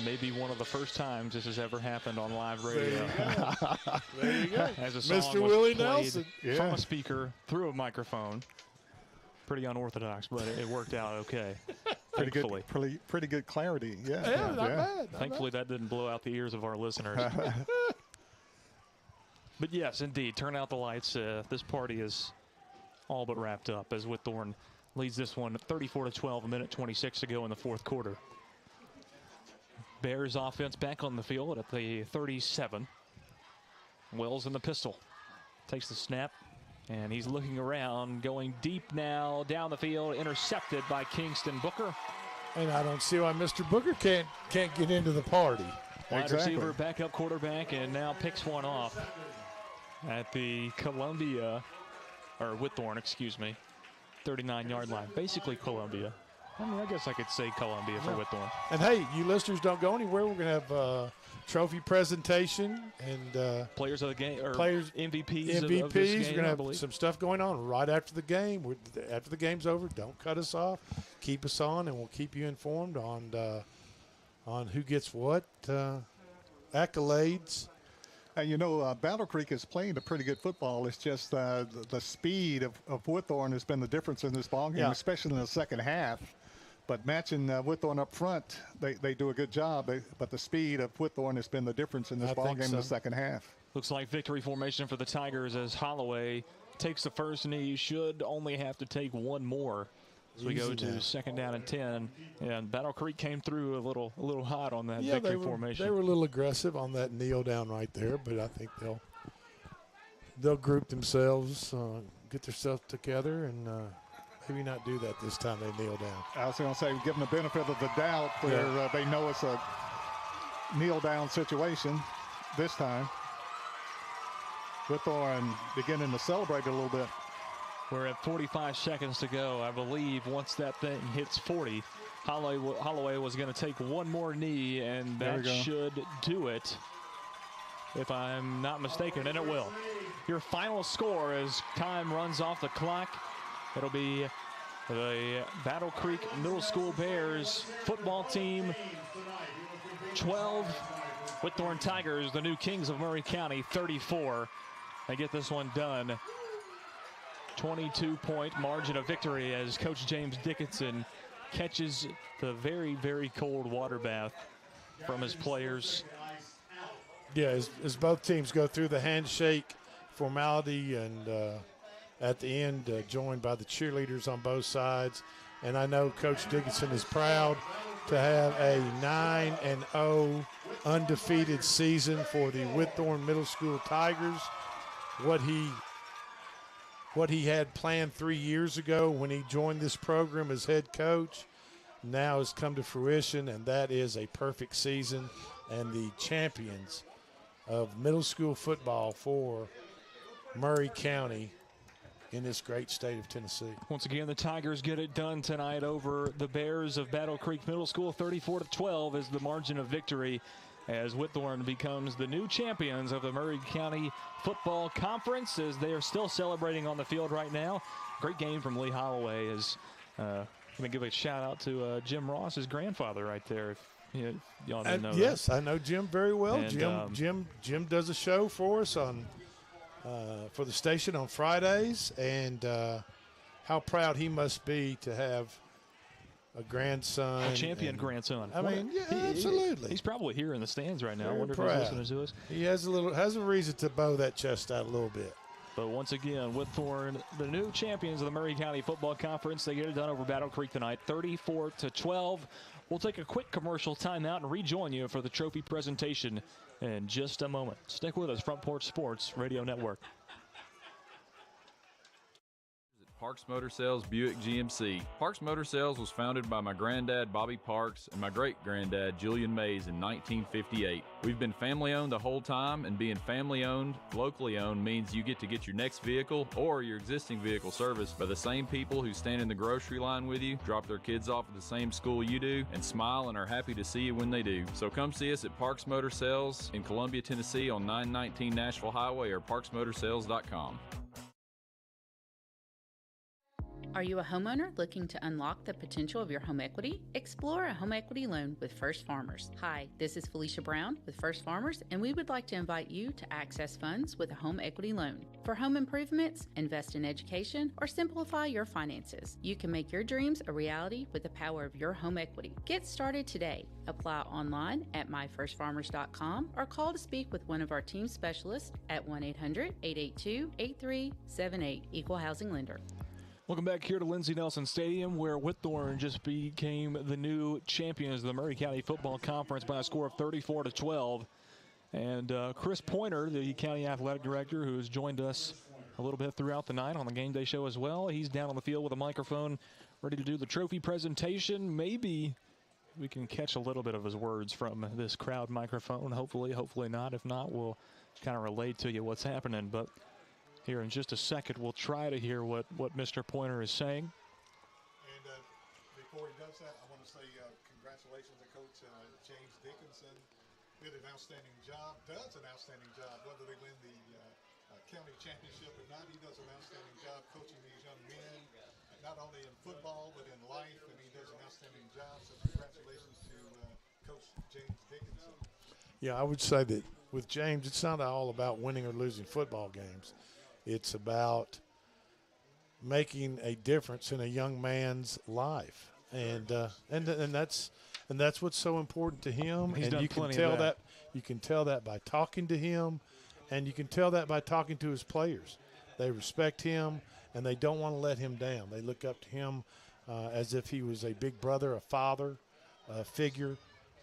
Maybe one of the first times this has ever happened on live radio. There you go. As a song Mr. Willie Nelson. From a speaker through a microphone. Pretty unorthodox, but it worked out okay. Thankfully. Pretty good clarity. Yeah, not bad. Thankfully, that didn't blow out the ears of our listeners. But yes, indeed, turn out the lights. This party is all but wrapped up as Whitthorne leads this one 34-12, a minute 26 to go in the fourth quarter. Bears offense back on the field at the 37. Wells in the pistol. Takes the snap, and he's looking around, going deep now, down the field, intercepted by Kingston Booker. And I don't see why Mr. Booker can't get into the party. Wide receiver, backup quarterback, and now picks one off at the Columbia, or Whitthorne, excuse me, 39-yard line. Basically Columbia. I mean, I guess I could say Columbia for Whitthorne. And hey, you listeners don't go anywhere. We're going to have a trophy presentation and players of the game, or players MVPs. MVPs. Of this game, we're going to have some stuff going on right after the game. After the game's over, don't cut us off. Keep us on, and we'll keep you informed on who gets what accolades. Battle Creek is playing a pretty good football. It's just the speed of Whitthorne has been the difference in this ballgame, especially in the second half. But matching Whitthorne up front, they do a good job. But the speed of Whitthorne has been the difference in this ballgame in the second half. Looks like victory formation for the Tigers as Holloway takes the first knee. Should only have to take one more. So we go to second down and 10, and Battle Creek came through a little hot on that victory formation. They were a little aggressive on that kneel down right there, but I think they'll group themselves, get themselves together, and maybe not do that this time. They kneel down. I was going to say, give them the benefit of the doubt where they know it's a kneel down situation this time. Whitthorne beginning to celebrate a little bit. We're at 45 seconds to go. I believe once that thing hits 40, Holloway was going to take one more knee, and that should do it, if I'm not mistaken, and it will. Your final score as time runs off the clock, it'll be the Battle Creek Middle School Bears football team 12, Whitthorne Tigers, the new Kings of Murray County, 34. They get this one done. 22-point margin of victory as Coach James Dickinson catches the very, very cold water bath from his players. Yeah, as both teams go through the handshake formality and at the end joined by the cheerleaders on both sides. And I know Coach Dickinson is proud to have a 9-0 undefeated season for the Whitthorne Middle School Tigers. What he had planned 3 years ago when he joined this program as head coach now has come to fruition, and that is a perfect season and the champions of middle school football for Murray County in this great state of Tennessee. Once again, the Tigers get it done tonight over the Bears of Battle Creek Middle School. 34-12 is the margin of victory as Whitthorne becomes the new champions of the Murray County Football Conference, as they are still celebrating on the field right now. Great game from Lee Holloway. As I'm going to give a shout out to Jim Ross, his grandfather right there. If y'all didn't know yes, that. I know Jim very well. And, Jim does a show for us on for the station on Fridays, and how proud he must be to have a grandson. A champion grandson. I mean, absolutely. He's probably here in the stands right now. I wonder proud. if he's listening to us. He has a reason to bow that chest out a little bit. But once again, Whitthorne, the new champions of the Murray County Football Conference, they get it done over Battle Creek tonight, 34-12. We'll take a quick commercial timeout and rejoin you for the trophy presentation in just a moment. Stick with us, Front Porch Sports Radio Network. Parks Motor Sales Buick GMC. Parks Motor Sales was founded by my granddad Bobby Parks and my great-granddad Julian Mays in 1958. We've been family-owned the whole time, and being family-owned, locally owned means you get to get your next vehicle or your existing vehicle serviced by the same people who stand in the grocery line with you, drop their kids off at the same school you do, and smile and are happy to see you when they do. So come see us at Parks Motor Sales in Columbia, Tennessee on 919 Nashville Highway or parksmotorsales.com. Are you a homeowner looking to unlock the potential of your home equity? Explore a home equity loan with First Farmers. Hi, this is Felicia Brown with First Farmers, and we would like to invite you to access funds with a home equity loan. For home improvements, invest in education, or simplify your finances, you can make your dreams a reality with the power of your home equity. Get started today. Apply online at myfirstfarmers.com or call to speak with one of our team specialists at 1-800-882-8378, Equal Housing Lender. Welcome back here to Lindsey Nelson Stadium, where Whitthorne just became the new champions of the Maury County Football Conference by a score of 34-12. And Chris Pointer, the county athletic director, who has joined us a little bit throughout the night on the game day show as well, he's down on the field with a microphone ready to do the trophy presentation. Maybe we can catch a little bit of his words from this crowd microphone. Hopefully not. If not, we'll kind of relate to you what's happening. But here in just a second, we'll try to hear what Mr. Pointer is saying. And before he does that, I want to say congratulations to Coach James Dickinson. Did an outstanding job, does an outstanding job, whether they win the county championship or not. He does an outstanding job coaching these young men, not only in football, but in life, and he does an outstanding job. So congratulations to Coach James Dickinson. Yeah, I would say that with James, it's not all about winning or losing football games. It's about making a difference in a young man's life, and that's what's so important to him. He's and done you can plenty tell of that. You can tell that by talking to him, and you can tell that by talking to his players. They respect him, and they don't want to let him down. They look up to him as if he was a big brother, a father figure,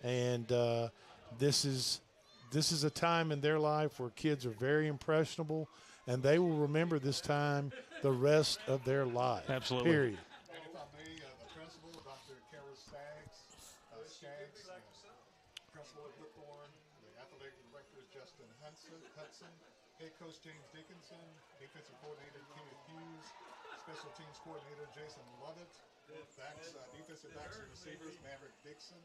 and this is a time in their life where kids are very impressionable, and they will remember this time the rest of their life. Absolutely. Period. And if I may, the principal, Dr. Kara Skaggs, principal at Whitthorne, the athletic director is Justin Hudson, head coach James Dickinson, defensive coordinator Kenneth Hughes, special teams coordinator Jason Lovett, defensive backs and receivers Maverick Dickinson,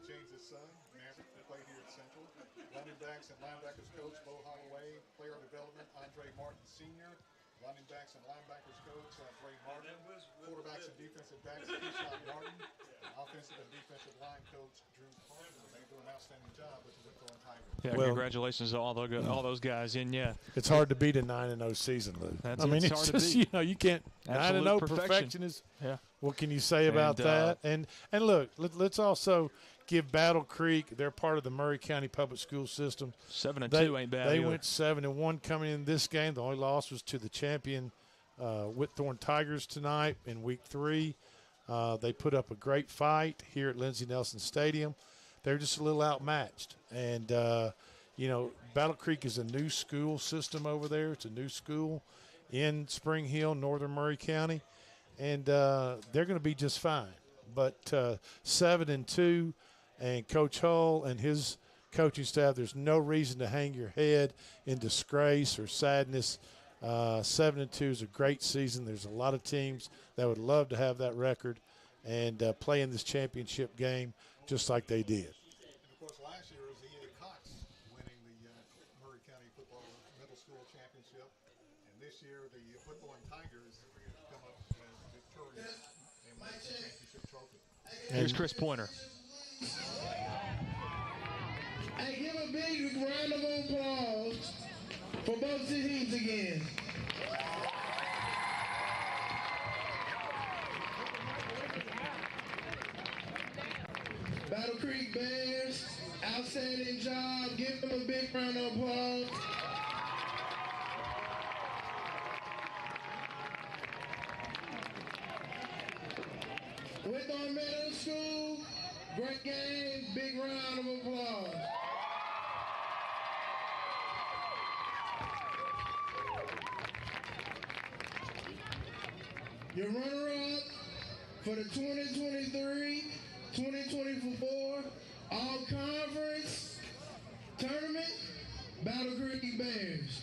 James' son, Maverick, who played here at Central. Running backs and linebackers coach Bo Holloway, player development Andre Martin Sr., running backs and linebackers coach Bray Martin, quarterbacks and defensive backs Keyshawn Martin, and offensive and defensive line coach Drew Parker. They do an outstanding job with the Whitthorne Tigers. Yeah, congratulations to all those guys. And yeah, it's hard to beat a 9-0 season, Lou. It's hard just, to beat. You can't. 9-0 perfection is. Yeah. What can you say about that? And look, let's also give Battle Creek. They're part of the Maury County Public School System. 7-2 ain't bad. They either. went 7-1 coming in this game. The only loss was to the champion Whitthorne Tigers tonight in Week 3. They put up a great fight here at Lindsey Nelson Stadium. They're just a little outmatched. And, Battle Creek is a new school system over there. It's a new school in Spring Hill, northern Maury County. And they're going to be just fine. But 7-2, and Coach Hull and his coaching staff, there's no reason to hang your head in disgrace or sadness. 7-2 is a great season. There's a lot of teams that would love to have that record and play in this championship game just like they did. And, of course, last year was E.A. Cox winning the Maury County Football Middle School Championship. And this year, the Whitthorne Tigers come up as victorious and win the championship trophy. Here's Chris Pointer. Hey, give a big round of applause for both teams again. Battle Creek Bears, outstanding job. Give them a big round of applause. Whitthorne Middle School, great game, big round of applause. Your runner-up for the 2023-2024 All-Conference Tournament, Battle Creek Bears.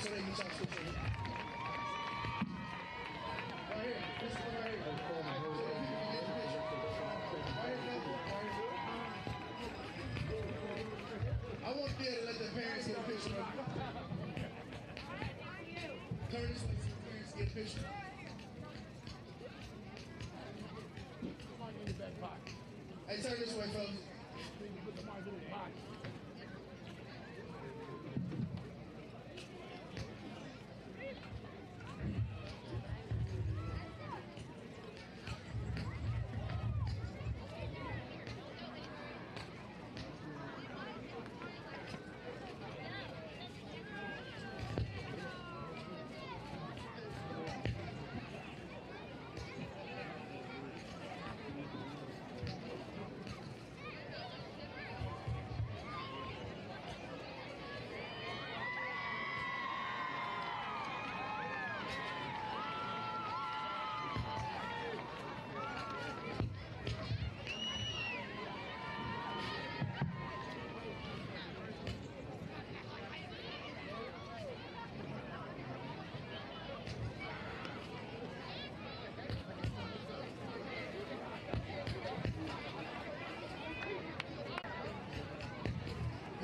So they can start switching. Right here. This one right here. I want to be able to let the parents get a picture of you. Turn this way so the parents get a picture. Hey, turn this way, folks.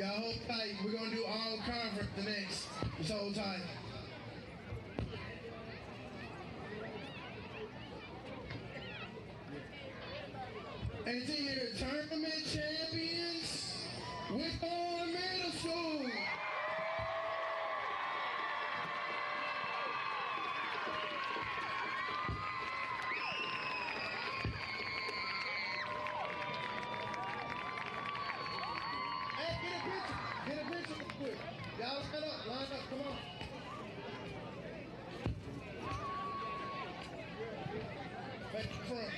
Y'all hold tight. We're going to do all conference the next. Just hold tight. And to your tournament champions, Whitthorne Middle School. Get a picture real quick. Y'all stand up, line up, come on. Back to front.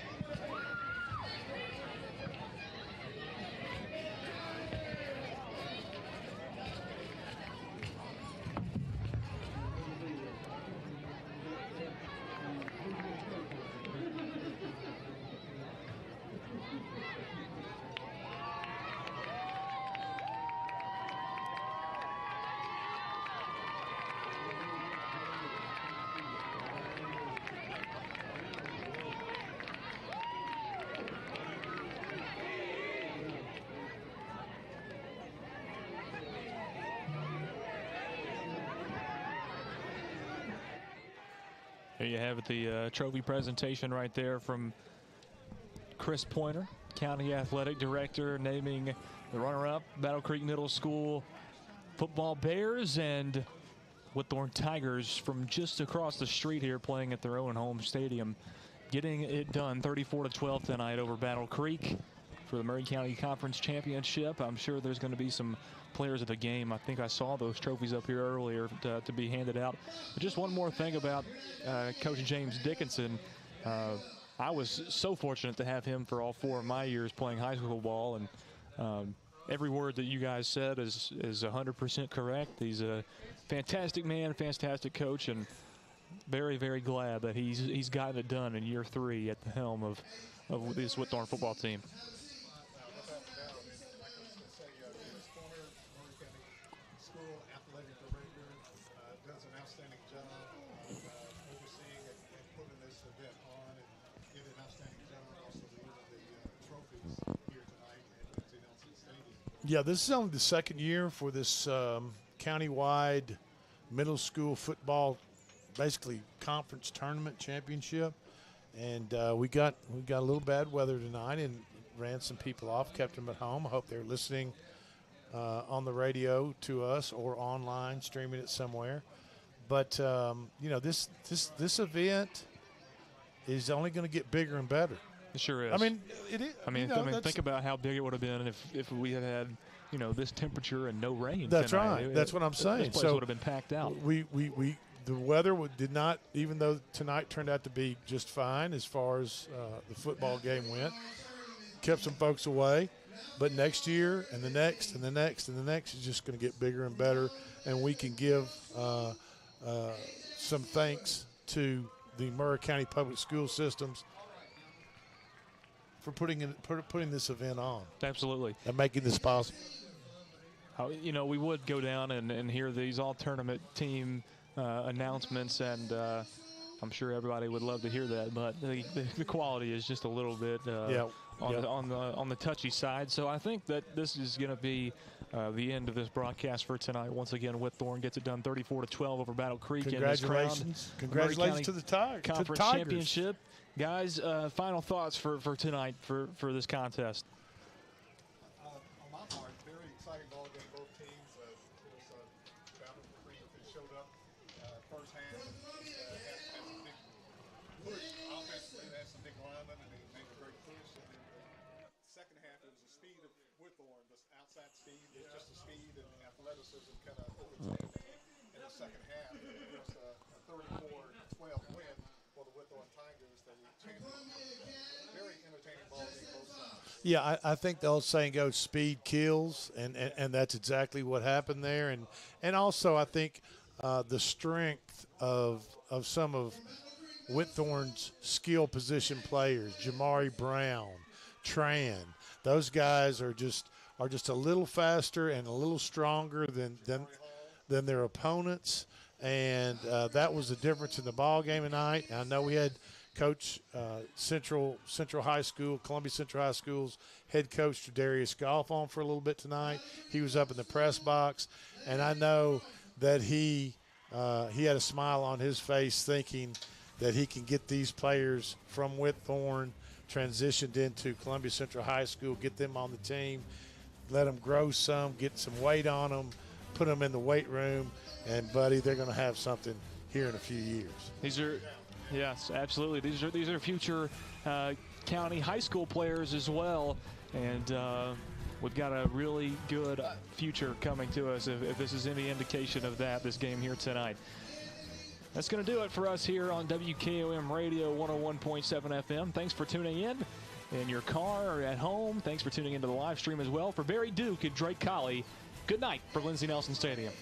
There you have it, the trophy presentation right there from Chris Pointer, County Athletic Director, naming the runner-up Battle Creek Middle School football Bears and Whitthorne Tigers from just across the street here playing at their own home stadium. Getting it done 34-12 tonight over Battle Creek for the Murray County Conference Championship. I'm sure there's going to be some players of the game. I think I saw those trophies up here earlier to be handed out. But just one more thing about Coach James Dickinson. I was so fortunate to have him for all 4 of my years playing high school ball, and every word that you guys said is 100% correct. He's a fantastic man, fantastic coach, and very, very glad that he's gotten it done in year 3 at the helm of this Whitthorne football team. Yeah, this is only the second year for this countywide middle school football, basically conference tournament championship, and we got a little bad weather tonight and ran some people off, kept them at home. I hope they're listening on the radio to us or online, streaming it somewhere. But you know, this event is only going to get bigger and better. It sure is. I mean, it is. I mean, think about how big it would have been if we had you know, this temperature and no rain. That's tonight. right. That's what I'm saying. This place would have been packed out. The weather did not, even though tonight turned out to be just fine as far as the football game went, kept some folks away. But next year and the next and the next and the next is just going to get bigger and better, and we can give some thanks to the Murray County Public School Systems for putting this event on. Absolutely. And making this possible. You know, we would go down and hear these all-tournament team announcements, and I'm sure everybody would love to hear that, but the quality is just a little bit on the touchy side. So I think that this is going to be the end of this broadcast for tonight. Once again, Whitthorne gets it done 34-12 over Battle Creek. Congratulations. Congratulations to the Tigers. Conference Championship. Guys, final thoughts for tonight for this contest. On my part, very exciting ball game, both teams. Battle Creek showed up first half. Had some big push offensively. They had some big linemen, and they made a great push. And then the second half, it was the speed of Whitthorne, the outside speed. It's just the speed and the athleticism kind of overtaken in the second half. It was a 34-12 win for the Whitthorne Tigers. Very entertaining ball game both sides. Yeah, I think the old saying goes, speed kills, and that's exactly what happened there. And also I think the strength of some of Whitthorne's skill position players, Jamari Brown, Tran, those guys are just a little faster and a little stronger than their opponents. And that was the difference in the ball game tonight. I know we had coach Central High School, Columbia Central High School's head coach Darius Goff on for a little bit tonight. He was up in the press box, and I know that he had a smile on his face thinking that he can get these players from Whitthorne transitioned into Columbia Central High School, get them on the team, let them grow some, get some weight on them, put them in the weight room, and, buddy, they're going to have something here in a few years. These are, yes, absolutely. These are future county high school players as well, and we've got a really good future coming to us if this is any indication of that, this game here tonight. That's going to do it for us here on WKOM Radio 101.7 FM. Thanks for tuning in your car or at home. Thanks for tuning into the live stream as well. For Barry Duke and Drake Colley, good night for Lindsey Nelson Stadium.